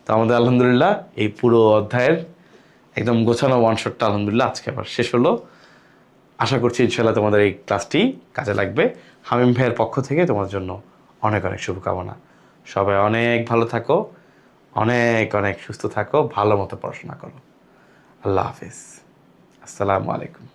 তো আমাদের আলহামদুলিল্লাহ এই পুরো অধ্যায়ের একদম গোছানো ওয়ান শটটা আলহামদুলিল্লাহ আজকে আবার শেষ হলো। আশা করছি ইনশাল্লাহ তোমাদের এই ক্লাসটি কাজে লাগবে। হামিম ভাইয়ের পক্ষ থেকে তোমার জন্য অনেক অনেক শুভকামনা। সবাই অনেক ভালো থাকো, অনেক অনেক সুস্থ থাকো, ভালো মতো পড়াশোনা করো। আল্লাহ হাফিজ, আসসালামু আলাইকুম।